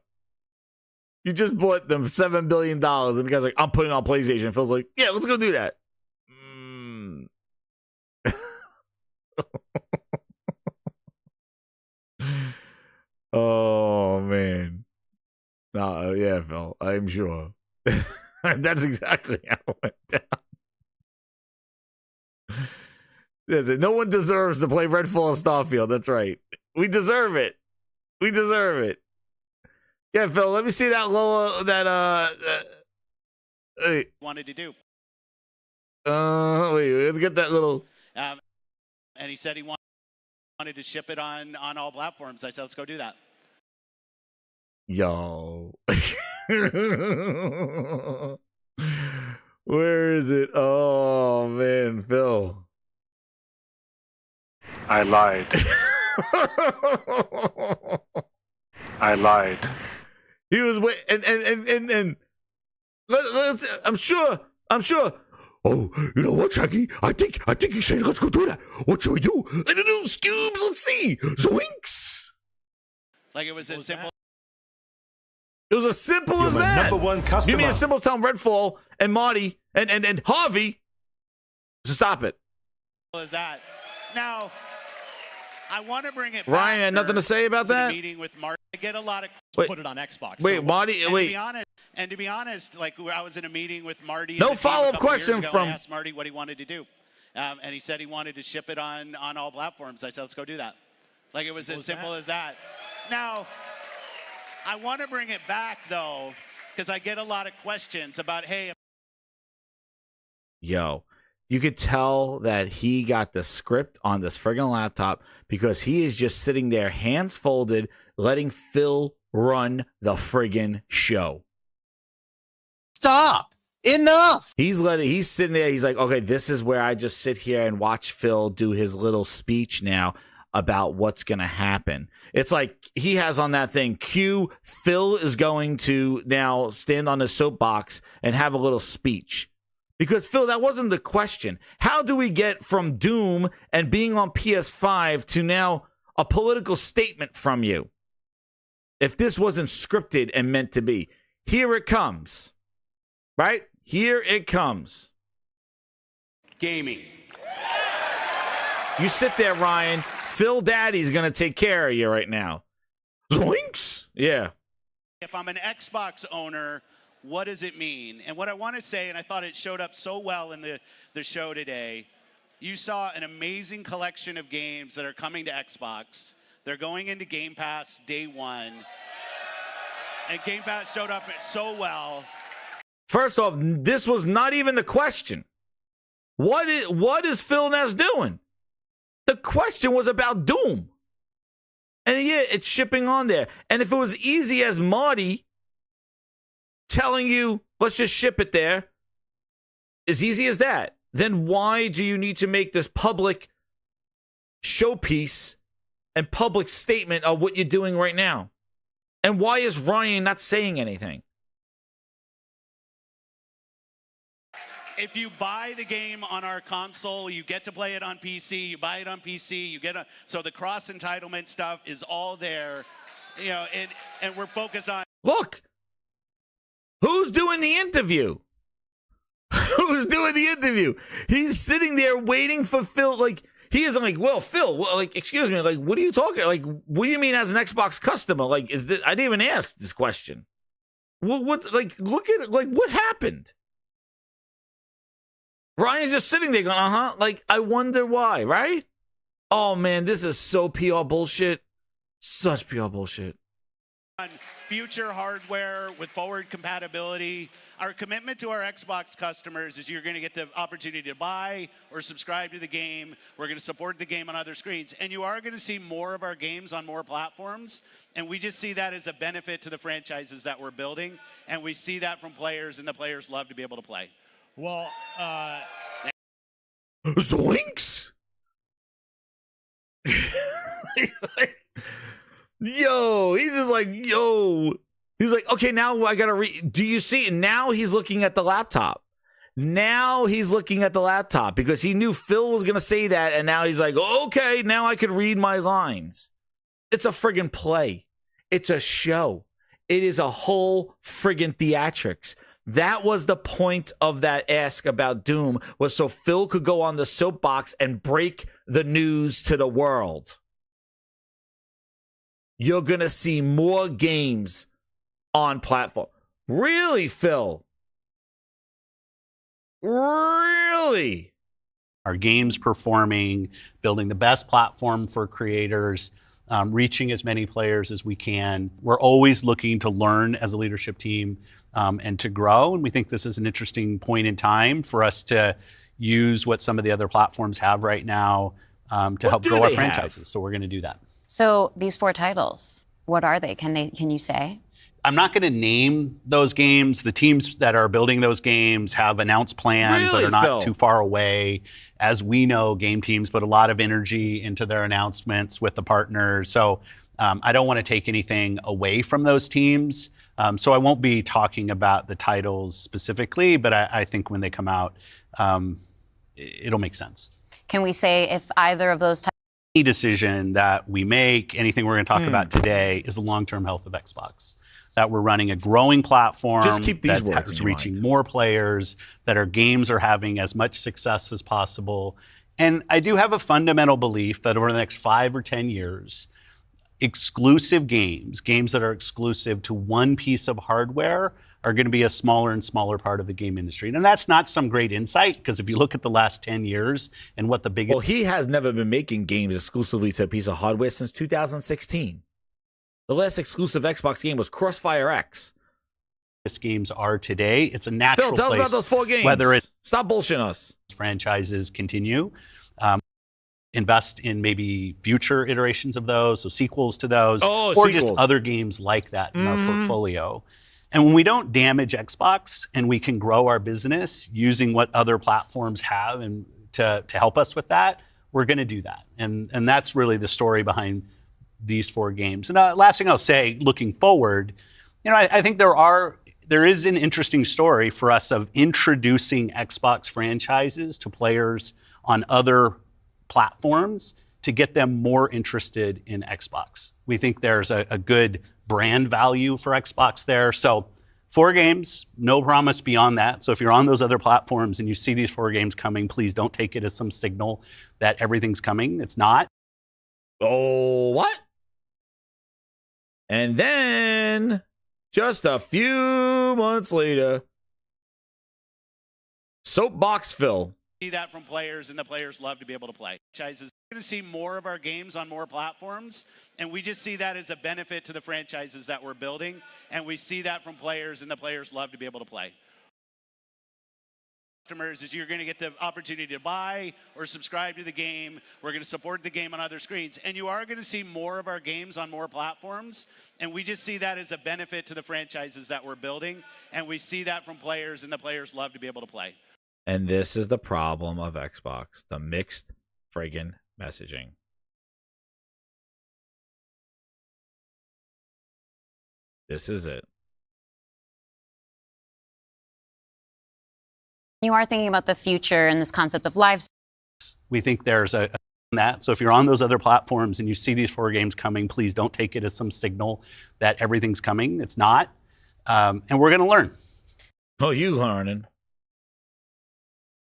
You just bought them $7 billion, and the guy's like, I'm putting it on PlayStation. Phil's like, yeah, let's go do that. Oh, man. No, yeah, Phil, I'm sure. That's exactly how it went down. No one deserves to play Redfall or Starfield. That's right. We deserve it. We deserve it. Yeah, Phil, let me see that lower, wanted to do. Wait, let's get that little... And he said he wanted to ship it on all platforms. I said, let's go do that. Yo. Where is it? Oh, man, Phil. I lied. I lied. He was and let's, I'm sure. Oh, you know what, Shaggy? I think he's saying let's go do that. What should we do? I don't know, Scoobs. Let's see. ZOINKS. Like it was as simple. It was as simple as that. Number one customer. You mean as simple as telling Redfall and Marty and Harvey to stop it? As that. Now, I want to bring it. Ryan had nothing to say about that. Meeting with Marty. I get a lot of. Put it on Xbox. Wait, so, Marty. Wait. And to be honest, like I was in a meeting with Marty. No follow-up question from. I asked Marty what he wanted to do, and he said he wanted to ship it on all platforms. I said, let's go do that. Like it was as simple as that. Now, I want to bring it back though, because I get a lot of questions about, hey. Yo, you could tell that he got the script on this friggin' laptop because he is just sitting there, hands folded, letting Phil run the friggin' show. Stop. Enough. He's sitting there. He's like, okay, this is where I just sit here and watch Phil do his little speech now about what's going to happen. It's like he has on that thing, Phil is going to now stand on his soapbox and have a little speech. Because, Phil, that wasn't the question. How do we get from Doom and being on PS5 to now a political statement from you? If this wasn't scripted and meant to be. Here it comes. Right? Here it comes. Gaming. You sit there, Ryan. Phil Daddy's going to take care of you right now. ZOINKS! Yeah. If I'm an Xbox owner, what does it mean? And what I want to say, and I thought it showed up so well in the show today, you saw an amazing collection of games that are coming to Xbox. They're going into Game Pass day one. And Game Pass showed up so well. First off, this was not even the question. What is Philness doing? The question was about Doom. And yeah, it's shipping on there. And if it was easy as Marty telling you, let's just ship it there, as easy as that, then why do you need to make this public showpiece and public statement of what you're doing right now? And why is Ryan not saying anything? If you buy the game on our console, you get to play it on PC. You buy it on PC, you get so the cross entitlement stuff is all there, you know. And we're focused on. Look, who's doing the interview? Who's doing the interview? He's sitting there waiting for Phil. Like he isn't like, well, Phil, like, excuse me, like, what are you talking? Like, what do you mean as an Xbox customer? Like, I didn't even ask this question. What like, look at it, like, what happened? Ryan's just sitting there going, like, I wonder why, right? Oh, man, this is so PR bullshit. Such PR bullshit. On future hardware with forward compatibility, our commitment to our Xbox customers is you're going to get the opportunity to buy or subscribe to the game. We're going to support the game on other screens. And you are going to see more of our games on more platforms. And we just see that as a benefit to the franchises that we're building. And we see that from players, and the players love to be able to play. Well, ZOINKS? He's like, yo, he's just like, yo. He's like, okay, now I gotta do you see? Now he's looking at the laptop. Now he's looking at the laptop because he knew Phil was gonna say that, and now he's like, okay, now I can read my lines. It's a friggin' play. It's a show. It is a whole friggin' theatrics. That was the point of that ask about Doom, was so Phil could go on the soapbox and break the news to the world. You're going to see more games on platform. Really, Phil? Really? Our games performing, building the best platform for creators, reaching as many players as we can. We're always looking to learn as a leadership team and to grow. And we think this is an interesting point in time for us to use what some of the other platforms have right now to help grow our franchises. So we're going to do that. So these 4 titles, what are they? Can you say? I'm not going to name those games. The teams that are building those games have announced plans that are not too far away. As we know, game teams put a lot of energy into their announcements with the partners. So I don't want to take anything away from those teams. So I won't be talking about the titles specifically, but I think when they come out, it'll make sense. Can we say if either of those Any decision that we make, anything we're going to talk about today, is the long-term health of Xbox. That we're running a growing platform that's reaching more players, that our games are having as much success as possible. And I do have a fundamental belief that over the next 5 or 10 years, exclusive games that are exclusive to one piece of hardware, are going to be a smaller and smaller part of the game industry. And that's not some great insight, because if you look at the last 10 years and what the biggest... Well, he has never been making games exclusively to a piece of hardware since 2016. The last exclusive Xbox game was Crossfire X. Games are today. It's a natural Phil, tell us about those 4 games. Whether it's... Stop bullshitting us. Franchises continue. Invest in maybe future iterations of those, so sequels to those, or just other games like that in our portfolio. And when we don't damage Xbox and we can grow our business using what other platforms have and to help us with that, we're going to do that. And that's really the story behind these 4 games. And last thing I'll say, looking forward, I think there is an interesting story for us of introducing Xbox franchises to players on other platforms to get them more interested in Xbox. We think there's a good brand value for Xbox there. So 4 games, no promise beyond that. So if you're on those other platforms and you see these 4 games coming, please don't take it as some signal that everything's coming. It's not. Oh, what? And then just a few months later, Soapbox Phil. See that from players, and the players love to be able to play. Franchises are going to see more of our games on more platforms, and we just see that as a benefit to the franchises that we're building, and we see that from players, and the players love to be able to play. Customers is you're going to get the opportunity to buy or subscribe to the game. We're going to support the game on other screens, and you are going to see more of our games on more platforms, and we just see that as a benefit to the franchises that we're building, and we see that from players, and the players love to be able to play. And this is the problem of Xbox, the mixed friggin' messaging. This is it. You are thinking about the future and this concept of live. We think there's that. So if you're on those other platforms and you see these 4 games coming, please don't take it as some signal that everything's coming. It's not. And we're going to learn. Oh, you learning.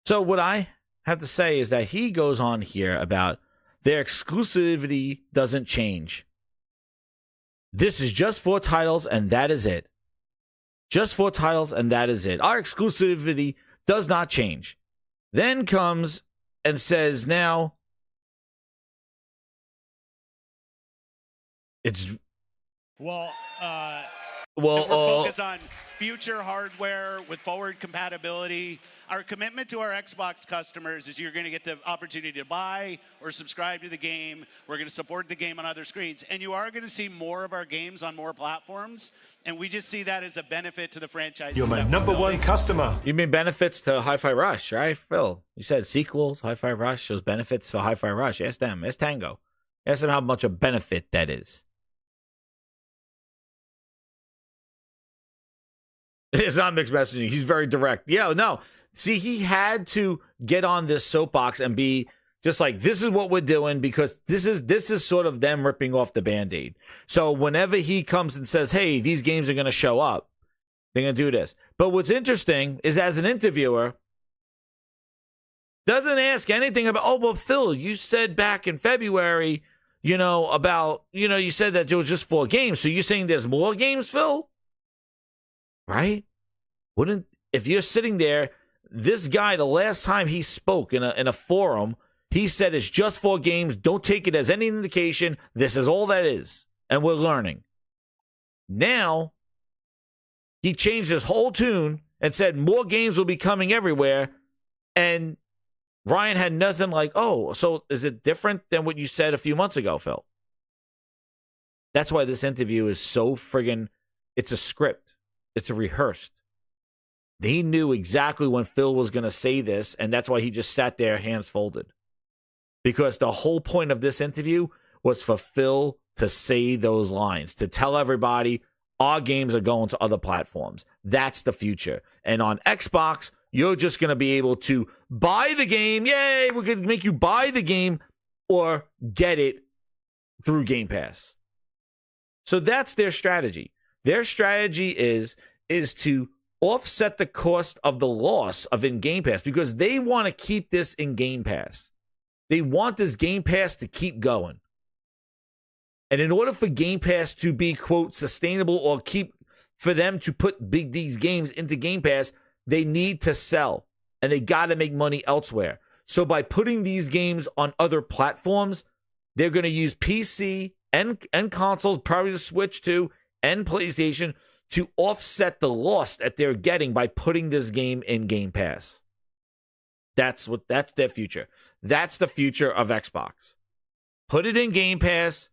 So what I have to say is that he goes on here about their exclusivity doesn't change. This is just 4 titles, and that is it. Just 4 titles, and that is it. Our exclusivity does not change. Then comes and says now it's... Well, we're focused on future hardware with forward compatibility. Our commitment to our Xbox customers is you're going to get the opportunity to buy or subscribe to the game. We're going to support the game on other screens. And you are going to see more of our games on more platforms. And we just see that as a benefit to the franchise. You're my number 1 customer. You mean benefits to Hi-Fi Rush, right, Phil? You said sequels, Hi-Fi Rush, shows benefits for Hi-Fi Rush. Ask them. Ask Tango. Ask them how much a benefit that is. It's not mixed messaging. He's very direct. Yeah, no. See, he had to get on this soapbox and be just like, this is what we're doing, because this is sort of them ripping off the Band-Aid. So whenever he comes and says, hey, these games are going to show up, they're going to do this. But what's interesting is, as an interviewer, doesn't ask anything about, oh, well, Phil, you said back in February, you said that there was just 4 games. So you're saying there's more games, Phil? Right? If you're sitting there, this guy, the last time he spoke in a forum, he said it's just 4 games. Don't take it as any indication. This is all that is. And we're learning. Now, he changed his whole tune and said more games will be coming everywhere. And Ryan had nothing like, oh, so is it different than what you said a few months ago, Phil? That's why this interview is so friggin', it's a script. It's a rehearsed. He knew exactly when Phil was going to say this, and that's why he just sat there, hands folded. Because the whole point of this interview was for Phil to say those lines, to tell everybody our games are going to other platforms. That's the future. And on Xbox, you're just going to be able to buy the game. Yay, we're going to make you buy the game or get it through Game Pass. So that's their strategy. Their strategy is to offset the cost of the loss of in Game Pass, because they want to keep this in Game Pass. They want this Game Pass to keep going. And in order for Game Pass to be, quote, sustainable, or for them to put these games into Game Pass, they need to sell. And they got to make money elsewhere. So by putting these games on other platforms, they're going to use PC and consoles, probably the Switch too, and PlayStation, to offset the loss that they're getting by putting this game in Game Pass. That's their future. That's the future of Xbox. Put it in Game Pass,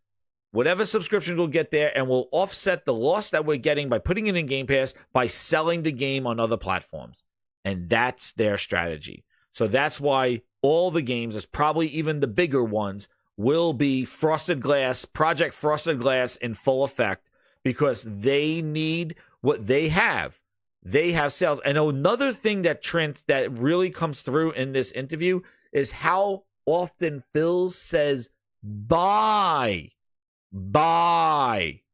whatever subscriptions we'll get there, and we'll offset the loss that we're getting by putting it in Game Pass by selling the game on other platforms. And that's their strategy. So that's why all the games, probably even the bigger ones, will be Frosted Glass, Project Frosted Glass in full effect, because they need what they have. They have sales. And another thing that really comes through in this interview is how often Phil says, buy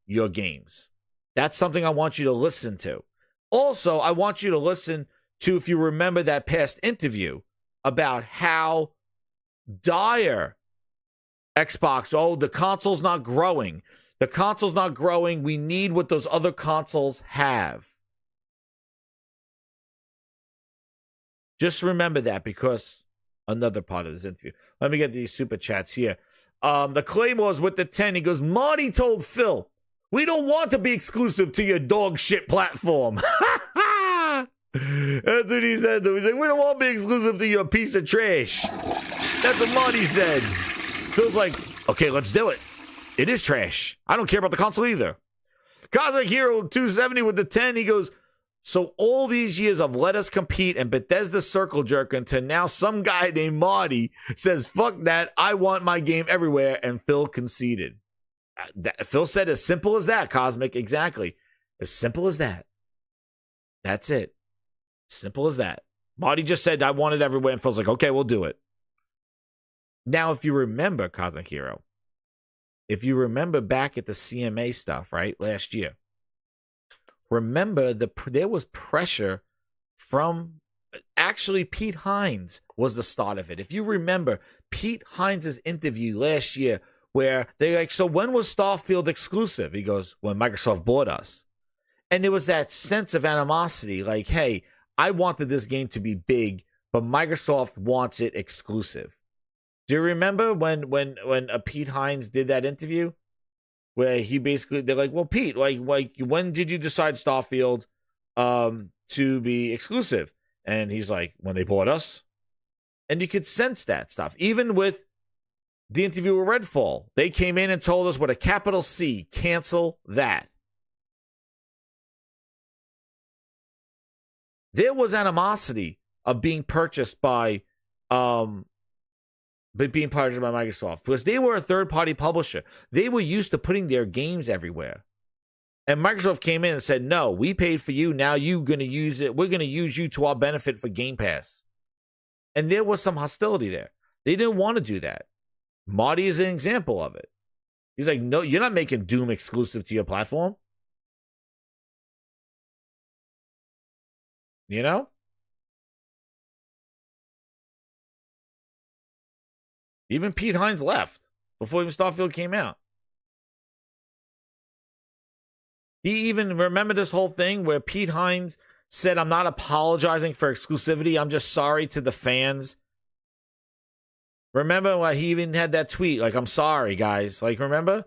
your games. That's something I want you to listen to. Also, I want you to listen to, if you remember that past interview, about how dire Xbox, the console's not growing. The console's not growing. We need what those other consoles have. Just remember that, because another part of this interview. Let me get these super chats here. The Claymore's with the 10. He goes, Marty told Phil, we don't want to be exclusive to your dog shit platform. That's what he said, though. He said, we don't want to be exclusive to your piece of trash. That's what Marty said. Phil's like, okay, let's do it. It is trash. I don't care about the console either. Cosmic Hero 270 with the 10. He goes, so all these years of let us compete and Bethesda circle jerk until now some guy named Marty says, fuck that. I want my game everywhere. And Phil conceded. Phil said as simple as that, Cosmic. Exactly. As simple as that. That's it. Simple as that. Marty just said, I want it everywhere. And Phil's like, okay, we'll do it. Now, if you remember, Cosmic Hero, if you remember back at the CMA stuff, right, last year, remember there was pressure from actually Pete Hines was the start of it. If you remember Pete Hines' interview last year where they're like, so when was Starfield exclusive? He goes, when Microsoft bought us. And there was that sense of animosity, like, hey, I wanted this game to be big, but Microsoft wants it exclusive. Do you remember when Pete Hines did that interview? Where he basically, they're like, well, Pete, like when did you decide Starfield to be exclusive? And he's like, when they bought us. And you could sense that stuff. Even with the interview with Redfall, they came in and told us with a capital C, cancel that. There was animosity of being purchased by Microsoft because they were a third-party publisher. They were used to putting their games everywhere. And Microsoft came in and said, no, we paid for you. Now you're going to use it. We're going to use you to our benefit for Game Pass. And there was some hostility there. They didn't want to do that. Marty is an example of it. He's like, no, you're not making Doom exclusive to your platform. You know? Even Pete Hines left before even Starfield came out. He even, remember this whole thing where Pete Hines said, I'm not apologizing for exclusivity. I'm just sorry to the fans. Remember what he even had that tweet, like, I'm sorry, guys. Like, remember?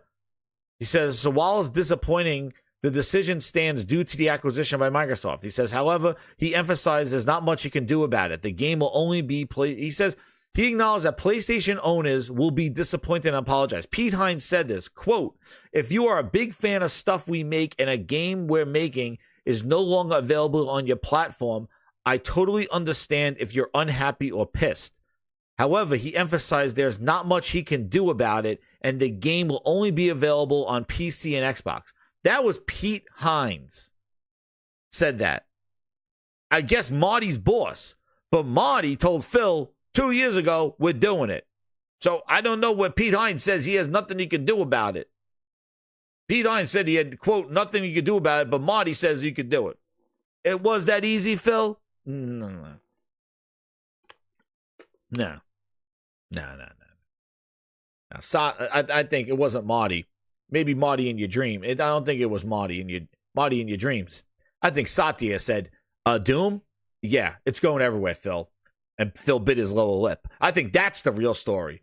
He says, so while it's disappointing, the decision stands due to the acquisition by Microsoft. He says, however, he emphasized there's not much you can do about it. The game will only be played. He says, he acknowledged that PlayStation owners will be disappointed and apologize. Pete Hines said this, quote, if you are a big fan of stuff we make and a game we're making is no longer available on your platform, I totally understand if you're unhappy or pissed. However, he emphasized there's not much he can do about it, and the game will only be available on PC and Xbox. That was Pete Hines said that. I guess Marty's boss, but Marty told Phil 2 years ago, we're doing it. So I don't know what Pete Hines says. He has nothing he can do about it. Pete Hines said he had, quote, nothing you could do about it, but Marty says you could do it. It was that easy, Phil? No. I think it wasn't Marty. Maybe Marty in your dream. I don't think it was Marty in your dreams. I think Satya said, Doom? Yeah, it's going everywhere, Phil. And Phil bit his lower lip. I think that's the real story.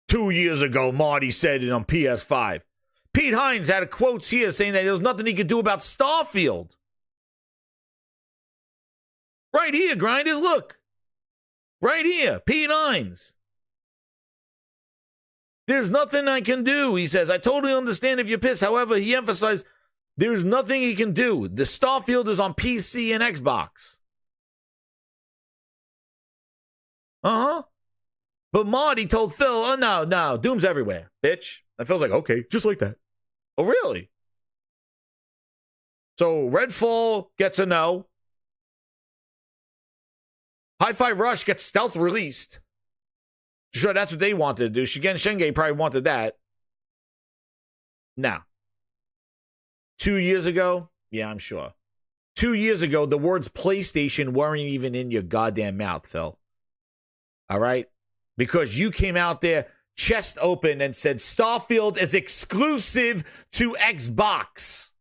2 years ago, Marty said it on PS5. Pete Hines had a quotes here saying that there was nothing he could do about Starfield. Right here, Grinders, look. Right here, Pete Hines. There's nothing I can do, he says. I totally understand if you're pissed. However, he emphasized there's nothing he can do. The Starfield is on PC and Xbox. But Marty told Phil, oh, no, Doom's everywhere, bitch. And Phil's like, okay, just like that. Oh, really? So Redfall gets a no. Hi-Fi Rush gets stealth released. Sure, that's what they wanted to do. Shigen Shenge probably wanted that. Now, 2 years ago, yeah, I'm sure. 2 years ago, the words PlayStation weren't even in your goddamn mouth, Phil. All right? Because you came out there chest open and said Starfield is exclusive to Xbox.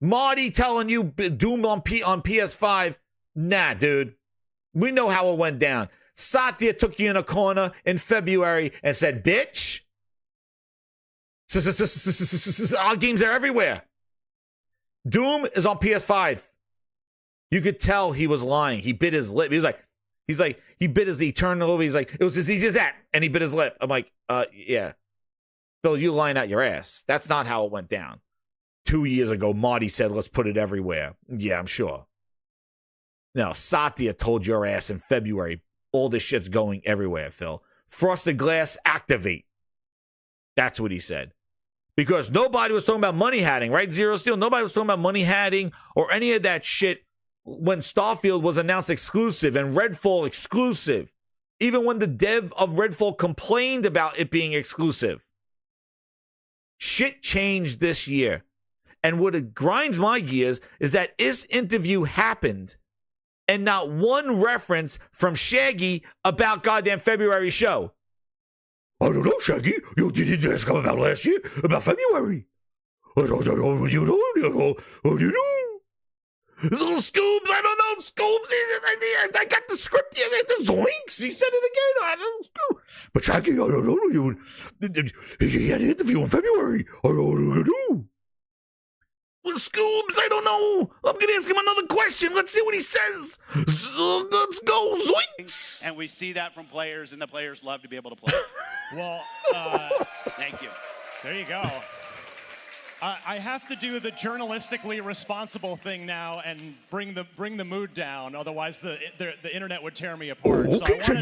Marty telling you Doom on PS5. Nah, dude. We know how it went down. Satya took you in a corner in February and said, bitch, our games are everywhere. Doom is on PS5. You could tell he was lying. He bit his lip. He bit his eternal lip. He's like, it was as easy as that. And he bit his lip. I'm like, yeah. Phil, you lying out your ass. That's not how it went down. 2 years ago, Marty said, let's put it everywhere. Yeah, I'm sure. Now, Satya told your ass in February, all this shit's going everywhere, Phil. Frosted glass, activate. That's what he said. Because nobody was talking about money hatting, right? Zero Steel. Nobody was talking about money hatting or any of that shit when Starfield was announced exclusive and Redfall exclusive. Even when the dev of Redfall complained about it being exclusive. Shit changed this year. And what it grinds my gears is that this interview happened and not one reference from Shaggy about goddamn February show. I don't know, Shaggy. You didn't ask him about last year, about February. I don't know what you know. What do you know? Little Scoobs, I don't know. Scoobs, I got the script here. The Zoinks. He said it again. I don't know. But Shaggy, I don't know. He had an interview in February. I don't know. Well, Scoobs, I don't know. I'm going to ask him another question. Let's see what he says. Let's go, Zoinks. And we see that from players, and the players love to be able to play. Well, thank you. There you go. I have to do the journalistically responsible thing now and bring the mood down. Otherwise, the internet would tear me apart. Oh, okay, so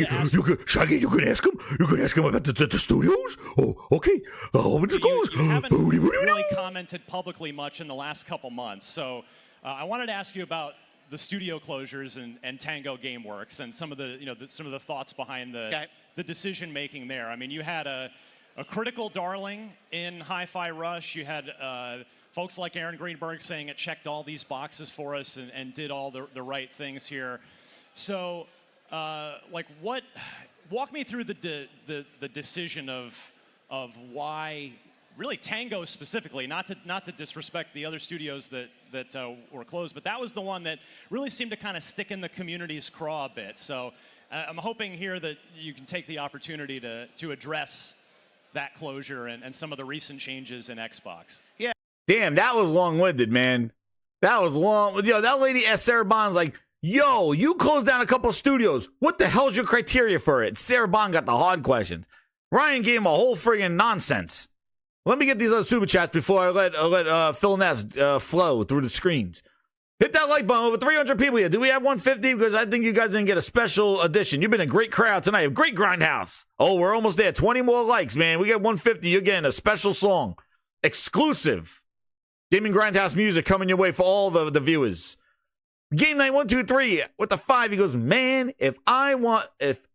Shaggy, you can ask him. You can ask him about the studios. Oh, okay. You haven't really commented publicly much in the last couple months. So I wanted to ask you about the studio closures and Tango Gameworks and some of the thoughts behind the decision making there. I mean, you had a critical darling in Hi-Fi Rush. You had folks like Aaron Greenberg saying it checked all these boxes for us and did all the right things here. So, walk me through the decision of why, really Tango specifically, not to disrespect the other studios that were closed, but that was the one that really seemed to kind of stick in the community's craw a bit. So, I'm hoping here that you can take the opportunity to address that closure and some of the recent changes in Xbox. Yeah. Damn, that was long-winded, man. That was long. Yo, that lady asked Sarah Bond's like, yo, you closed down a couple of studios. What the hell's your criteria for it? Sarah Bond got the hard questions. Ryan gave him a whole friggin' nonsense. Let me get these other super chats before I let Philness flow through the screens. Hit that like button. Over 300 people here. Do we have 150? Because I think you guys didn't get a special edition. You've been a great crowd tonight. Great Grindhouse. Oh, we're almost there. 20 more likes, man. We got 150. You're getting a special song. Exclusive. Gaming Grindhouse music coming your way for all the viewers. Game Night 123 with the 5. He goes, man, if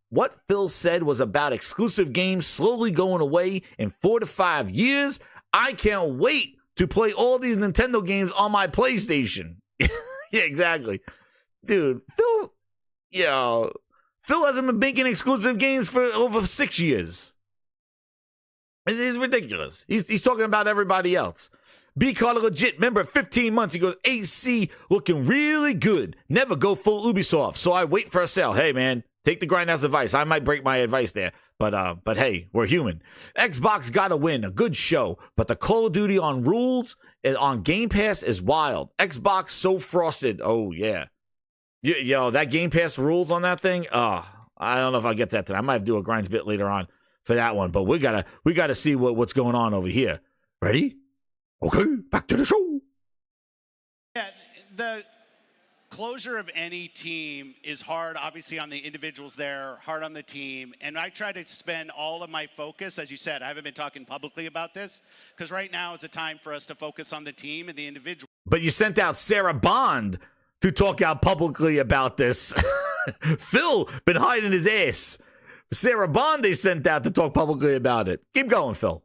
what Phil said was about exclusive games slowly going away in 4 to 5 years, I can't wait to play all these Nintendo games on my PlayStation. Yeah, exactly. Dude, Phil hasn't been making exclusive games for over 6 years. It is ridiculous. He's talking about everybody else. B Carter legit. Remember, 15 months. He goes, AC looking really good. Never go full Ubisoft. So I wait for a sale. Hey, man, take the Grindhouse advice. I might break my advice there. But hey, we're human. Xbox got to win. A good show. But the Call of Duty on rules on Game Pass is wild. Xbox so frosted. Oh, yeah. Yo, that Game Pass rules on that thing? I don't know if I'll get that today. I might do a grind bit later on for that one. But we gotta see what's going on over here. Ready? Okay, back to the show. Yeah, the closure of any team is hard, obviously, on the individuals there, hard on the team. And I try to spend all of my focus, as you said, I haven't been talking publicly about this, because right now is a time for us to focus on the team and the individual. But you sent out Sarah Bond to talk out publicly about this. Phil been hiding his ass. Sarah Bond they sent out to talk publicly about it. Keep going, Phil.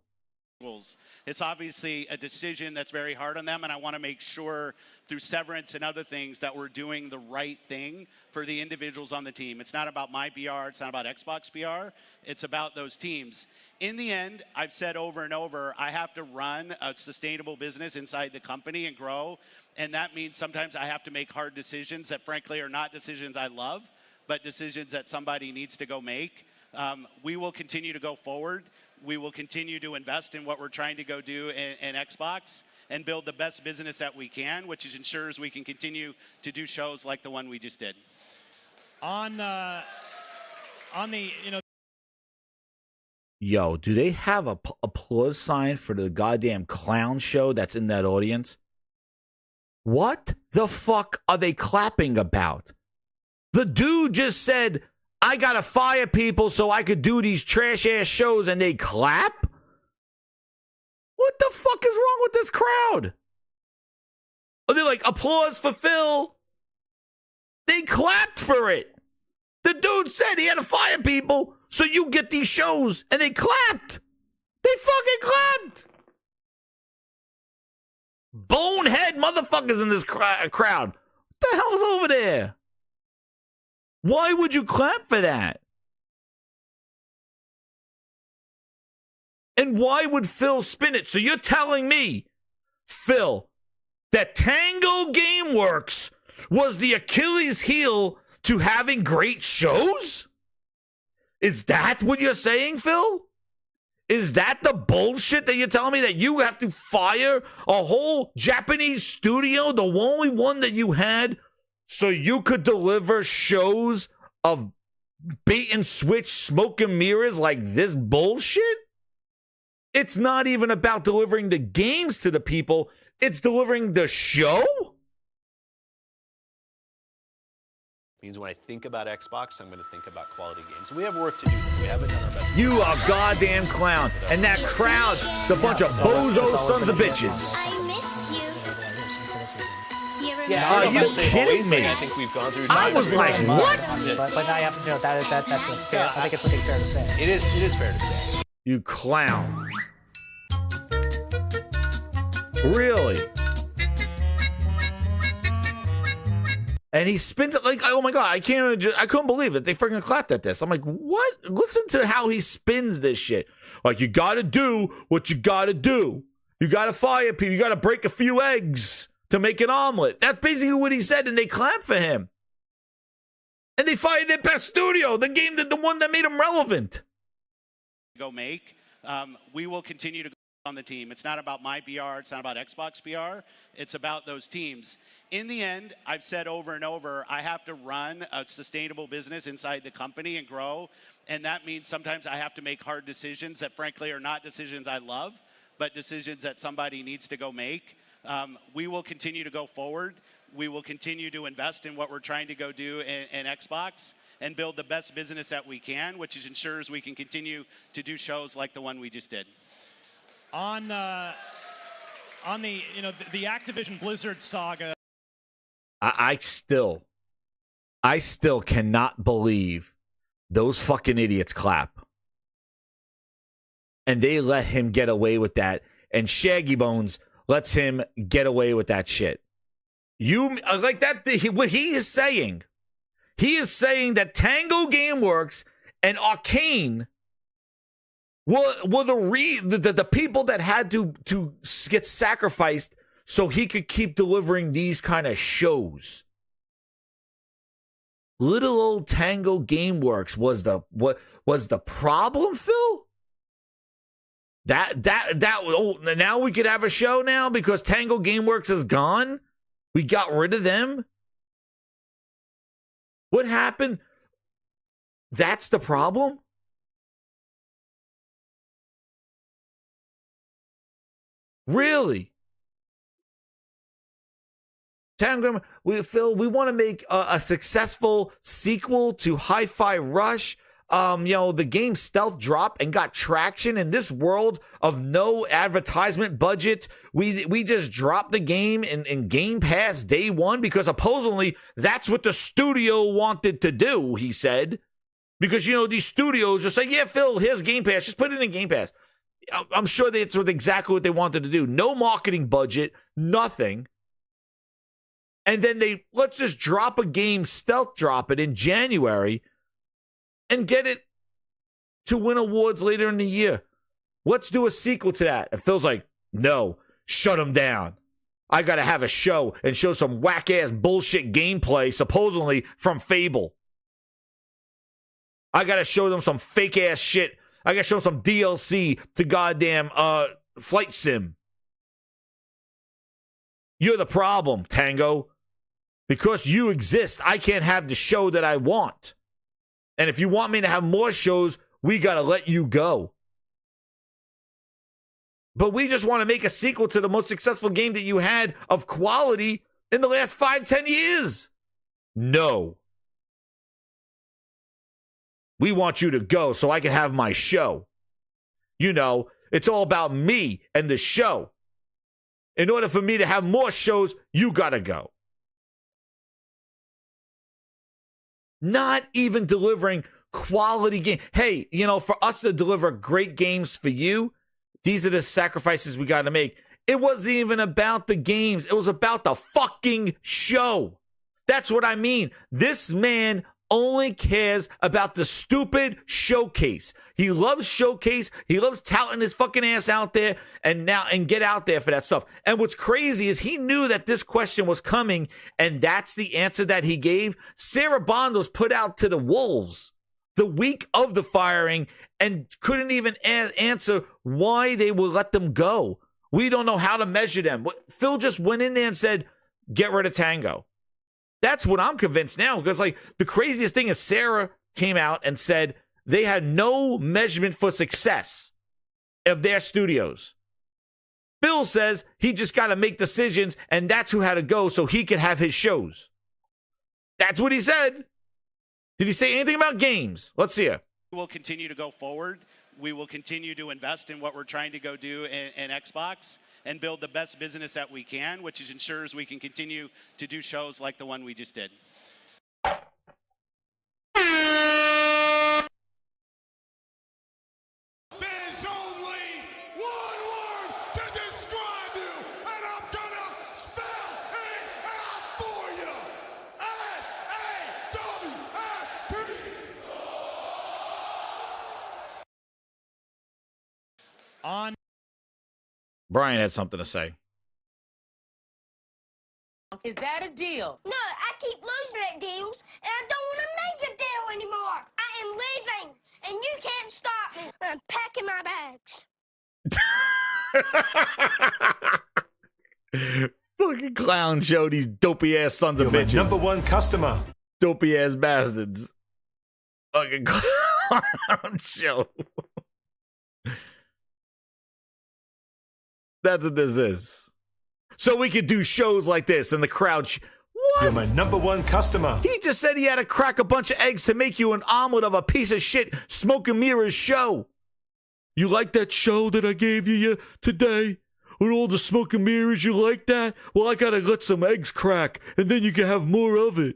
It's obviously a decision that's very hard on them, and I want to make sure through severance and other things that we're doing the right thing for the individuals on the team. It's not about my BR. It's not about Xbox BR. It's about those teams. In the end, I've said over and over, I have to run a sustainable business inside the company and grow, and that means sometimes I have to make hard decisions that, frankly, are not decisions I love, but decisions that somebody needs to go make. We will continue to go forward. We will continue to invest in what we're trying to go do in Xbox and build the best business that we can, which ensures we can continue to do shows like the one we just did. On the, Yo, do they have a applause sign for the goddamn clown show that's in that audience? What the fuck are they clapping about? The dude just said, I gotta fire people so I could do these trash-ass shows, and they clap? What the fuck is wrong with this crowd? Are they like, applause for Phil? They clapped for it. The dude said he had to fire people so you get these shows, and they clapped. They fucking clapped. Bonehead motherfuckers in this crowd. What the hell's over there? Why would you clap for that? And why would Phil spin it? So you're telling me, Phil, that Tango Gameworks was the Achilles heel to having great shows? Is that what you're saying, Phil? Is that the bullshit that you're telling me, that you have to fire a whole Japanese studio, the only one that you had, so you could deliver shows of bait and switch, smoke and mirrors like this bullshit? It's not even about delivering the games to the people. It's delivering the show? Means when I think about Xbox, I'm going to think about quality games. We have work to do. We haven't done our best. You are a goddamn clown. And that crowd, the bunch of bozo sons of bitches. I missed you. Yeah, are you kidding me? I think we've gone through. I was like, what? But now you have to know that's a fair. I think it's looking fair to say. It is fair to say. You clown. Really? And he spins it like, oh my God, I couldn't believe it. They freaking clapped at this. I'm like, what? Listen to how he spins this shit. Like, you got to do what you got to do. You got to fire people. You got to break a few eggs to make an omelet. That's basically what he said, and they clapped for him. And they fired their best studio, the game, the one that made him relevant. Go make. We will continue to go on the team. It's not about my PR. It's not about Xbox PR. It's about those teams. In the end, I've said over and over, I have to run a sustainable business inside the company and grow. And that means sometimes I have to make hard decisions that frankly are not decisions I love, but decisions that somebody needs to go make. We will continue to go forward. We will continue to invest in what we're trying to go do in Xbox and build the best business that we can, which ensures we can continue to do shows like the one we just did. On the the Activision Blizzard saga. I still cannot believe those fucking idiots clap. And they let him get away with that. And Shaggy Bones lets him get away with that shit. You like that? What he is saying that Tango Gameworks and Arcane were the people that had to get sacrificed so he could keep delivering these kind of shows. Little old Tango Gameworks was the problem, Phil? Now we could have a show now because Tango Gameworks is gone? We got rid of them? What happened? That's the problem? Really? Tango, we want to make a successful sequel to Hi-Fi Rush. The game stealth dropped and got traction in this world of no advertisement budget. We just dropped the game in Game Pass day one because supposedly that's what the studio wanted to do, he said. Because, these studios are saying, yeah, Phil, here's Game Pass. Just put it in Game Pass. I'm sure that's exactly what they wanted to do. No marketing budget, nothing. And then let's just drop a game, stealth drop it in January and get it to win awards later in the year. Let's do a sequel to that. It feels like, no, shut them down. I got to have a show and show some whack-ass bullshit gameplay, supposedly from Fable. I got to show them some fake-ass shit. I got to show them some DLC to goddamn Flight Sim. You're the problem, Tango. Because you exist, I can't have the show that I want. And if you want me to have more shows, we got to let you go. But we just want to make a sequel to the most successful game that you had of quality in the last 5-10 years. No. We want you to go so I can have my show. It's all about me and the show. In order for me to have more shows, you got to go. Not even delivering quality game. Hey, for us to deliver great games for you, these are the sacrifices we got to make. It wasn't even about the games. It was about the fucking show. That's what I mean. This man only cares about the stupid showcase. He loves showcase. He loves touting his fucking ass out there and get out there for that stuff. And what's crazy is he knew that this question was coming, and that's the answer that he gave. Sarah Bond was put out to the wolves the week of the firing and couldn't even answer why they would let them go. We don't know how to measure them. Phil just went in there and said, get rid of Tango. That's what I'm convinced now, because like the craziest thing is Sarah came out and said they had no measurement for success of their studios. Phil says he just got to make decisions, and that's who had to go so he could have his shows. That's what he said. Did he say anything about games? Let's see it. We will continue to go forward. We will continue to invest in what we're trying to go do in Xbox and build the best business that we can, which ensures we can continue to do shows like the one we just did. There's only one word to describe you, and I'm gonna spell it out for you. S-A-W-F-T. On. Brian had something to say. Is that a deal? No, I keep losing at deals, and I don't want to make a deal anymore. I am leaving, and you can't stop me. I'm packing my bags. Fucking clown show, these dopey ass sons of bitches. Number one customer. Dopey ass bastards. Fucking clown show. That's what this is. So we could do shows like this and the crowd. What? You're my number one customer. He just said he had to crack a bunch of eggs to make you an omelet of a piece of shit smoke and mirrors show. You like that show that I gave you today? With all the smoke and mirrors, you like that? Well, I gotta let some eggs crack, and then you can have more of it.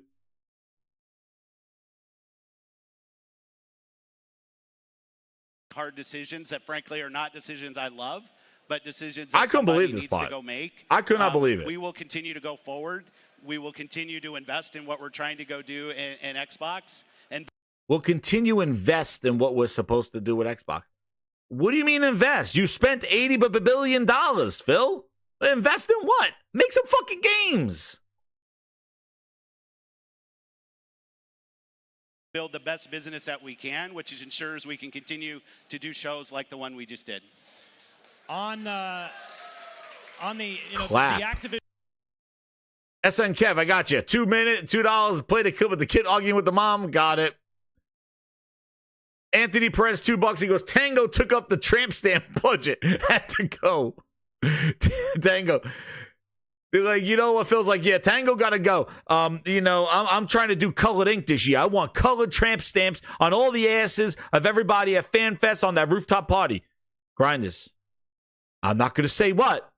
Hard decisions that, frankly, are not decisions I love, but decisions I that couldn't somebody believe this needs to spot. go make. I could not believe it. We will continue to go forward. We will continue to invest in what we're trying to go do in Xbox. And We'll continue to invest in what we're supposed to do with Xbox. What do you mean invest? You spent $80 billion, Phil. Invest in what? Make some fucking games. build the best business that we can, which ensures we can continue to do shows like the one we just did. On the the Activision. SN Kev, I got you. 2 minutes, $2. Play the kid with the kid arguing with the mom. Got it. Anthony Perez, $2. He goes, Tango took up the tramp stamp budget. Had to go. Tango. They're like, you know what feels like? Yeah, Tango got to go. I'm trying to do colored ink this year. I want colored tramp stamps on all the asses of everybody at FanFest on that rooftop party. Grinders. I'm not going to say what,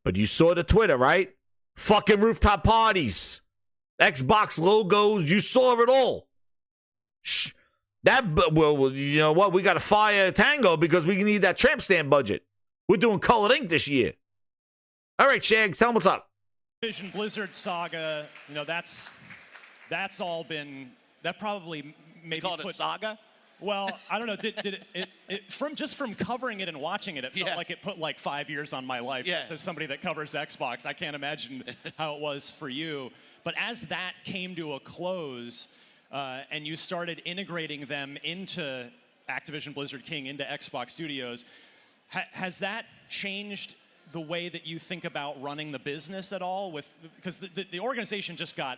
but you saw the Twitter, right? Fucking rooftop parties. Xbox logos. You saw it all. Well, you know what? We got to fire Tango because we need that tramp stamp budget. We're doing colored ink this year. All right, Shag, tell them what's up. Activision Blizzard saga, that's all been, that probably maybe called it saga? Well, I don't know. Did it from covering it and watching it, it felt like it put like 5 years on my life. Yeah. As somebody that covers Xbox, I can't imagine how it was for you. But as that came to a close, and you started integrating them into Activision Blizzard King, into Xbox Studios, has that changed the way that you think about running the business at all? Because the organization just got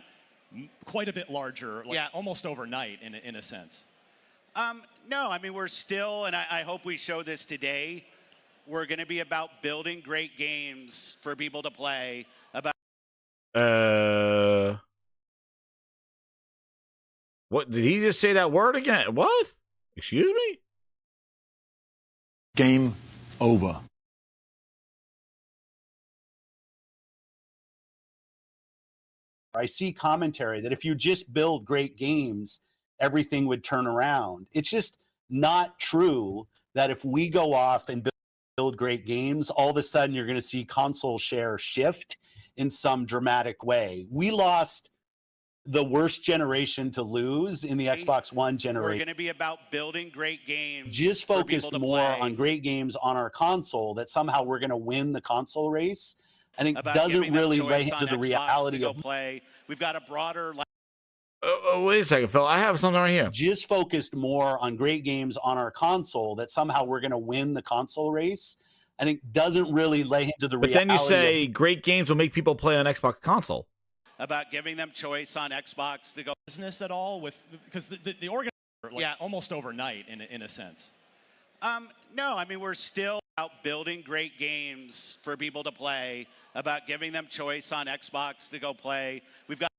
quite a bit larger, almost overnight in a sense. No, I mean, we're still, and I hope we show this today, we're going to be about building great games for people to play. What, did he just say that word again? What? Excuse me? Game over. I see commentary that if you just build great games, everything would turn around. It's just not true that if we go off and build great games, all of a sudden you're going to see console share shift in some dramatic way. We lost the worst generation to lose in the Xbox One generation. We're going to be about building great games. Just focused more on great games on our console that somehow we're going to win the console race. I think doesn't really lay into the reality of play. We've got a broader. Wait a second, Phil. I have something right here. Just focused more on great games on our console that somehow we're going to win the console race. I think doesn't really lay into the reality. But then you say great games will make people play on Xbox console. About giving them choice on Xbox to go business at all with because the organ almost overnight in a sense. No, I mean we're still out building great games for people to play. About giving them choice on Xbox to go play. We've got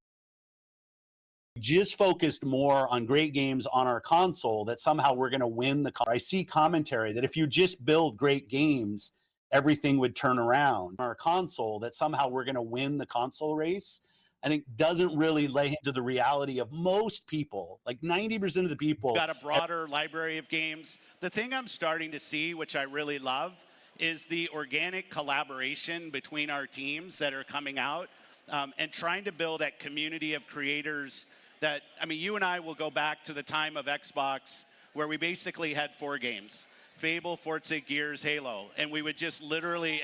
just focused more on great games on our console that somehow we're going to win the. I see commentary that if you just build great games, everything would turn around. On our console that somehow we're going to win the console race. I think doesn't really lay into the reality of most people, like 90% of the people. Got a broader library of games. The thing I'm starting to see, which I really love, is the organic collaboration between our teams that are coming out and trying to build that community of creators that, I mean, you and I will go back to the time of Xbox where we basically had 4 games, Fable, Forza, Gears, Halo, and we would just literally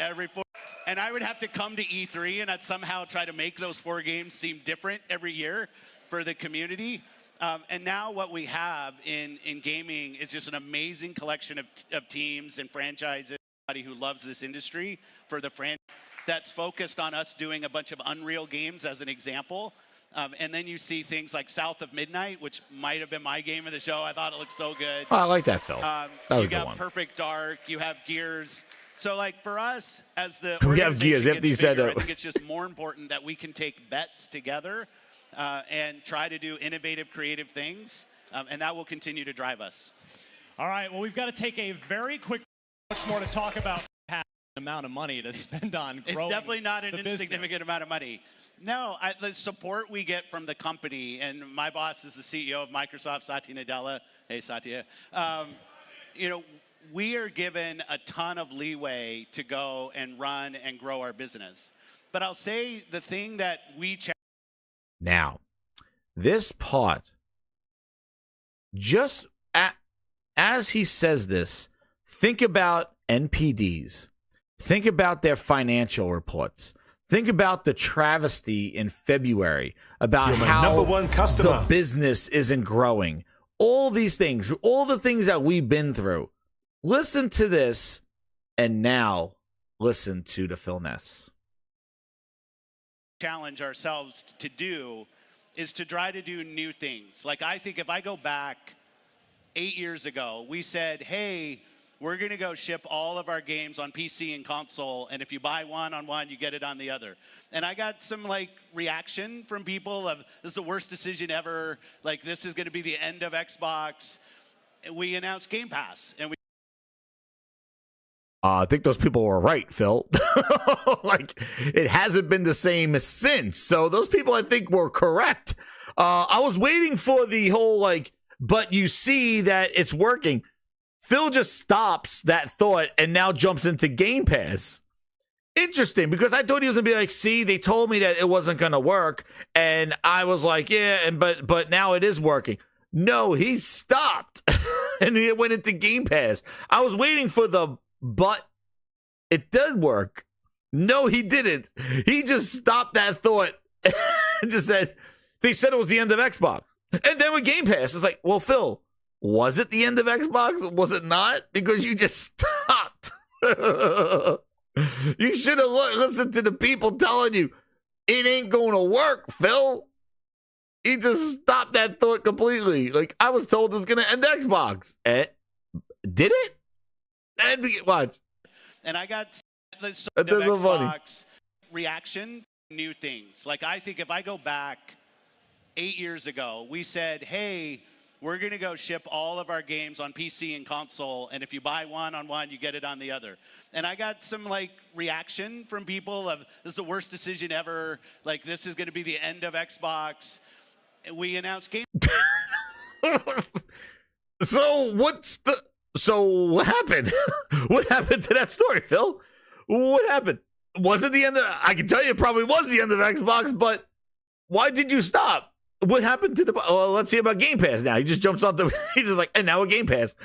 and I would have to come to E3 and I'd somehow try to make those 4 games seem different every year for the community. And now what we have in gaming is just an amazing collection of teams and franchises who loves this industry for the franchise that's focused on us doing a bunch of Unreal games as an example. And then you see things like South of Midnight, which might have been my game of the show. I thought it looked so good. Oh, I like that film. You got Perfect Dark. You have Gears. So, like, for us, as the we have Gears. Gets bigger, I think it's just more important that we can take bets together and try to do innovative, creative things, and that will continue to drive us. All right. Well, we've got to take a very quick. Much more to talk about. Amount of money to spend on growing. It's definitely not an insignificant amount of money. No, the support we get from the company, and my boss is the CEO of Microsoft, Satya Nadella. Hey, Satya. You know, we are given a ton of leeway to go and run and grow our business. But I'll say the thing that we now, this part, just as he says this, think about NPDs. Think about their financial reports. Think about the travesty in February about how the business isn't growing. All these things, all the things that we've been through. Listen to this, and now listen to the Philness. Challenge ourselves to do is to try to do new things. Like, I think if I go back 8 years ago, we said, hey, we're going to go ship all of our games on PC and console, and if you buy one on one, you get it on the other. And I got some, like, reaction from people of, this is the worst decision ever, like, this is going to be the end of Xbox. And we announced Game Pass, and we... I think those people were right, Phil. Like, it hasn't been the same since. So those people, I think, were correct. I was waiting for the whole, like, but you see that it's working. Phil just stops that thought and now jumps into Game Pass. Interesting, because I thought he was going to be like, see, they told me that it wasn't going to work. And I was like, yeah, but now it is working. No, he stopped and he went into Game Pass. I was waiting for the but it did work. No, he didn't. He just stopped that thought and just said, they said it was the end of Xbox. And then with Game Pass, it's like, well, Phil, was it the end of Xbox? Was it not? Because you just stopped. You should have listened to the people telling you it ain't going to work, Phil. He just stopped that thought completely. Like, I was told it was going to end Xbox. Did it? And watch. And I got the Xbox reaction, new things. Like, I think if I go back 8 years ago, we said, hey, we're going to go ship all of our games on PC and console, and if you buy one on one, you get it on the other. And I got some, like, reaction from people of, this is the worst decision ever, like, this is going to be the end of Xbox. And we announced Game So what happened? What happened to that story, Phil? What happened? Was it the end of... I can tell you it probably was the end of Xbox, but why did you stop? What happened to the? Well, let's see about Game Pass now. He just jumps on the. He's just like, and now a Game Pass.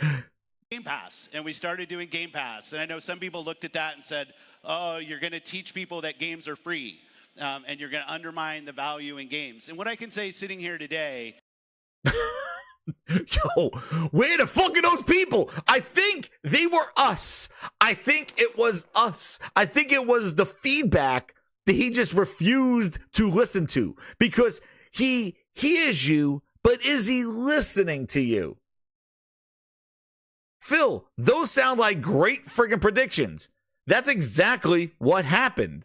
Game Pass, and we started doing Game Pass. And I know some people looked at that and said, "Oh, you're going to teach people that games are free, and you're going to undermine the value in games." And what I can say, sitting here today. Yo, where the fuck are those people? I think they were us. I think it was us. I think it was the feedback that he just refused to listen to, because he hears you, but is he listening to you? Phil, those sound like great friggin' predictions. That's exactly what happened.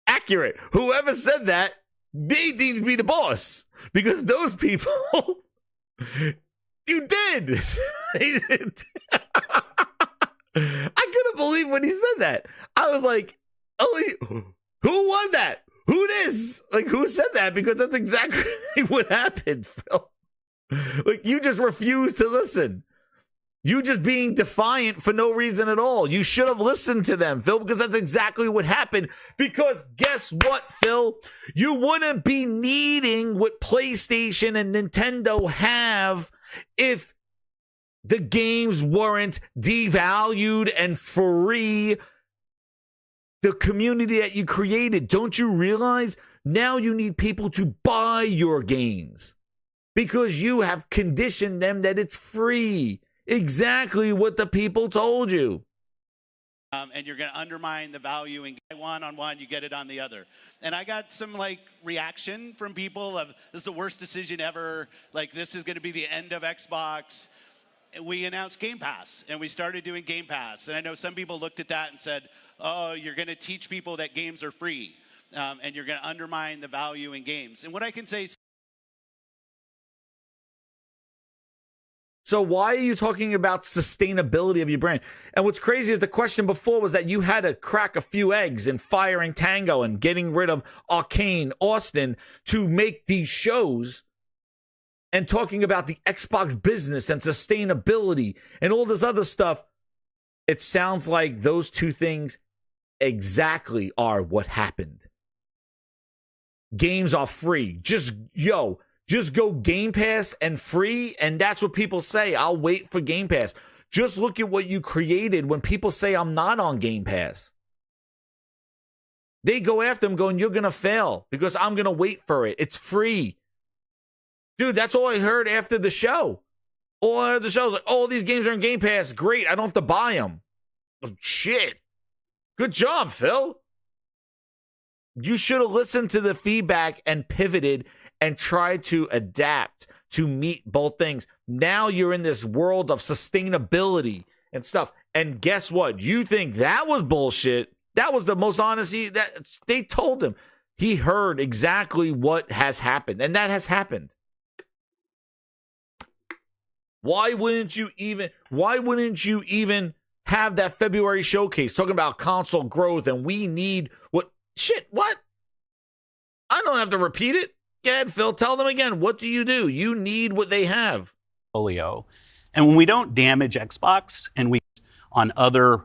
Accurate. Whoever said that, they need to be the boss, because those people, you did. I couldn't believe when he said that. I was like, who won that? Who this? Like, who said that? Because that's exactly what happened, Phil. Like, you just refused to listen. You just being defiant for no reason at all. You should have listened to them, Phil, because that's exactly what happened. Because guess what, Phil? You wouldn't be needing what PlayStation and Nintendo have if the games weren't devalued and free. The community that you created, don't you realize now you need people to buy your games because you have conditioned them that it's free. Exactly what the people told you. And you're going to undermine the value and get one on one, you get it on the other. And I got some reaction from people of, this is the worst decision ever. Like, this is going to be the end of Xbox. We announced Game Pass, and we started doing Game Pass. And I know some people looked at that and said, "Oh, you're going to teach people that games are free, and you're going to undermine the value in games." And what I can say is, so why are you talking about sustainability of your brand? And what's crazy is the question before was that you had to crack a few eggs in firing Tango and getting rid of Arcane Austin to make these shows, and talking about the Xbox business and sustainability and all this other stuff. It sounds like those two things exactly are what happened. Games are free. Just go Game Pass and free, and that's what people say. I'll wait for Game Pass. Just look at what you created when people say I'm not on Game Pass. They go after them going, you're going to fail because I'm going to wait for it. It's free. Dude, that's all I heard after the show. Or the show's like, oh, these games are in Game Pass. Great, I don't have to buy them. Oh, shit. Good job, Phil. You should have listened to the feedback and pivoted and tried to adapt to meet both things. Now you're in this world of sustainability and stuff. And guess what? You think that was bullshit. That was the most honesty that they told him. He heard exactly what has happened, and that has happened. Why wouldn't you even have that February showcase talking about console growth and we need what? Shit, what? I don't have to repeat it. Go ahead, Phil, tell them again. What do? You need what they have. Portfolio. And when we don't damage Xbox and we on other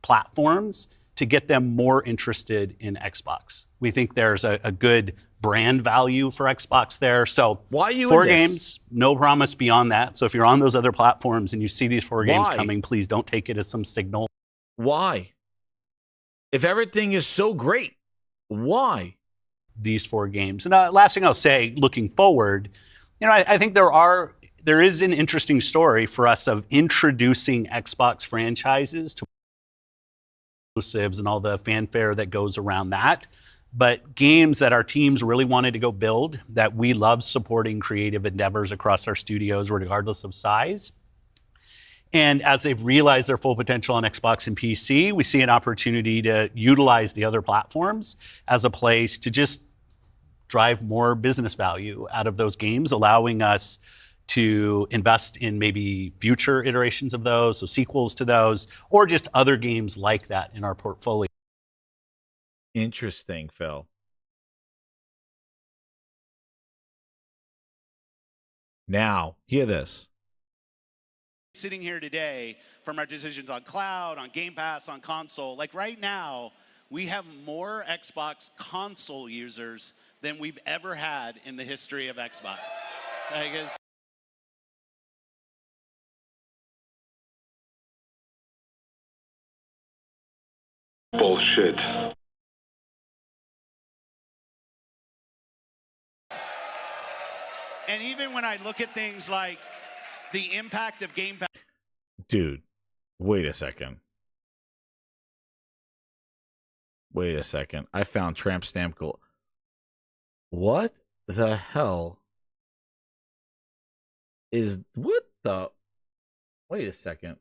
platforms to get them more interested in Xbox. We think there's a good brand value for Xbox there. So why are you 4 games, no promise beyond that. So if you're on those other platforms and you see these 4 games coming, please don't take it as some signal. Why? If everything is so great, why? These 4 games. And last thing I'll say, looking forward, I think there is an interesting story for us of introducing Xbox franchises to exclusives and all the fanfare that goes around that. But games that our teams really wanted to go build, that we love supporting creative endeavors across our studios, regardless of size. And as they've realized their full potential on Xbox and PC, we see an opportunity to utilize the other platforms as a place to just drive more business value out of those games, allowing us to invest in maybe future iterations of those, so sequels to those, or just other games like that in our portfolio. Interesting, Phil. Now, hear this. Sitting here today from our decisions on cloud, on Game Pass, on console, like right now, we have more Xbox console users than we've ever had in the history of Xbox. Like, Bullshit. and even when I look at things like the impact of Game Pass. Dude, wait a second. Wait a second. I found Tramp Stamp Gold. What the hell is... What the... Wait a second.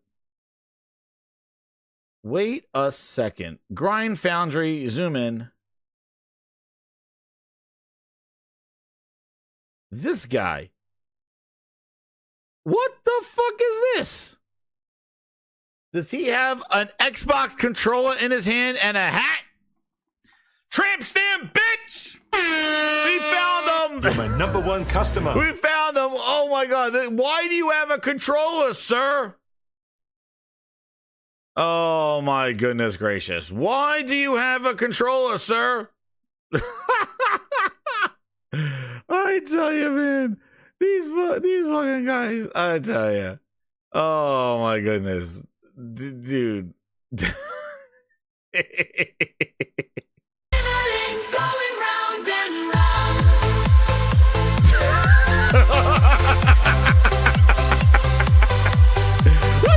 Wait a second. Grind Foundry, zoom in. This guy. What the fuck is this? Does he have an Xbox controller in his hand and a hat? Tramp Stamp, bitch! We found them! You're my number one customer. We found them! Oh my god. Why do you have a controller, sir? Oh my goodness gracious. Why do you have a controller, sir? I tell you, man. These fucking guys, I tell you. Oh my goodness. Dude. What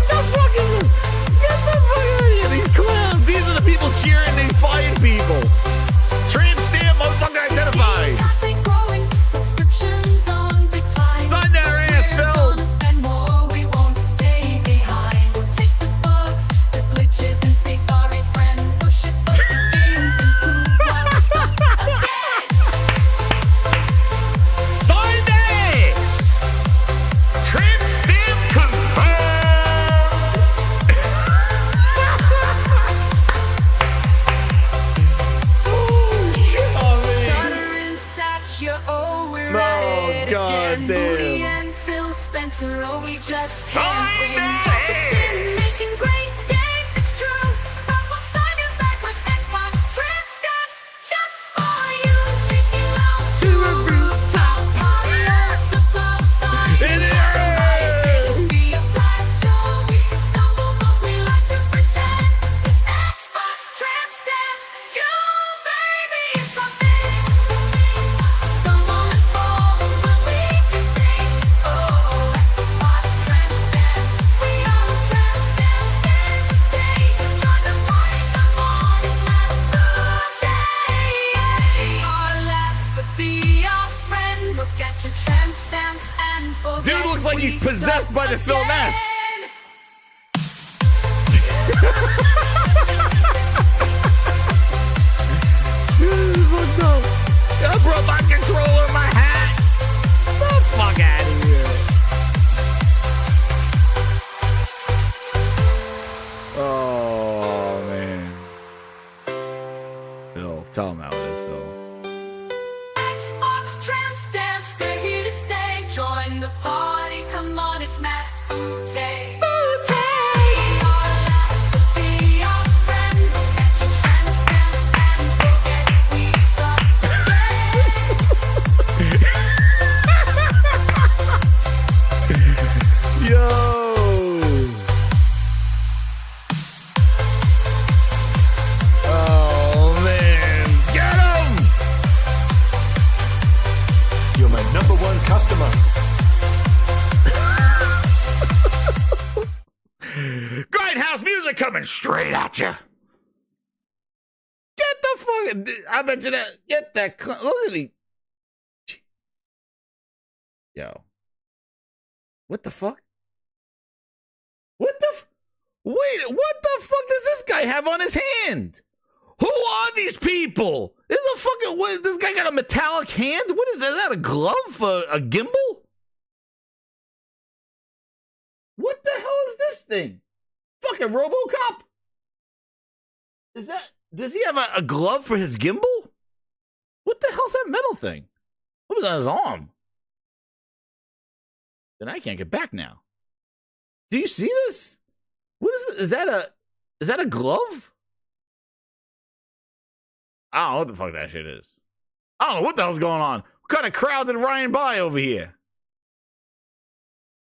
the fuck is this? Get the fuck out of here, these clowns. These are the people cheering and fighting people. Tramp Stamp, motherfucker identified. Sign their ass, Phil. Dude looks like he's possessed by the Philness. I brought my controller in my hat. The fuck out of here. Oh, man. Phil, tell him how it is, Phil. Xbox Tramp Stamps, they're here to stay. Join the party, come on, it's Matt Booty. Customer. Grindhouse music coming straight at you. Get the fucking... I bet you that... Get that... Look at me. Yo. What the fuck? What the... Wait, what the fuck does this guy have on his hand? Who are these people? Is a fucking... What, this guy got a metallic hand? What is that? Is that a glove? A gimbal? What the hell is this thing? Fucking RoboCop? Is that... Does he have a glove for his gimbal? What the hell's that metal thing? What was on his arm? Then I can't get back now. Do you see this? What is it? Is that a glove? I don't know what the fuck that shit is. I don't know what the hell's going on. What kind of crowd did Ryan buy over here?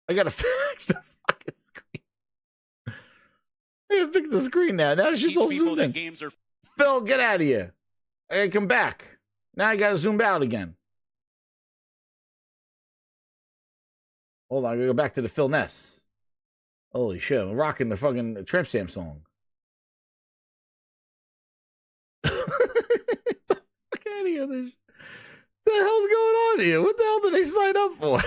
I gotta fix the fucking screen. I gotta fix the screen now. Now it's just all zoomed in. Games are... Phil, get out of here. I gotta come back. Now I gotta zoom out again. Hold on, I gotta go back to the Philness. Holy shit, I'm rocking the fucking Tramp Stamp song. Get the fuck out of here. What the hell's going on here? What the hell did they sign up for?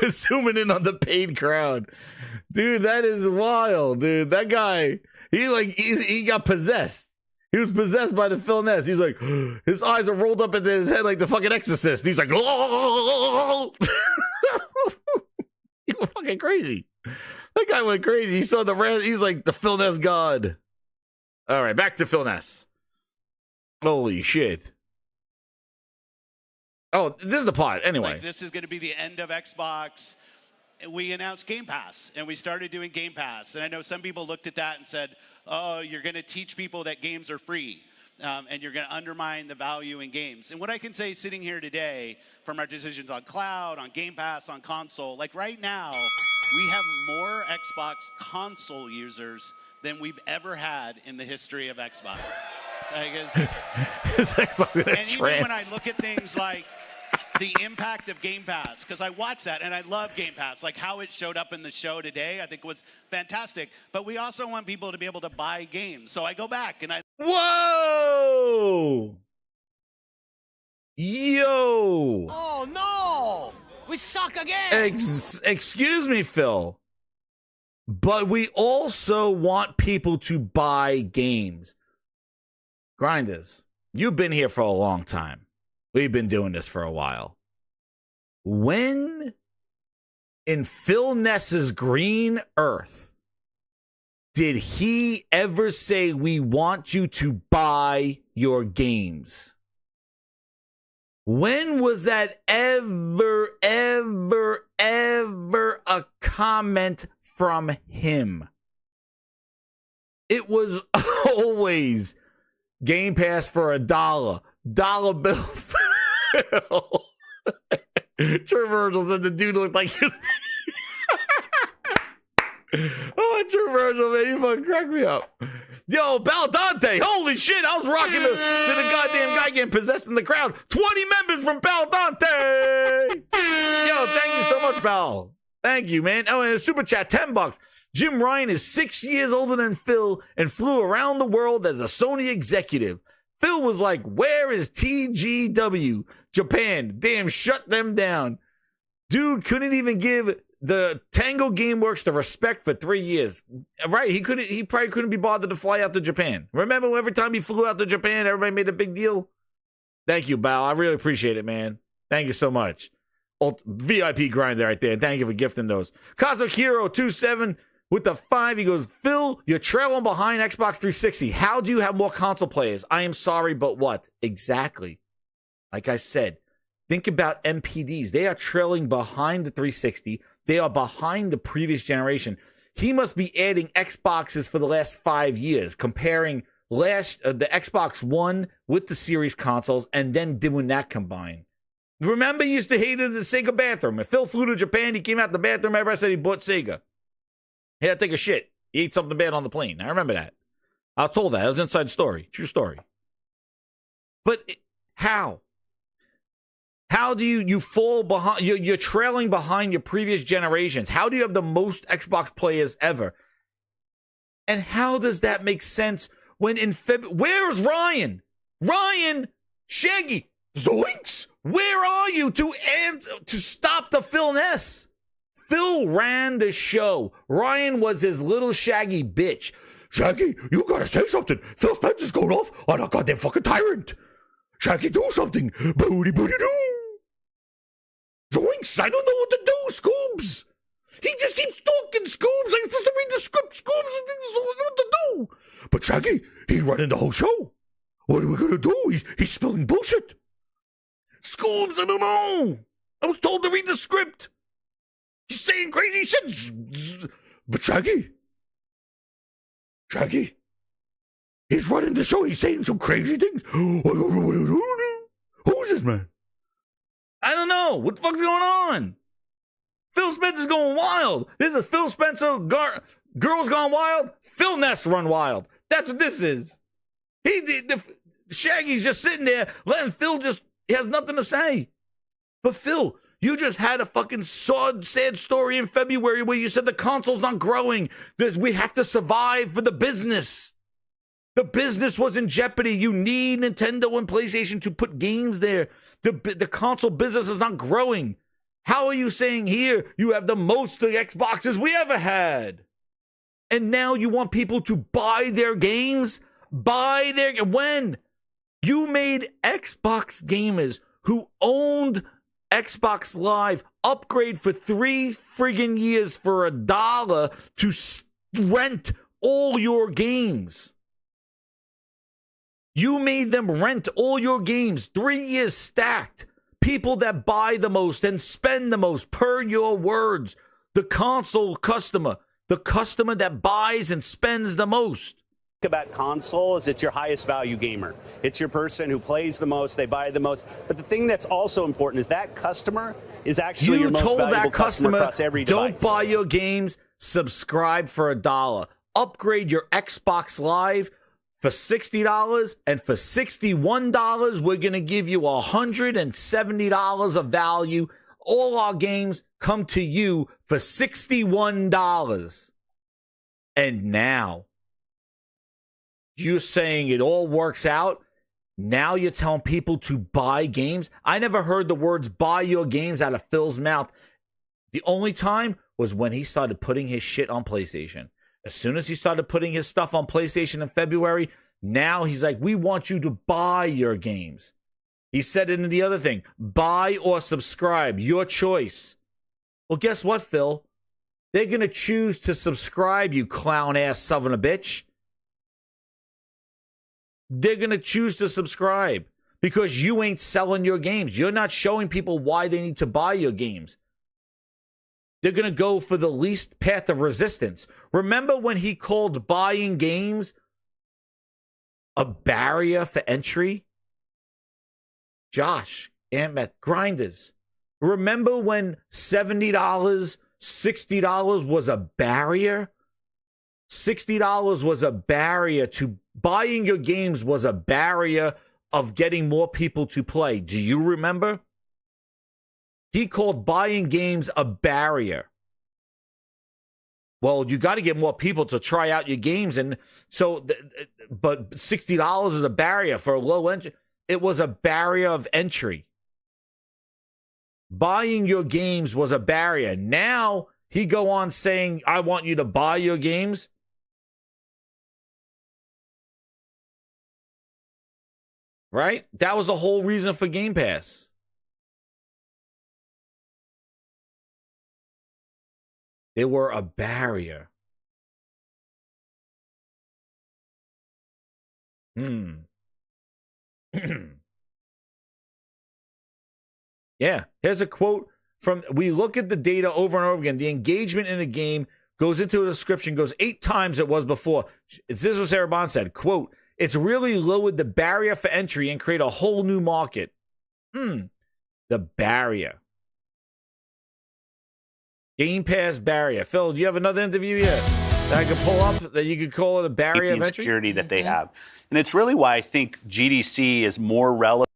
We're zooming in on the paid crowd. Dude, that is wild, dude. That guy, he got possessed. He was possessed by the Philness. He's like, his eyes are rolled up into his head like the fucking Exorcist. He's like, oh! He was fucking crazy. That guy went crazy. He saw the red. He's like the Philness god. All right, back to Philness. Holy shit. Oh, this is the plot. Anyway. Like, this is going to be the end of Xbox. We announced Game Pass, and we started doing Game Pass. And I know some people looked at that and said, oh, you're going to teach people that games are free, and you're going to undermine the value in games. And what I can say sitting here today from our decisions on cloud, on Game Pass, on console, like right now, we have more Xbox console users than we've ever had in the history of Xbox. And even when I look at things like the impact of Game Pass, because I watch that and I love Game Pass, like how it showed up in the show today, I think was fantastic. But we also want people to be able to buy games. So I go back and I... Whoa! Yo! Oh, no! We suck again! Excuse me, Phil. But we also want people to buy games. Grinders, you've been here for a long time. We've been doing this for a while. When in Philness's Green Earth did he ever say, we want you to buy your games? When was that ever a comment from him? It was always Game Pass for $1. Dollar bill. True Virgil said the dude looked like his... Oh, True Virgil, man, you fucking crack me up. Yo, Baldante, holy shit, I was rocking to the goddamn guy getting possessed in the crowd. 20 members from Baldante. Yo, thank you so much, Bal. Thank you, man. Oh, and a super chat, $10. Jim Ryan is 6 years older than Phil and flew around the world as a Sony executive. Phil was like, where is TGW? Japan. Damn, shut them down. Dude couldn't even give the Tango Gameworks the respect for 3 years. Right, he probably couldn't be bothered to fly out to Japan. Remember every time he flew out to Japan, everybody made a big deal? Thank you, Bao. I really appreciate it, man. Thank you so much. VIP grinder right there. Thank you for gifting those. Cosmic Hero 27 with the 5. He goes, Phil, you're trailing behind Xbox 360. How do you have more console players? I am sorry, but what? Exactly. Like I said, think about MPDs. They are trailing behind the 360. They are behind the previous generation. He must be adding Xboxes for the last 5 years, comparing the Xbox One with the Series consoles and then doing that combined. Remember, he used to hate it in the Sega bathroom. If Phil flew to Japan, he came out the bathroom. Everybody said he bought Sega. He had to take a shit. He ate something bad on the plane. I remember that. I was told that. It was inside story. True story. But how? How do you fall behind? You're trailing behind your previous generations. How do you have the most Xbox players ever? And how does that make sense when in February? Where's Ryan? Ryan, Shaggy, ZOINKS, where are you to stop the Philness? Phil ran the show. Ryan was his little Shaggy bitch. Shaggy, you gotta say something. Phil Spencer's going off on a goddamn fucking tyrant. Shaggy, do something. Booty, booty, doo. ZOINKS, I don't know what to do, Scoobs. He just keeps talking, Scoobs. I'm supposed to read the script, Scoobs. I don't know what to do. But Shaggy, he's running the whole show. What are we gonna do? He's spilling bullshit. Scoobs, I don't know. I was told to read the script. He's saying crazy shit. But Shaggy, He's running the show. He's saying some crazy things. Who is this man? I don't know. What the fuck's going on? Phil Spencer's going wild. This is Phil Spencer, Girls Gone Wild, Philness Run Wild. That's what this is. Shaggy's just sitting there letting Phil he has nothing to say. But Phil, you just had a fucking sad story in February where you said the console's not growing. We have to survive for the business. The business was in jeopardy. You need Nintendo and PlayStation to put games there. The console business is not growing. How are you saying here you have the most Xboxes we ever had? And now you want people to buy their games? When? You made Xbox gamers who owned Xbox Live upgrade for 3 friggin' years for $1 to rent all your games. You made them rent all your games, 3 years stacked. People that buy the most and spend the most, per your words. The console customer, the customer that buys and spends the most. About console is it's your highest value gamer. It's your person who plays the most, they buy the most. But the thing that's also important is that customer is actually your most valuable customer across every device. Don't buy your games, subscribe for $1. Upgrade your Xbox Live for $60, and for $61, we're going to give you $170 of value. All our games come to you for $61. And now, you're saying it all works out? Now you're telling people to buy games? I never heard the words buy your games out of Phil's mouth. The only time was when he started putting his shit on PlayStation. As soon as he started putting his stuff on PlayStation in February, now he's like, we want you to buy your games. He said it in the other thing, buy or subscribe, your choice. Well, guess what, Phil? They're going to choose to subscribe, you clown-ass son of a bitch. They're going to choose to subscribe because you ain't selling your games. You're not showing people why they need to buy your games. They're going to go for the least path of resistance. Remember when he called buying games a barrier for entry? Josh, Ant-Man, grinders. Remember when $70, $60 was a barrier? $60 was a barrier to buying your games, was a barrier of getting more people to play. Do you remember? He called buying games a barrier. Well, you got to get more people to try out your games. And so, but $60 is a barrier for a low entry. It was a barrier of entry. Buying your games was a barrier. Now he go on saying, I want you to buy your games. Right? That was the whole reason for Game Pass. They were a barrier. Yeah, here's a quote from, we look at the data over and over again. The engagement in a game goes into a description, goes 8 times it was before. This is what Sarah Bond said, quote, it's really lowered the barrier for entry and create a whole new market. The barrier. Game Pass barrier. Phil, do you have another interview yet that I could pull up that you could call it a barrier of entry? Security that they have. And it's really why I think GDC is more relevant.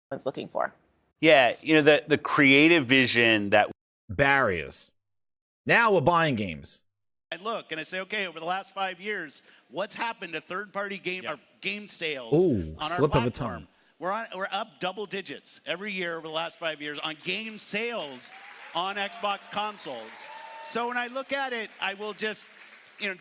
One's looking for. Yeah, you know, the creative vision that barriers. Now we're buying games. I look and I say, okay, over the last 5 years, what's happened to third-party game sales on our slip platform? of a tongue. We're up double digits every year over the last 5 years on game sales on Xbox consoles. So when I look at it, I will just,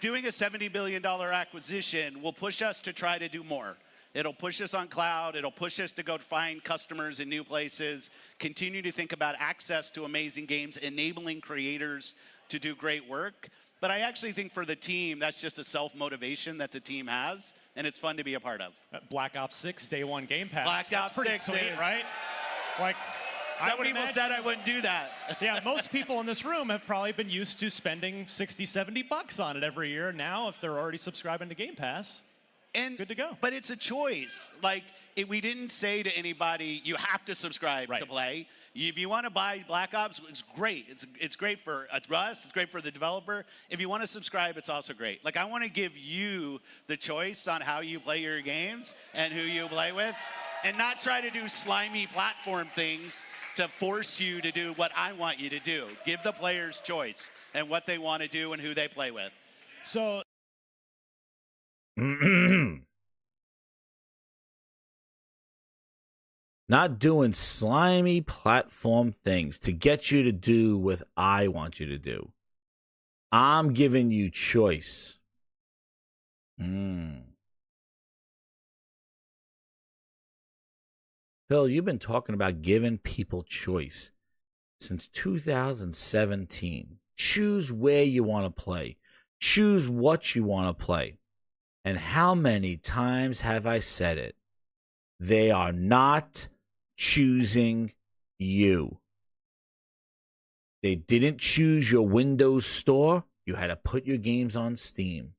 doing a $70 billion acquisition will push us to try to do more. It'll push us on cloud. It'll push us to go find customers in new places, continue to think about access to amazing games, enabling creators to do great work. But I actually think for the team, that's just a self-motivation that the team has, and it's fun to be a part of. Black Ops 6, day one Game Pass. Black Ops 6, sweet, right? Like, some people said I wouldn't do that. Yeah, most people in this room have probably been used to spending $60, $70 on it every year. Now, if they're already subscribing to Game Pass, And good to go. But it's a choice. Like, we didn't say to anybody, you have to subscribe to play. If you want to buy Black Ops, it's great. It's great for us. It's great for the developer. If you want to subscribe, it's also great. Like, I want to give you the choice on how you play your games and who you play with, and not try to do slimy platform things to force you to do what I want you to do. Give the players choice and what they want to do and who they play with. So not doing slimy platform things to get you to do what I want you to do. I'm giving you choice. Phil, you've been talking about giving people choice since 2017. Choose where you want to play. Choose what you want to play. And how many times have I said it? They are not choosing you. They didn't choose your Windows Store. You had to put your games on Steam.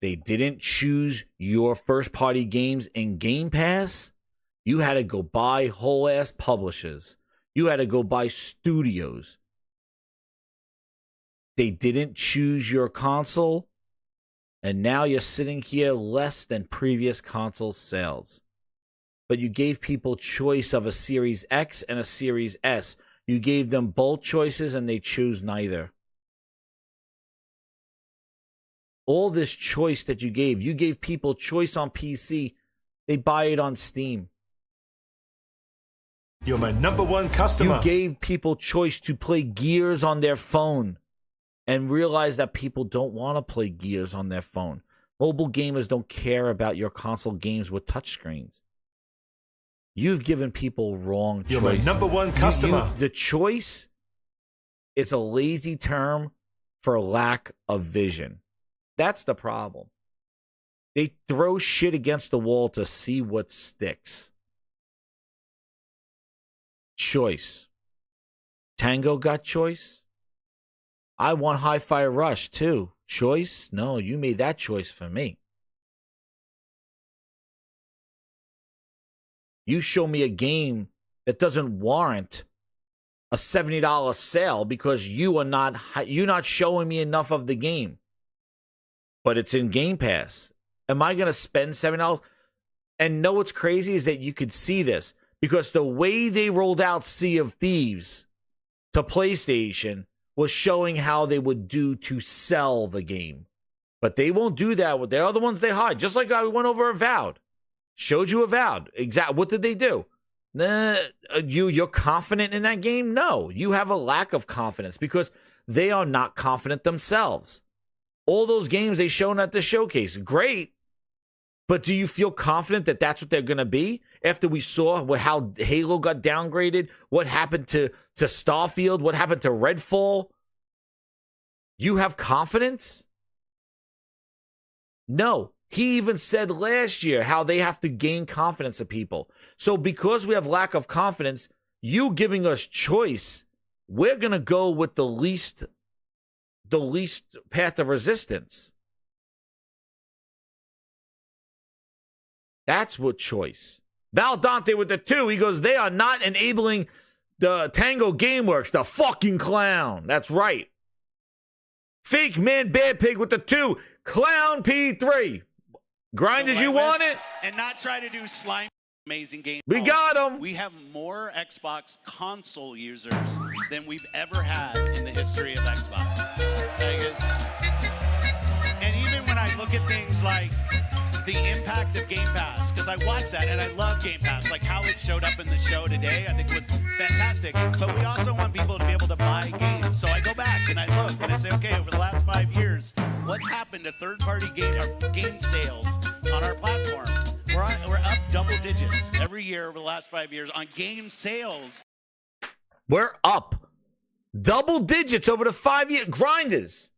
They didn't choose your first-party games in Game Pass. You had to go buy whole-ass publishers. You had to go buy studios. They didn't choose your console. And now you're sitting here less than previous console sales. But you gave people choice of a Series X and a Series S. You gave them both choices and they choose neither. All this choice that you gave people choice on PC. They buy it on Steam. You're my #1 customer. You gave people choice to play Gears on their phone and realize that people don't want to play Gears on their phone. Mobile gamers don't care about your console games with touchscreens. You've given people wrong choice. You're my #1 customer. The choice, it's a lazy term for lack of vision. That's the problem. They throw shit against the wall to see what sticks. Choice. Tango got choice. I want Hi-Fi Rush too. Choice? No, you made that choice for me. You show me a game that doesn't warrant a $70 sale because you're not showing me enough of the game. But it's in Game Pass. Am I going to spend $7? And know what's crazy is that you could see this because the way they rolled out Sea of Thieves to PlayStation was showing how they would do to sell the game. But they won't do that with the other ones they hide. Just like I went over Avowed. Showed you Avowed. What did they do? You're confident in that game? No. You have a lack of confidence because they are not confident themselves. All those games they shown at the showcase, great. But do you feel confident that that's what they're going to be? After we saw how Halo got downgraded, what happened to Starfield, what happened to Redfall? You have confidence? No. He even said last year how they have to gain confidence of people. So because we have lack of confidence, you giving us choice, we're going to go with the least path of resistance. That's what choice. Val Dante with the 2, he goes, they are not enabling the Tango Gameworks, the fucking clown. That's right. Fake Man Bad Pig with the 2, Clown P3. Grind as you want it. And not try to do slime amazing game. We got them. We have more Xbox console users than we've ever had in the history of Xbox. And even when I look at things like the impact of Game Pass, because I watch that and I love Game Pass, like how it showed up in the show today, I think was fantastic. But we also want people to be able to buy games. So I go back and I look and I say, okay, over the last 5 years, what's happened to third-party game sales on our platform? We're up double digits every year over the last 5 years on game sales. We're up double digits over the 5-year grinders.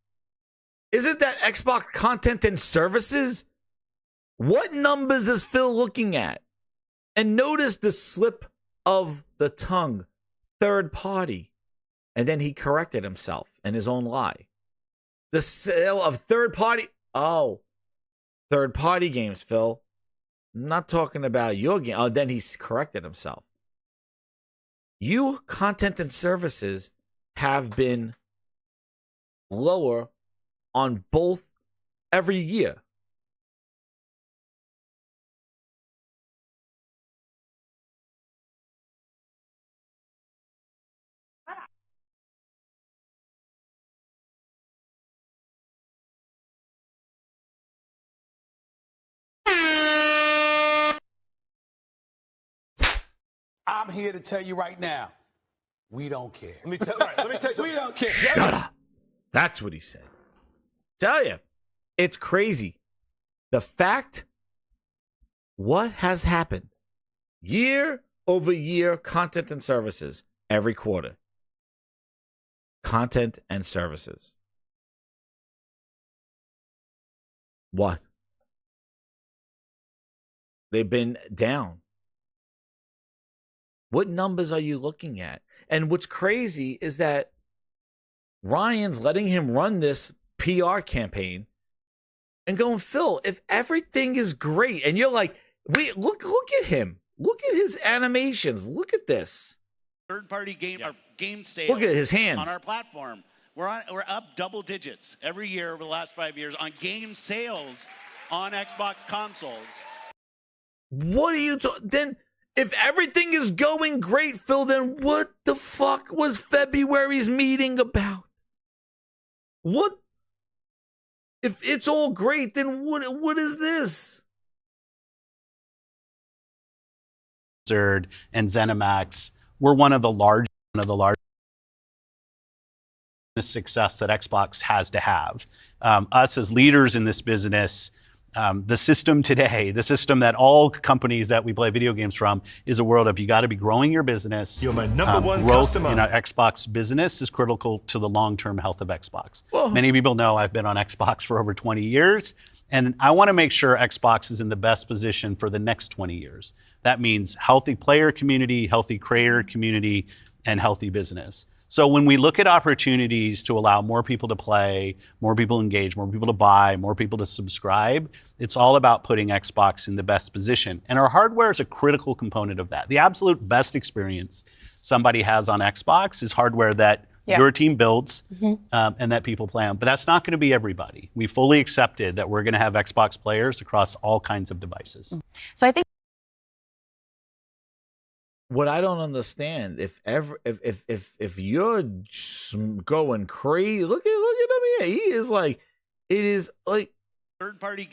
Isn't that Xbox content and services? What numbers is Phil looking at? And notice the slip of the tongue, third party. And then he corrected himself in his own lie. The sale of third party. Oh, third-party games, Phil. I'm not talking about your game. Oh, then he's corrected himself. You content and services have been lower on both every year. I'm here to tell you right now, we don't care. Let me tell you. We don't care. Shut up. That's what he said. Tell you, it's crazy. The fact, what has happened year over year, content and services every quarter. Content and services. What? They've been down. What numbers are you looking at? And what's crazy is that Ryan's letting him run this PR campaign and going, Phil, if everything is great, and you're like, wait, look at him. Look at his animations. Look at this. Third-party game sales. Look at his hands on our platform. We're up double digits every year over the last 5 years on game sales on Xbox consoles. What are you then? If everything is going great, Phil, then what the fuck was February's meeting about? What? If it's all great, then what is this? And ZeniMax were one of the largest success that Xbox has to have. Us as leaders in this business, the system today, the system that all companies that we play video games from, is a world of you got to be growing your business. You're my number one growth customer. in our Xbox business is critical to the long-term health of Xbox. Many people know I've been on Xbox for over 20 years, and I want to make sure Xbox is in the best position for the next 20 years. That means healthy player community, healthy creator community, and healthy business. So when we look at opportunities to allow more people to play, more people engage, more people to buy, more people to subscribe, it's all about putting Xbox in the best position. And our hardware is a critical component of that. The absolute best experience somebody has on Xbox is hardware that your team builds and that people play on. But that's not going to be everybody. We fully accepted that we're going to have Xbox players across all kinds of devices. So I think what I don't understand, if you're going crazy, look at him here. He is like, it is like third-party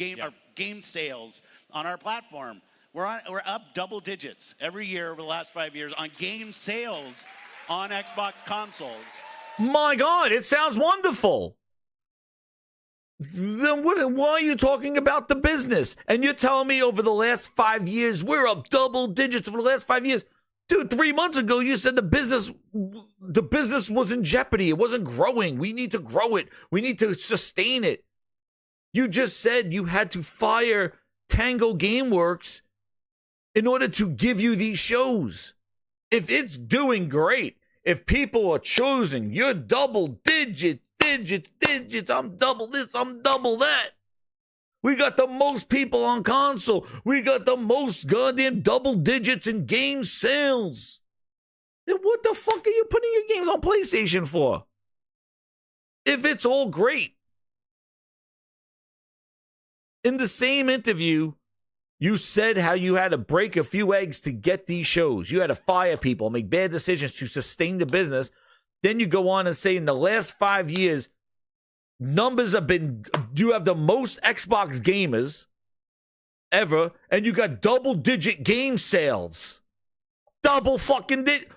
game sales on our platform. We're up double digits every year over the last 5 years on game sales on Xbox consoles. My God, it sounds wonderful. Then why are you talking about the business? And you're telling me over the last 5 years, we're up double digits for the last 5 years. Dude, 3 months ago, you said the business was in jeopardy. It wasn't growing. We need to grow it. We need to sustain it. You just said you had to fire Tango Gameworks in order to give you these shows. If it's doing great, if people are choosing, you're double digits, I'm double this, I'm double that. We got the most people on console. We got the most goddamn double digits in game sales. Then what the fuck are you putting your games on PlayStation for? If it's all great. In the same interview, you said how you had to break a few eggs to get these shows. You had to fire people, make bad decisions to sustain the business. Then you go on and say in the last 5 years, numbers have been, you have the most Xbox gamers ever, and you got double-digit game sales. Double fucking digit.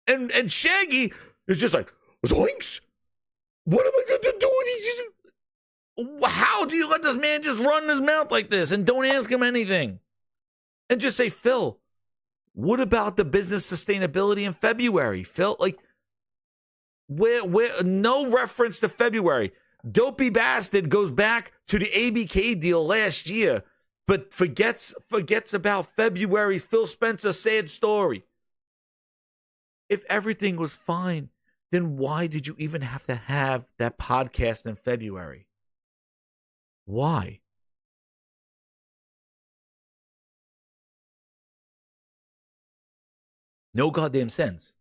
And Shaggy is just like, ZOINKS? What am I going to do with these? How do you let this man just run his mouth like this and don't ask him anything? And just say, Phil, what about the business sustainability in February? Phil, like, where no reference to February. Dopey Bastard goes back to the ABK deal last year, but forgets about February's Phil Spencer sad story. If everything was fine, then why did you even have to have that podcast in February? Why? No goddamn sense.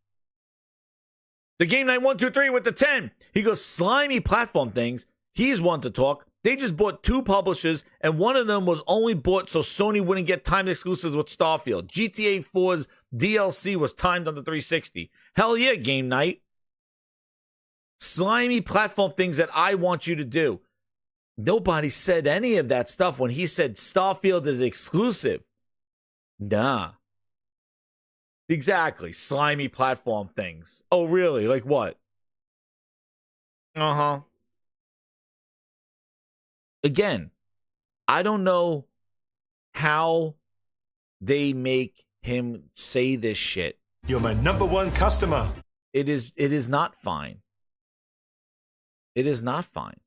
The Game Night 123 with the 10. He goes, slimy platform things. He's one to talk. They just bought 2 publishers, and one of them was only bought so Sony wouldn't get timed exclusives with Starfield. GTA 4's DLC was timed on the 360. Hell yeah, Game Night. Slimy platform things that I want you to do. Nobody said any of that stuff when he said Starfield is exclusive. Nah. Exactly. Slimy platform things. Oh, really? Like what? Uh-huh. Again, I don't know how they make him say this shit. You're my number 1 customer. It is not fine. It is not fine.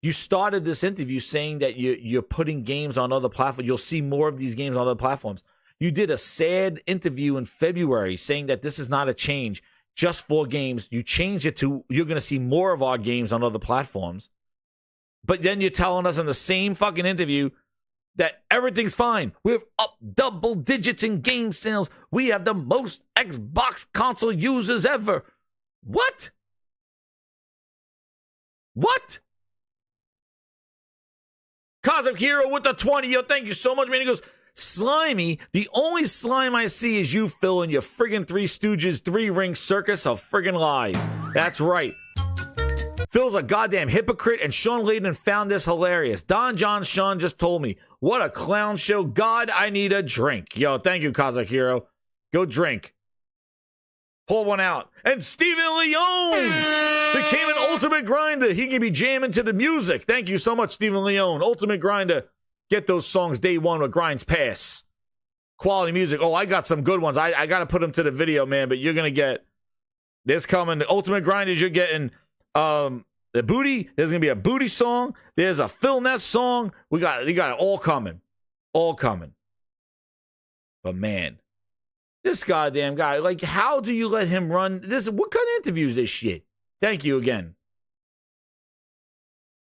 You started this interview saying that you're putting games on other platforms. You'll see more of these games on other platforms. You did a sad interview in February saying that this is not a change, just 4 games. You changed it to you're going to see more of our games on other platforms. But then you're telling us in the same fucking interview that everything's fine. We're up double digits in game sales. We have the most Xbox console users ever. What? What? Cosmic Hero with the 20. Yo, thank you so much, man. He goes, slimy. The only slime I see is you, Phil, and your friggin' Three Stooges 3-ring circus of friggin' lies. That's right. Phil's a goddamn hypocrite, and Sean Layden found this hilarious. Don John Sean just told me, what a clown show. God, I need a drink. Yo, thank you, Cosmic Hero. Go drink. Pull one out. And Steven Leone became an ultimate grinder. He can be jamming to the music. Thank you so much, Steven Leone. Ultimate grinder. Get those songs day one with Grinds Pass. Quality music. Oh, I got some good ones. I got to put them to the video, man, but you're going to get this coming. The ultimate grinders, you're getting the booty. There's going to be a booty song. There's a Philness song. You got it all coming. All coming. But man, this goddamn guy, like, how do you let him run this? What kind of interview is this shit? Thank you again.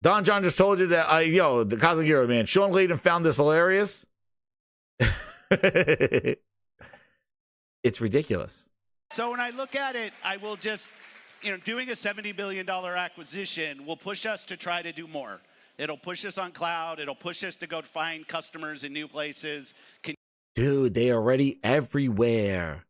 Don John just told you that, the Cosmic Hero, man. Sean Layden found this hilarious. It's ridiculous. So when I look at it, I will just, doing a $70 billion acquisition will push us to try to do more. It'll push us on cloud. It'll push us to go find customers in new places. Dude, they already everywhere.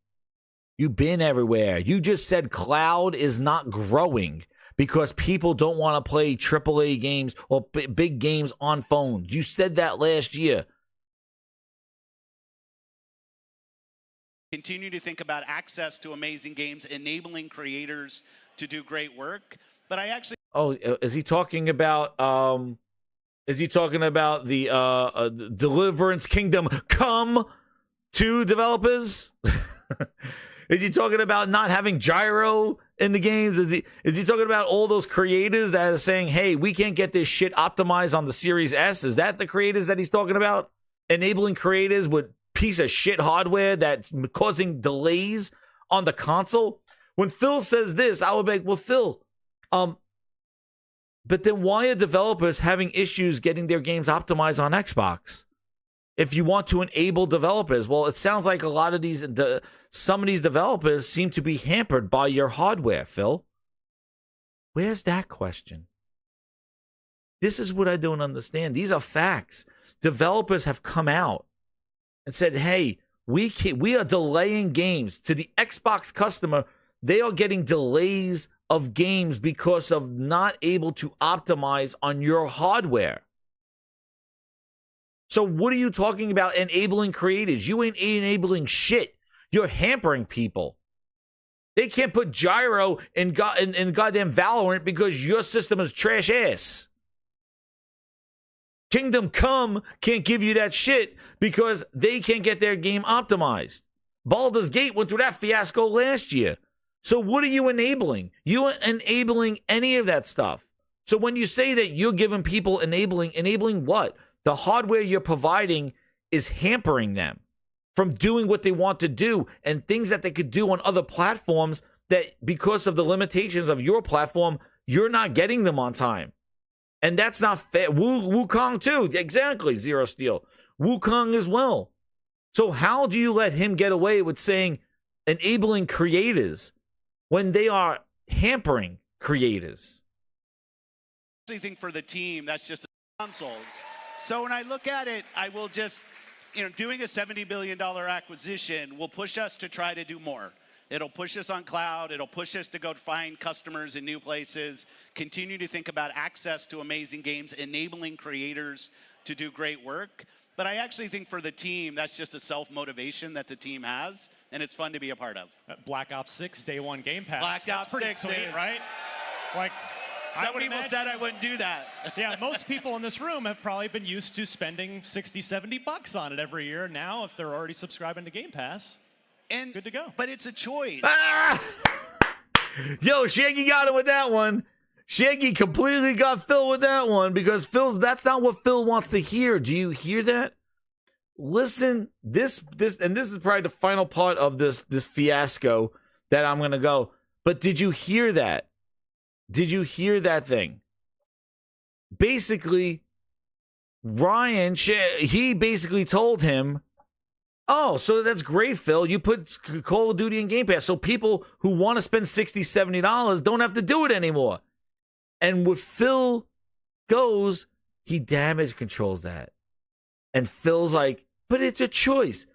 You've been everywhere. You just said cloud is not growing because people don't want to play AAA games or big games on phones. You said that last year. Continue to think about access to amazing games, enabling creators to do great work. But I actually... Oh, is he talking about... the Deliverance Kingdom Come to developers? Is he talking about not having gyro in the games? Is he talking about all those creators that are saying, hey, we can't get this shit optimized on the Series S? Is that the creators that he's talking about? Enabling creators with piece of shit hardware that's causing delays on the console? When Phil says this, I would be like, well, Phil, but then why are developers having issues getting their games optimized on Xbox? If you want to enable developers, well, it sounds like a lot of some of these developers seem to be hampered by your hardware, Phil. Where's that question? This is what I don't understand. These are facts. Developers have come out and said, hey, we are delaying games. To the Xbox customer, they are getting delays of games because of not able to optimize on your hardware. So what are you talking about enabling creators? You ain't enabling shit. You're hampering people. They can't put gyro in goddamn Valorant because your system is trash ass. Kingdom Come can't give you that shit because they can't get their game optimized. Baldur's Gate went through that fiasco last year. So what are you enabling? You are enabling any of that stuff. So when you say that you're giving people enabling what? The hardware you're providing is hampering them from doing what they want to do and things that they could do on other platforms that because of the limitations of your platform, you're not getting them on time. And that's not fair. Wukong too. Exactly. Zero Steel. Wukong as well. So how do you let him get away with saying, enabling creators when they are hampering creators. I think for the team, that's just consoles. So when I look at it, I will just, doing a $70 billion acquisition will push us to try to do more. It'll push us on cloud. It'll push us to go find customers in new places, continue to think about access to amazing games, enabling creators to do great work. But I actually think for the team, that's just a self-motivation that the team has, and it's fun to be a part of. Black Ops 6 Day 1 Game Pass. Black Ops 6, right? Like, some people said I wouldn't do that. Yeah, most people in this room have probably been used to spending $60, $70 on it every year. Now, if they're already subscribing to Game Pass, good to go. But it's a choice. Yo, Shaggy got him with that one. Shaggy completely got Phil with that one because that's not what Phil wants to hear. Do you hear that? Listen, this is probably the final part of this fiasco that I'm gonna go. But did you hear that? Did you hear that thing? Basically, Ryan, he basically told him, oh, so that's great, Phil. You put Call of Duty in Game Pass, so people who want to spend $60, $70 don't have to do it anymore. And what Phil goes, he damage controls that. And Phil's like, but it's a choice.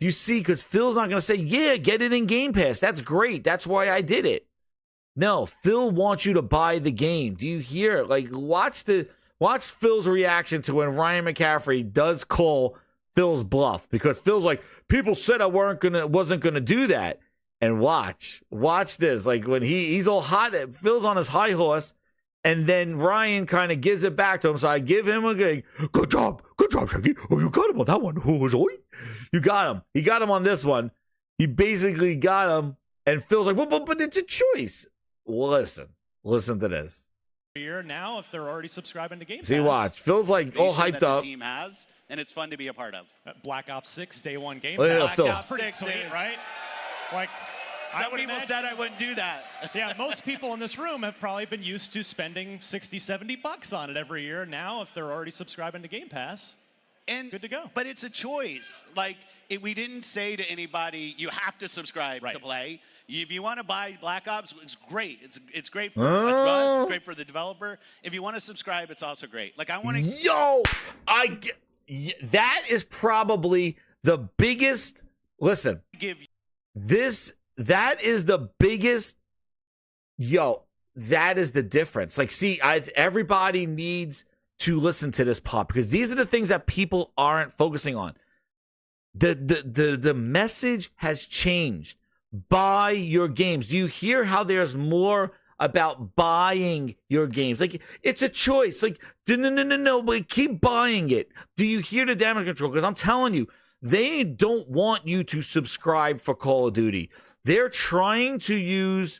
You see, because Phil's not going to say, yeah, get it in Game Pass. That's great. That's why I did it. No, Phil wants you to buy the game. Do you hear it? Like, watch Phil's reaction to when Ryan McCaffrey does call Phil's bluff, because Phil's like, people said I wasn't gonna do that. And watch this. Like when he's all hot, Phil's on his high horse, and then Ryan kind of gives it back to him. So I give him a good job, Shaggy. Oh, you got him on that one. You got him. He got him on this one. He basically got him, and Phil's like, well, but it's a choice. Listen to this. Year now, if they're already subscribing to Game Pass. See, watch. Phil's like all hyped that up. The team has, and it's fun to be a part of. Black Ops 6 Day 1 Game Oh, yeah, Pass. Phil. Black Ops pretty sweet, right? Like, some people said I wouldn't do that. Yeah, most people in this room have probably been used to spending $60, $70 on it every year. Now, if they're already subscribing to Game Pass, good to go. But it's a choice. Like, we didn't say to anybody, you have to subscribe to play. If you want to buy Black Ops, it's great. It's great for us. It's great for the developer. If you want to subscribe, it's also great. Like, I want to... Yo! That is probably the biggest... Listen. That is the biggest... Yo, that is the difference. Like, see, everybody needs to listen to this pop, because these are the things that people aren't focusing on. The message has changed. Buy your games. Do you hear how there's more about buying your games? Like, it's a choice. Like, no, but keep buying it. Do you hear the damage control? Because I'm telling you, they don't want you to subscribe for Call of Duty. They're trying to use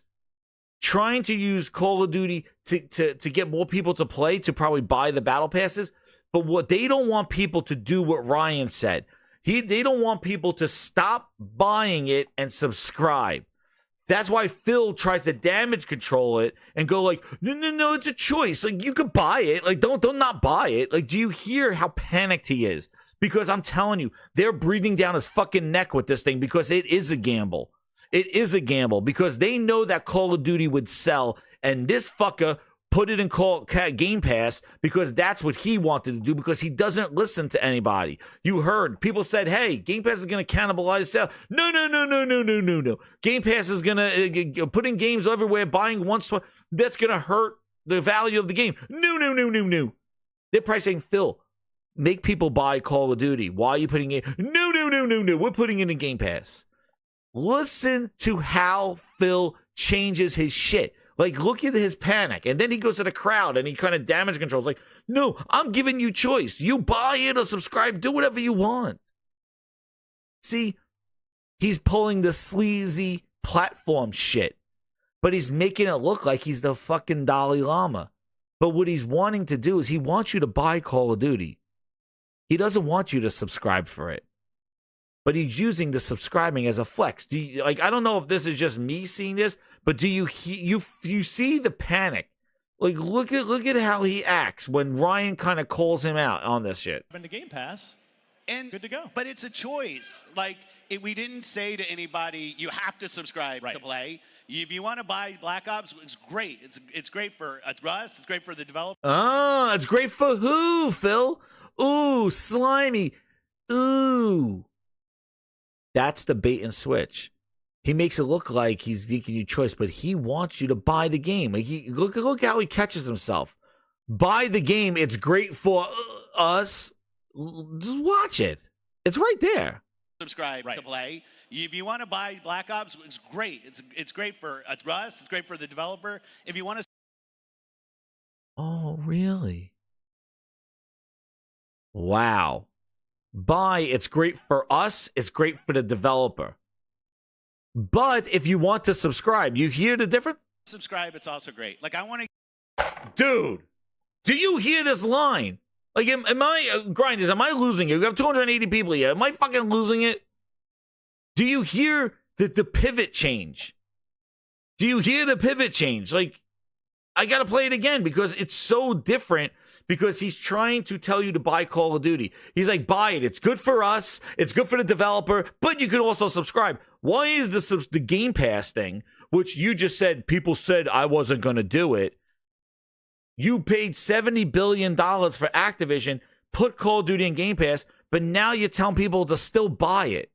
Call of Duty to get more people to play, to probably buy the battle passes. But what they don't want people to do, what Ryan said. They don't want people to stop buying it and subscribe. That's why Phil tries to damage control it and go like, no, it's a choice. Like, you could buy it. Like, don't not buy it. Like, do you hear how panicked he is? Because I'm telling you, they're breathing down his fucking neck with this thing, because it is a gamble. It is a gamble, because they know that Call of Duty would sell, and this fucker put it in Game Pass because that's what he wanted to do, because he doesn't listen to anybody. You heard people said, hey, Game Pass is going to cannibalize sales. No. Game Pass is going to putting games everywhere, buying once. That's going to hurt the value of the game. No. They're probably saying, Phil, make people buy Call of Duty. Why are you putting it? No. We're putting it in Game Pass. Listen to how Phil changes his shit. Like, look at his panic. And then he goes to the crowd and he kind of damage controls. Like, no, I'm giving you choice. You buy it or subscribe. Do whatever you want. See, he's pulling the sleazy platform shit. But he's making it look like he's the fucking Dalai Lama. But what he's wanting to do is he wants you to buy Call of Duty. He doesn't want you to subscribe for it. But he's using the subscribing as a flex. I don't know if this is just me seeing this, but do you see the panic? Like, look at how he acts when Ryan kind of calls him out on this shit. Been to Game Pass, and good to go. But it's a choice. Like, we didn't say to anybody, you have to subscribe to play. If you want to buy Black Ops, it's great. It's great for us. It's great for the developer. Oh, it's great for who, Phil? Ooh, slimy. Ooh. That's the bait and switch. He makes it look like he's giving you choice, but he wants you to buy the game. Like look how he catches himself. Buy the game. It's great for us. Just watch it. It's right there. Subscribe to play. If you want to buy Black Ops, it's great. It's great for us. It's great for the developer. If you want to. Oh, really? Wow. Buy. It's great for us. It's great for the developer. But if you want to subscribe, you hear the difference? Subscribe. It's also great. Like I want to. Dude, do you hear this line? Like, am I, Grinders, am I losing it? We have 280 people here. Am I fucking losing it? Do you hear the pivot change? Do you hear the pivot change? Like, I got to play it again because it's so different because he's trying to tell you to buy Call of Duty. He's like, buy it. It's good for us. It's good for the developer, but you can also subscribe. Why is the Game Pass thing, which you just said, people said I wasn't going to do it. You paid $70 billion for Activision, put Call of Duty in Game Pass, but now you're telling people to still buy it.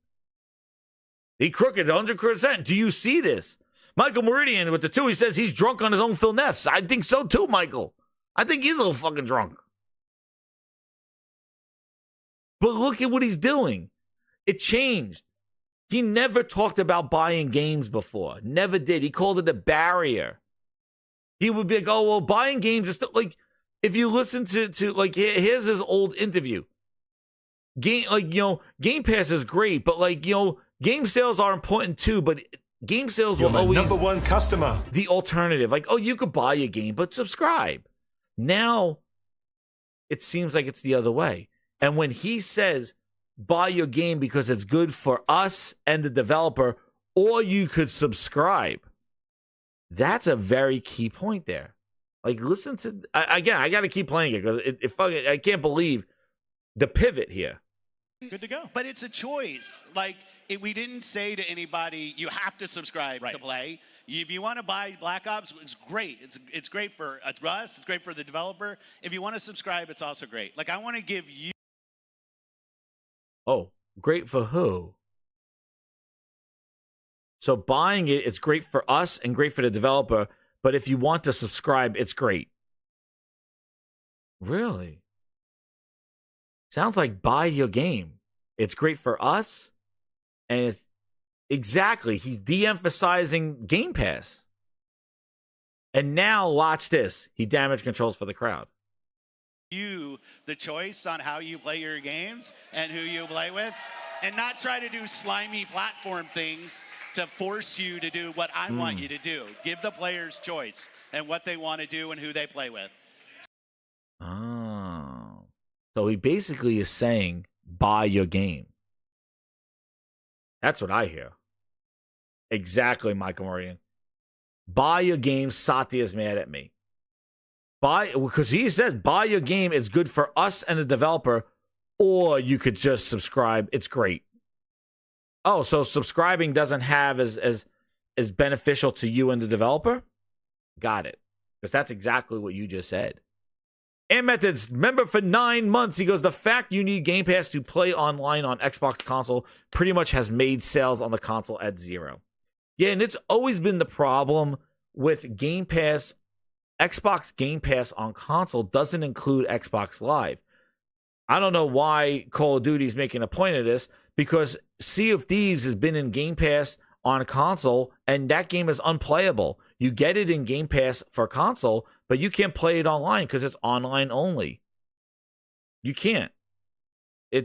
He crooked 100%. Do you see this? Michael Meridian with the 2, he says he's drunk on his own Philness. I think so too, Michael. I think he's a little fucking drunk. But look at what he's doing. It changed. He never talked about buying games before. Never did. He called it a barrier. He would be like, oh, well, buying games is still, like, if you listen to like, here's his old interview. Game Pass is great, but, like, game sales are important too, but game sales will always number one customer. The alternative. Like, oh, you could buy a game, but subscribe. Now, it seems like it's the other way. And when he says, buy your game because it's good for us and the developer, or you could subscribe. That's a very key point there. Like, listen to again. I got to keep playing it because I can't believe the pivot here. Good to go. But it's a choice. Like we didn't say to anybody, you have to subscribe to play. If you want to buy Black Ops, it's great. It's great for us. It's great for the developer. If you want to subscribe, it's also great. Like I want to give you. Oh, great for who? So buying it, it's great for us and great for the developer. But if you want to subscribe, it's great. Really? Sounds like buy your game. It's great for us. And it's exactly, he's de-emphasizing Game Pass. And now watch this. He damage controls for the crowd. You the choice on how you play your games and who you play with. And not try to do slimy platform things to force you to do what I want you to do. Give the players choice and what they want to do and who they play with. Oh. So he basically is saying, buy your game. That's what I hear. Exactly, Michael Morian. Buy your game. Satya is mad at me. Because he says, buy your game. It's good for us and the developer. Or you could just subscribe. It's great. Oh, so subscribing doesn't have as beneficial to you and the developer? Got it. Because that's exactly what you just said. And Methods, member for 9 months. He goes, the fact you need Game Pass to play online on Xbox console pretty much has made sales on the console at zero. Yeah, and it's always been the problem with Game Pass. Xbox Game Pass on console doesn't include Xbox Live. I don't know why Call of Duty is making a point of this, because Sea of Thieves has been in Game Pass on console, and that game is unplayable. You get it in Game Pass for console, but you can't play it online because it's online only. You can't.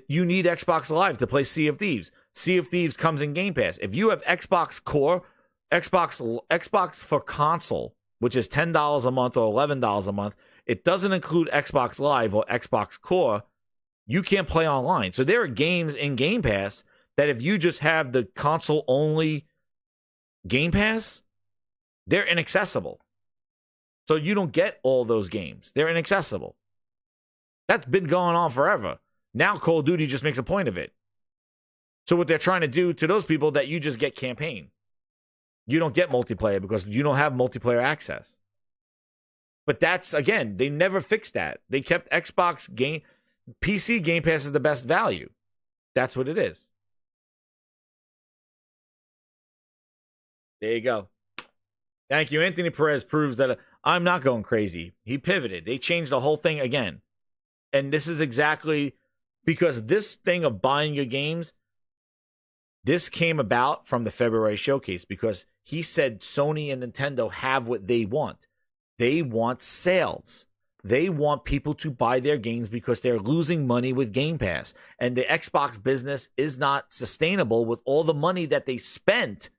You need Xbox Live to play Sea of Thieves. Sea of Thieves comes in Game Pass. If you have Xbox Core, Xbox for console, which is $10 a month or $11 a month, it doesn't include Xbox Live or Xbox Core. You can't play online. So there are games in Game Pass that if you just have the console-only Game Pass, they're inaccessible. So you don't get all those games. They're inaccessible. That's been going on forever. Now Call of Duty just makes a point of it. So what they're trying to do to those people that you just get campaign. You don't get multiplayer because you don't have multiplayer access. But that's, again, they never fixed that. They kept Xbox game, PC Game Pass is the best value. That's what it is. There you go. Thank you. Anthony Perez proves that I'm not going crazy. He pivoted. They changed the whole thing again. And this is exactly because this thing of buying your games, this came about from the February showcase because he said Sony and Nintendo have what they want. They want sales. They want people to buy their games because they're losing money with Game Pass. And the Xbox business is not sustainable with all the money that they spent.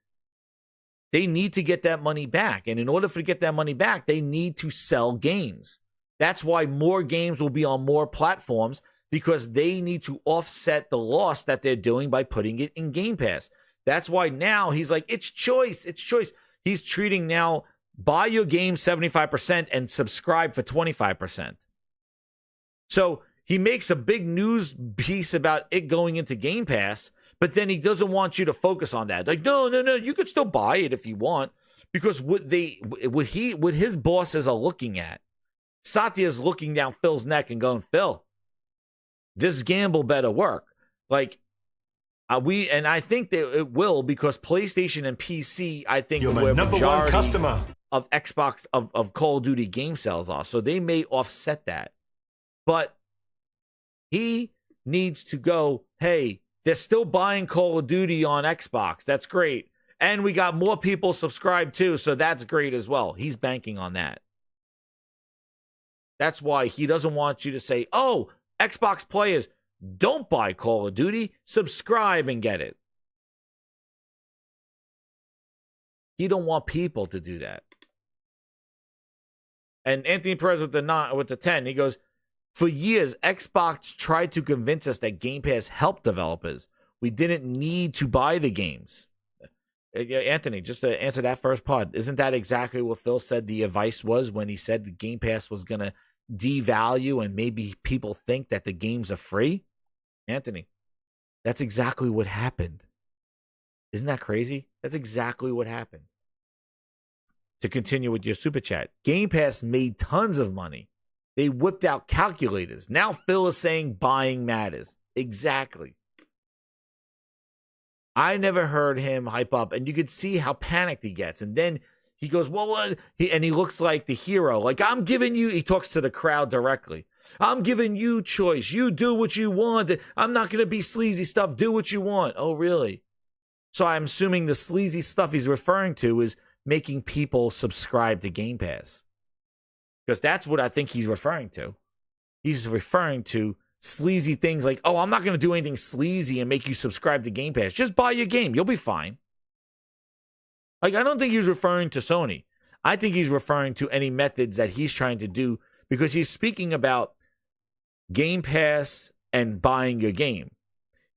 They need to get that money back. And in order to get that money back, they need to sell games. That's why more games will be on more platforms because they need to offset the loss that they're doing by putting it in Game Pass. That's why now he's like, it's choice. It's choice. He's treating now, buy your game 75% and subscribe for 25%. So he makes a big news piece about it going into Game Pass, but then he doesn't want you to focus on that. Like, no, you could still buy it if you want, because what his bosses are looking at, Satya's looking down Phil's neck and going, Phil, this gamble better work. Like, I think that it will, because PlayStation and PC, I think, You're where my number majority one customer of Xbox of Call of Duty game sales are. So they may offset that. But he needs to go, hey, they're still buying Call of Duty on Xbox. That's great. And we got more people subscribed too, so that's great as well. He's banking on that. That's why he doesn't want you to say, oh, Xbox players, don't buy Call of Duty, subscribe and get it. He don't want people to do that. And Anthony Perez with the 10, he goes, for years, Xbox tried to convince us that Game Pass helped developers. We didn't need to buy the games. Anthony, just to answer that first part, isn't that exactly what Phil said the advice was when he said the Game Pass was going to devalue and maybe people think that the games are free? Anthony, that's exactly what happened. Isn't that crazy? That's exactly what happened. To continue with your super chat, Game Pass made tons of money. They whipped out calculators. Now Phil is saying buying matters. Exactly. I never heard him hype up, and you could see how panicked he gets. And then he goes, well, he looks like the hero. Like, I'm giving you, he talks to the crowd directly. I'm giving you choice. You do what you want. I'm not going to be sleazy stuff. Do what you want. Oh, really? So I'm assuming the sleazy stuff he's referring to is making people subscribe to Game Pass. Because that's what I think he's referring to. He's referring to sleazy things like, oh, I'm not going to do anything sleazy and make you subscribe to Game Pass. Just buy your game. You'll be fine. Like, I don't think he's referring to Sony. I think he's referring to any methods that he's trying to do, because he's speaking about Game Pass and buying your game.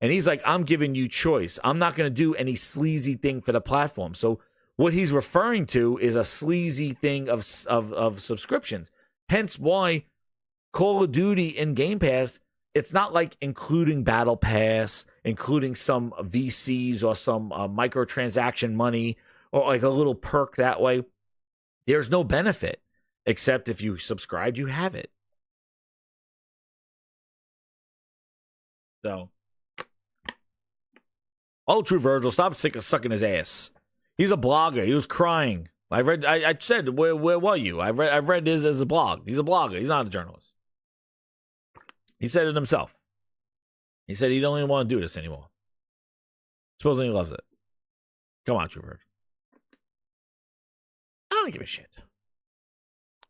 And he's like, I'm giving you choice. I'm not going to do any sleazy thing for the platform. So what he's referring to is a sleazy thing of subscriptions. Hence why Call of Duty in Game Pass, it's not like including Battle Pass, including some VCs or some microtransaction money or like a little perk that way. There's no benefit, except if you subscribed, you have it. So, oh, True Virgil, stop sucking his ass. He's a blogger. He was crying. I said, where were you? I read this as a blog. He's a blogger. He's not a journalist. He said it himself. He said he don't even want to do this anymore. Supposedly he loves it. Come on, True Virgil. I don't give a shit.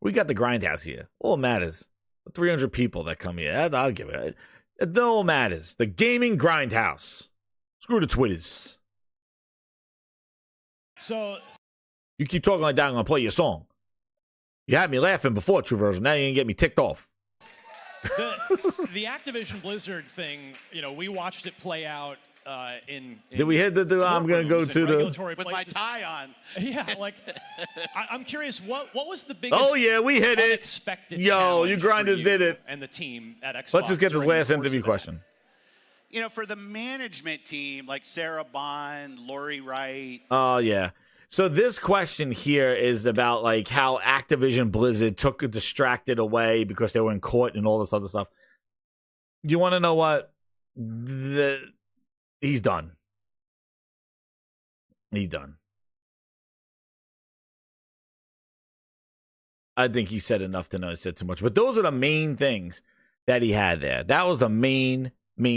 We got the Grindhouse here. All it matters. The 300 people that come here. I'll give it. It no matters. The gaming Grindhouse. Screw the Twitters. So you keep talking like that, I'm going to play your song. You had me laughing before, True Virgil. Now you're going to get me ticked off. The Activision Blizzard thing, we watched it play out in did we hit the I'm going to go to the with my tie on? Yeah, like I'm curious, what was the biggest? Oh yeah, we hit it. Unexpected Yo, you grinders did it. And the team at Xbox. Let's just get this last interview question. You know, for the management team, like Sarah Bond, Lori Wright. Oh, yeah. So this question here is about like how Activision Blizzard took it distracted away because they were in court and all this other stuff. You want to know what? He's done. He's done. I think he said enough to know he said too much. But those are the main things that he had there. That was the main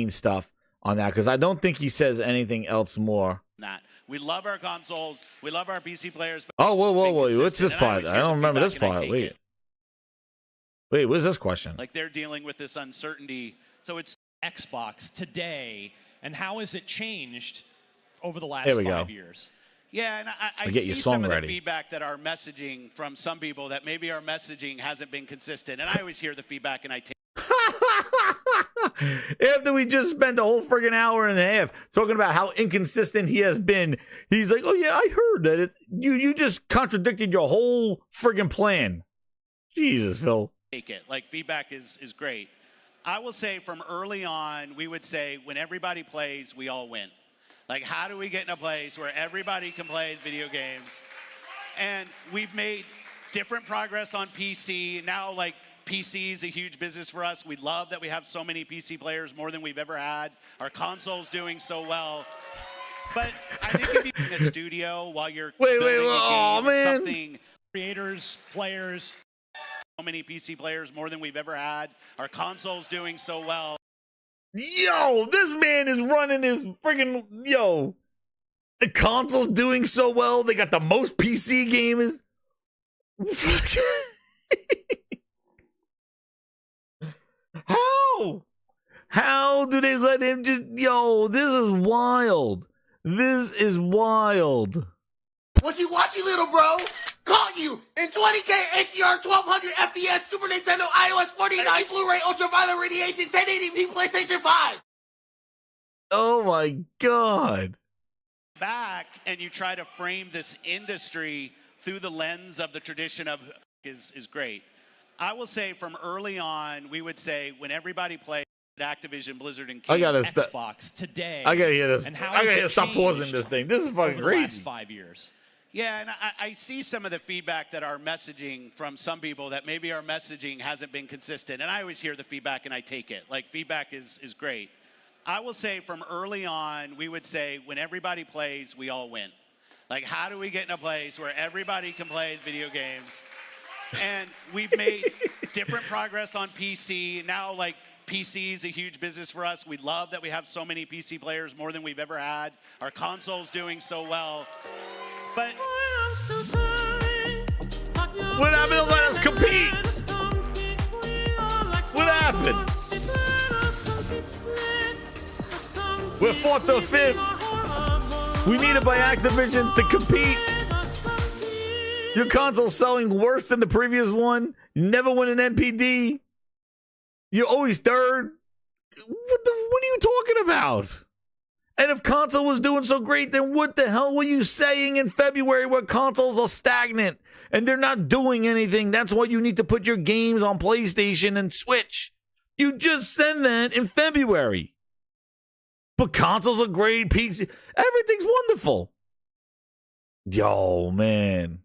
stuff on that, because I don't think he says anything else more. We love our consoles. We love our PC players. Oh, whoa. What's this part? I don't remember this part. Wait, what's this question? Like they're dealing with this uncertainty. So it's Xbox today, and how has it changed over the last 5 years? Yeah, and I see some of the feedback that our messaging from some people that maybe our messaging hasn't been consistent. And I always hear the feedback and I take After we just spent a whole friggin' hour and a half talking about how inconsistent he has been, he's like, oh yeah, I heard that. You just contradicted your whole friggin' plan. Jesus, Phil. Take it. Like, feedback is great. I will say from early on, we would say when everybody plays, we all win. Like, how do we get in a place where everybody can play video games? And we've made different progress on PC. Now, like, PC is a huge business for us. We love that we have so many PC players, more than we've ever had. Our console's doing so well. But I think if you're in a studio while you're building a game, something creators, players, so many PC players, more than we've ever had. Our console's doing so well. Yo, this man is running his friggin' the console's doing so well. They got the most PC gamers. How do they let him just... this is wild. This is wild. What you watching, little bro? Caught you in 20K HDR 1200 FPS Super Nintendo iOS 49 Blu-ray Ultraviolet Radiation 1080p PlayStation 5. Oh my God. Back and you try to frame this industry through the lens of the tradition of is great. I will say from early on, we would say when everybody played Activision, Blizzard, and Xbox today. I gotta hear this. I gotta stop pausing this thing. This is fucking crazy. Last 5 years. Yeah, and I see some of the feedback that our messaging from some people that maybe our messaging hasn't been consistent. And I always hear the feedback and I take it. Like, feedback is great. I will say from early on, we would say when everybody plays, we all win. Like, how do we get in a place where everybody can play video games? And we've made different progress on PC. Now, like, PC is a huge business for us. We love that we have so many PC players, more than we've ever had. Our console's doing so well. But what happened to let us compete? What happened? We're 4th or 5th. We need it by Activision to compete. Your console's selling worse than the previous one. You never win an NPD. You're always 3rd. What are you talking about? And if console was doing so great, then what the hell were you saying in February where consoles are stagnant and they're not doing anything? That's why you need to put your games on PlayStation and Switch. You just said that in February. But consoles are great, PC, everything's wonderful. Yo, man.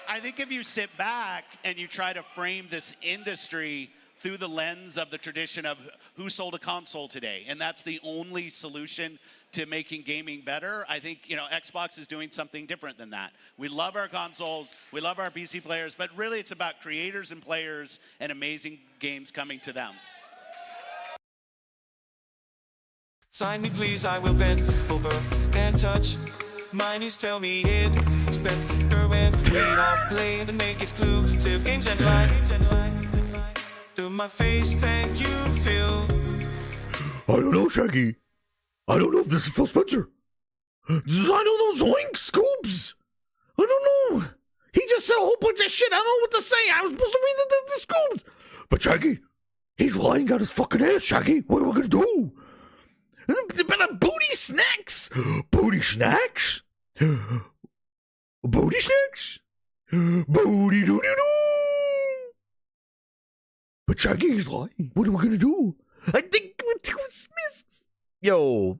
I think if you sit back and you try to frame this industry through the lens of the tradition of who sold a console today, and that's the only solution to making gaming better, I think, Xbox is doing something different than that. We love our consoles, we love our PC players, but really it's about creators and players and amazing games coming to them. Sign me please, I will bend over and touch. My knees tell me it's better when we all play the make exclusive games and lie. To my face, thank you, Phil. I don't know, Shaggy. I don't know if this is Phil Spencer. I don't know, ZOINKS scoops. I don't know. He just said a whole bunch of shit. I don't know what to say. I was supposed to read the scoops. But Shaggy, he's lying out his fucking ass, Shaggy. What are we gonna do? About booty snacks. Booty snacks? Booty snacks? Booty doo-doo-doo. But Shaggy is lying. What are we going to do? I think Yo.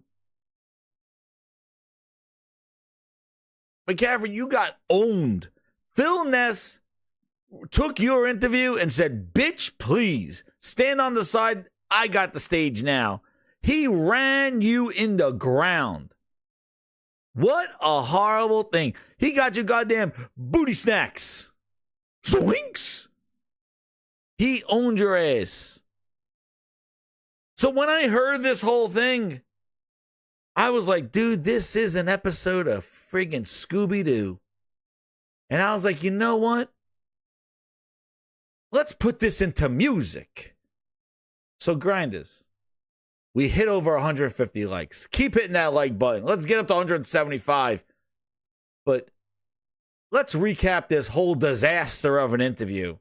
McCaffrey, you got owned. Philness took your interview and said, bitch, please, stand on the side. I got the stage now. He ran you in the ground. What a horrible thing. He got you goddamn booty snacks. ZOINKS. He owned your ass. So when I heard this whole thing, I was like, dude, this is an episode of friggin' Scooby-Doo. And I was like, you know what? Let's put this into music. So grinders, we hit over 150 likes. Keep hitting that like button. Let's get up to 175. But let's recap this whole disaster of an interview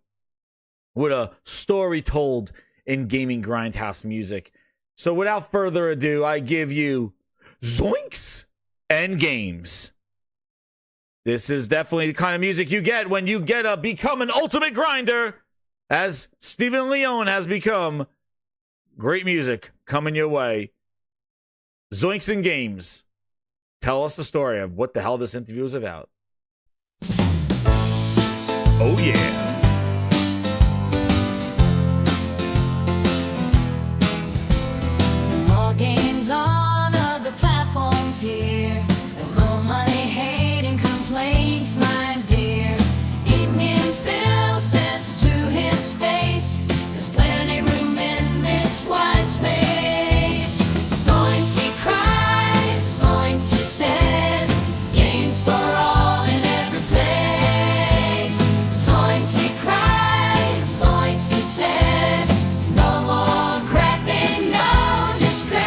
with a story told in gaming grindhouse music. So without further ado, I give you ZOINKS and Games. This is definitely the kind of music you get when you get a become an ultimate grinder, as Stephen Leone has become. Great music coming your way. ZOINKS and Games. Tell us the story of what the hell this interview is about. Oh, yeah. More games on other platforms here. And more money, hate, and complaints, my dear. Evening Phil says to his face, there's plenty room in this wide space. ZOINKS he cries, ZOINKS he says, games for all in every place. ZOINKS he cries, ZOINKS he says, no more crapping, no disgrace.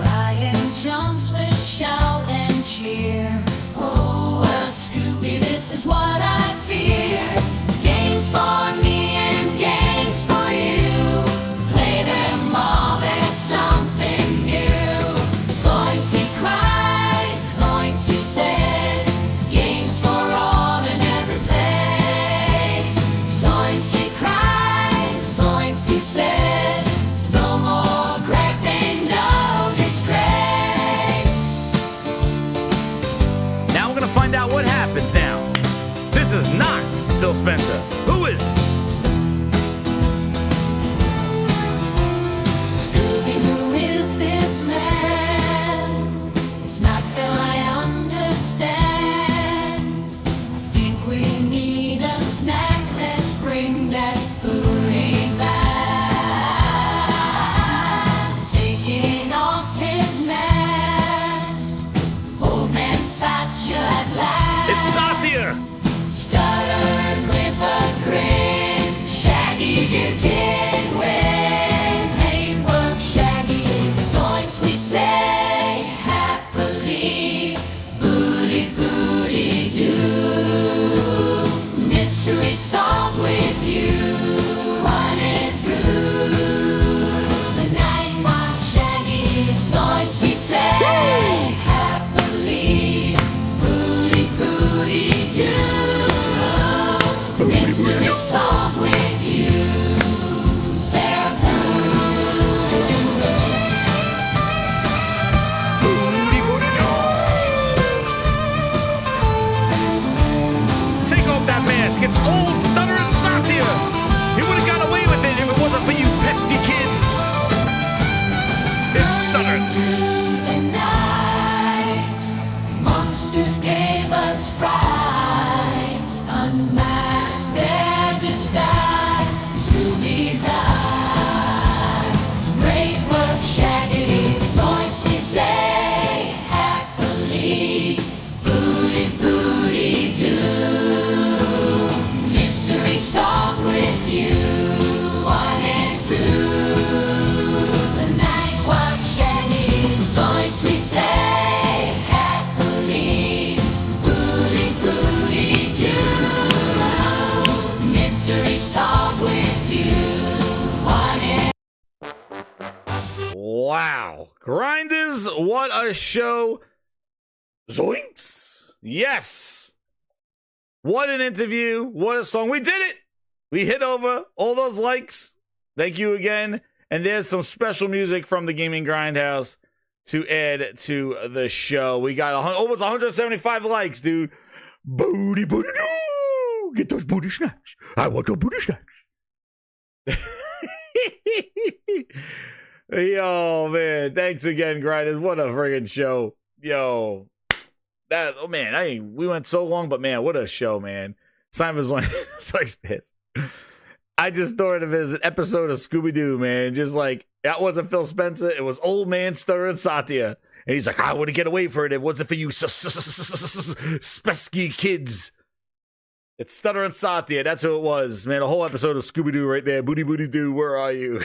Ryan jumps with shout and cheer. Oh, well, Scooby, this is what I fear. Games for me and games for you. Play them all, there's something new. ZOINKS he cries, ZOINKS he says, games for all in every place. ZOINKS he cries, ZOINKS he says, no more griping, no disgrace. Now we're going to find out what happens now. This is not Phil Spencer. Who is it? Scooby, who is this man? It's not Phil, I understand. I think we need a snack, let's bring that booty back. Taking off his mask, old man Satya at last. It's Satya. Stuttered with a grin. Shaggy, you did win. Hey, work, Shaggy. ZOINKS we say happily. Booty, booty, do. Mystery solved with you. Running through the night, watch Shaggy. ZOINKS we say happily. Booty, booty, do. Mystery solved with you. Sarah Take off that mask. It's old stuttering Satya. He would have got away with it if it wasn't for you pesky kids. It's stuttered. through the night. Monsters gave us fright. Unmasked their disguise. Scooby's eyes. Great work, Shaggy. ZOINKS we say happily. Booty, booty, do. Mystery solved with you. Running through the night, watch Shaggy. ZOINKS we say happily. Booty, booty, do. Mystery solved with you. Running. Wow. Grinders, what a show. ZOINKS. Yes. What an interview. What a song. We did it. We hit over all those likes. Thank you again. And there's some special music from the Gaming Grindhouse to add to the show. We got almost 175 likes, dude. Booty, booty, doo. Get those booty snacks. I want your booty snacks. Yo, man. Thanks again, Grinders. What a friggin' show. Yo. We went so long, but man, what a show, man. Simon's like, pissed. I just thought of it as an episode of Scooby-Doo, man. Just like, that wasn't Phil Spencer. It was old man Stutter and Satya. And he's like, I wouldn't get away for it. It wasn't for you spesky kids. It's Stutter and Satya. That's who it was, man. A whole episode of Scooby-Doo right there. Booty, booty, doo. Where are you?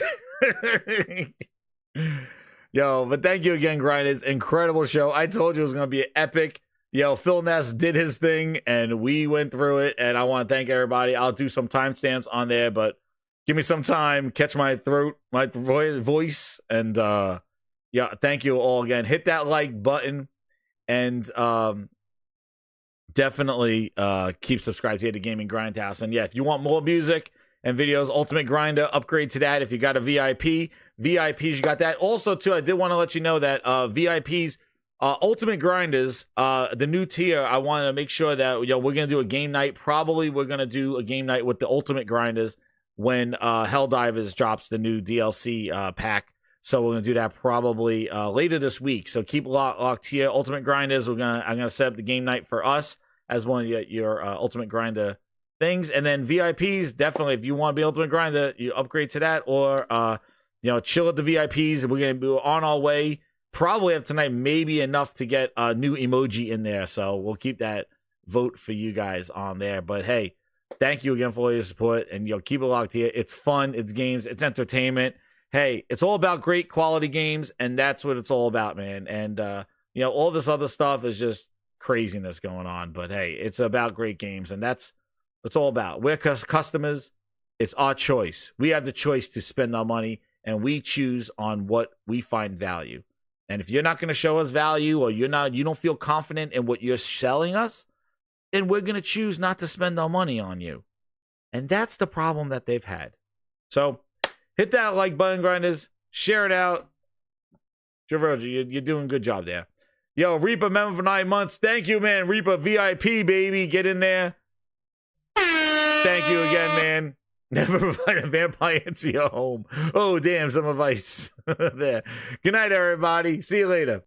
Yo, but thank you again, Grinders. Incredible show. I told you it was going to be epic. Yo, Philness did his thing, and we went through it, and I want to thank everybody. I'll do some timestamps on there, but give me some time, catch my throat, my voice, and yeah, thank you all again. Hit that like button, and definitely keep subscribed here to Gaming Grindhouse. And yeah, if you want more music and videos, Ultimate Grinder, upgrade to that. If you got a VIPs, you got that. Also, too, I did want to let you know that VIPs, Ultimate Grinders, the new tier, I want to make sure that, we're going to do a game night. Probably we're going to do a game night with the Ultimate Grinders when Helldivers drops the new DLC pack. So we're going to do that probably later this week. So keep locked here. Ultimate Grinders, I'm going to set up the game night for us as one of your Ultimate Grinder things. And then VIPs, definitely, if you want to be Ultimate Grinder, you upgrade to that, or chill at the VIPs. We're going to be on our way. Probably have tonight, maybe enough to get a new emoji in there. So we'll keep that vote for you guys on there. But hey, thank you again for all your support, and keep it locked here. It's fun, it's games, it's entertainment. Hey, it's all about great quality games, and that's what it's all about, man. And all this other stuff is just craziness going on. But hey, it's about great games, and that's what it's all about. We're customers. It's our choice. We have the choice to spend our money, and we choose on what we find value. And if you're not going to show us value, or you don't feel confident in what you're selling us, then we're going to choose not to spend our money on you. And that's the problem that they've had. So hit that like button, Grinders. Share it out. Traverge, you're doing a good job there. Yo, Reaper member for 9 months. Thank you, man. Reaper VIP, baby. Get in there. Thank you again, man. Never provide a vampire into your home. Oh, damn, some advice there. Good night, everybody. See you later.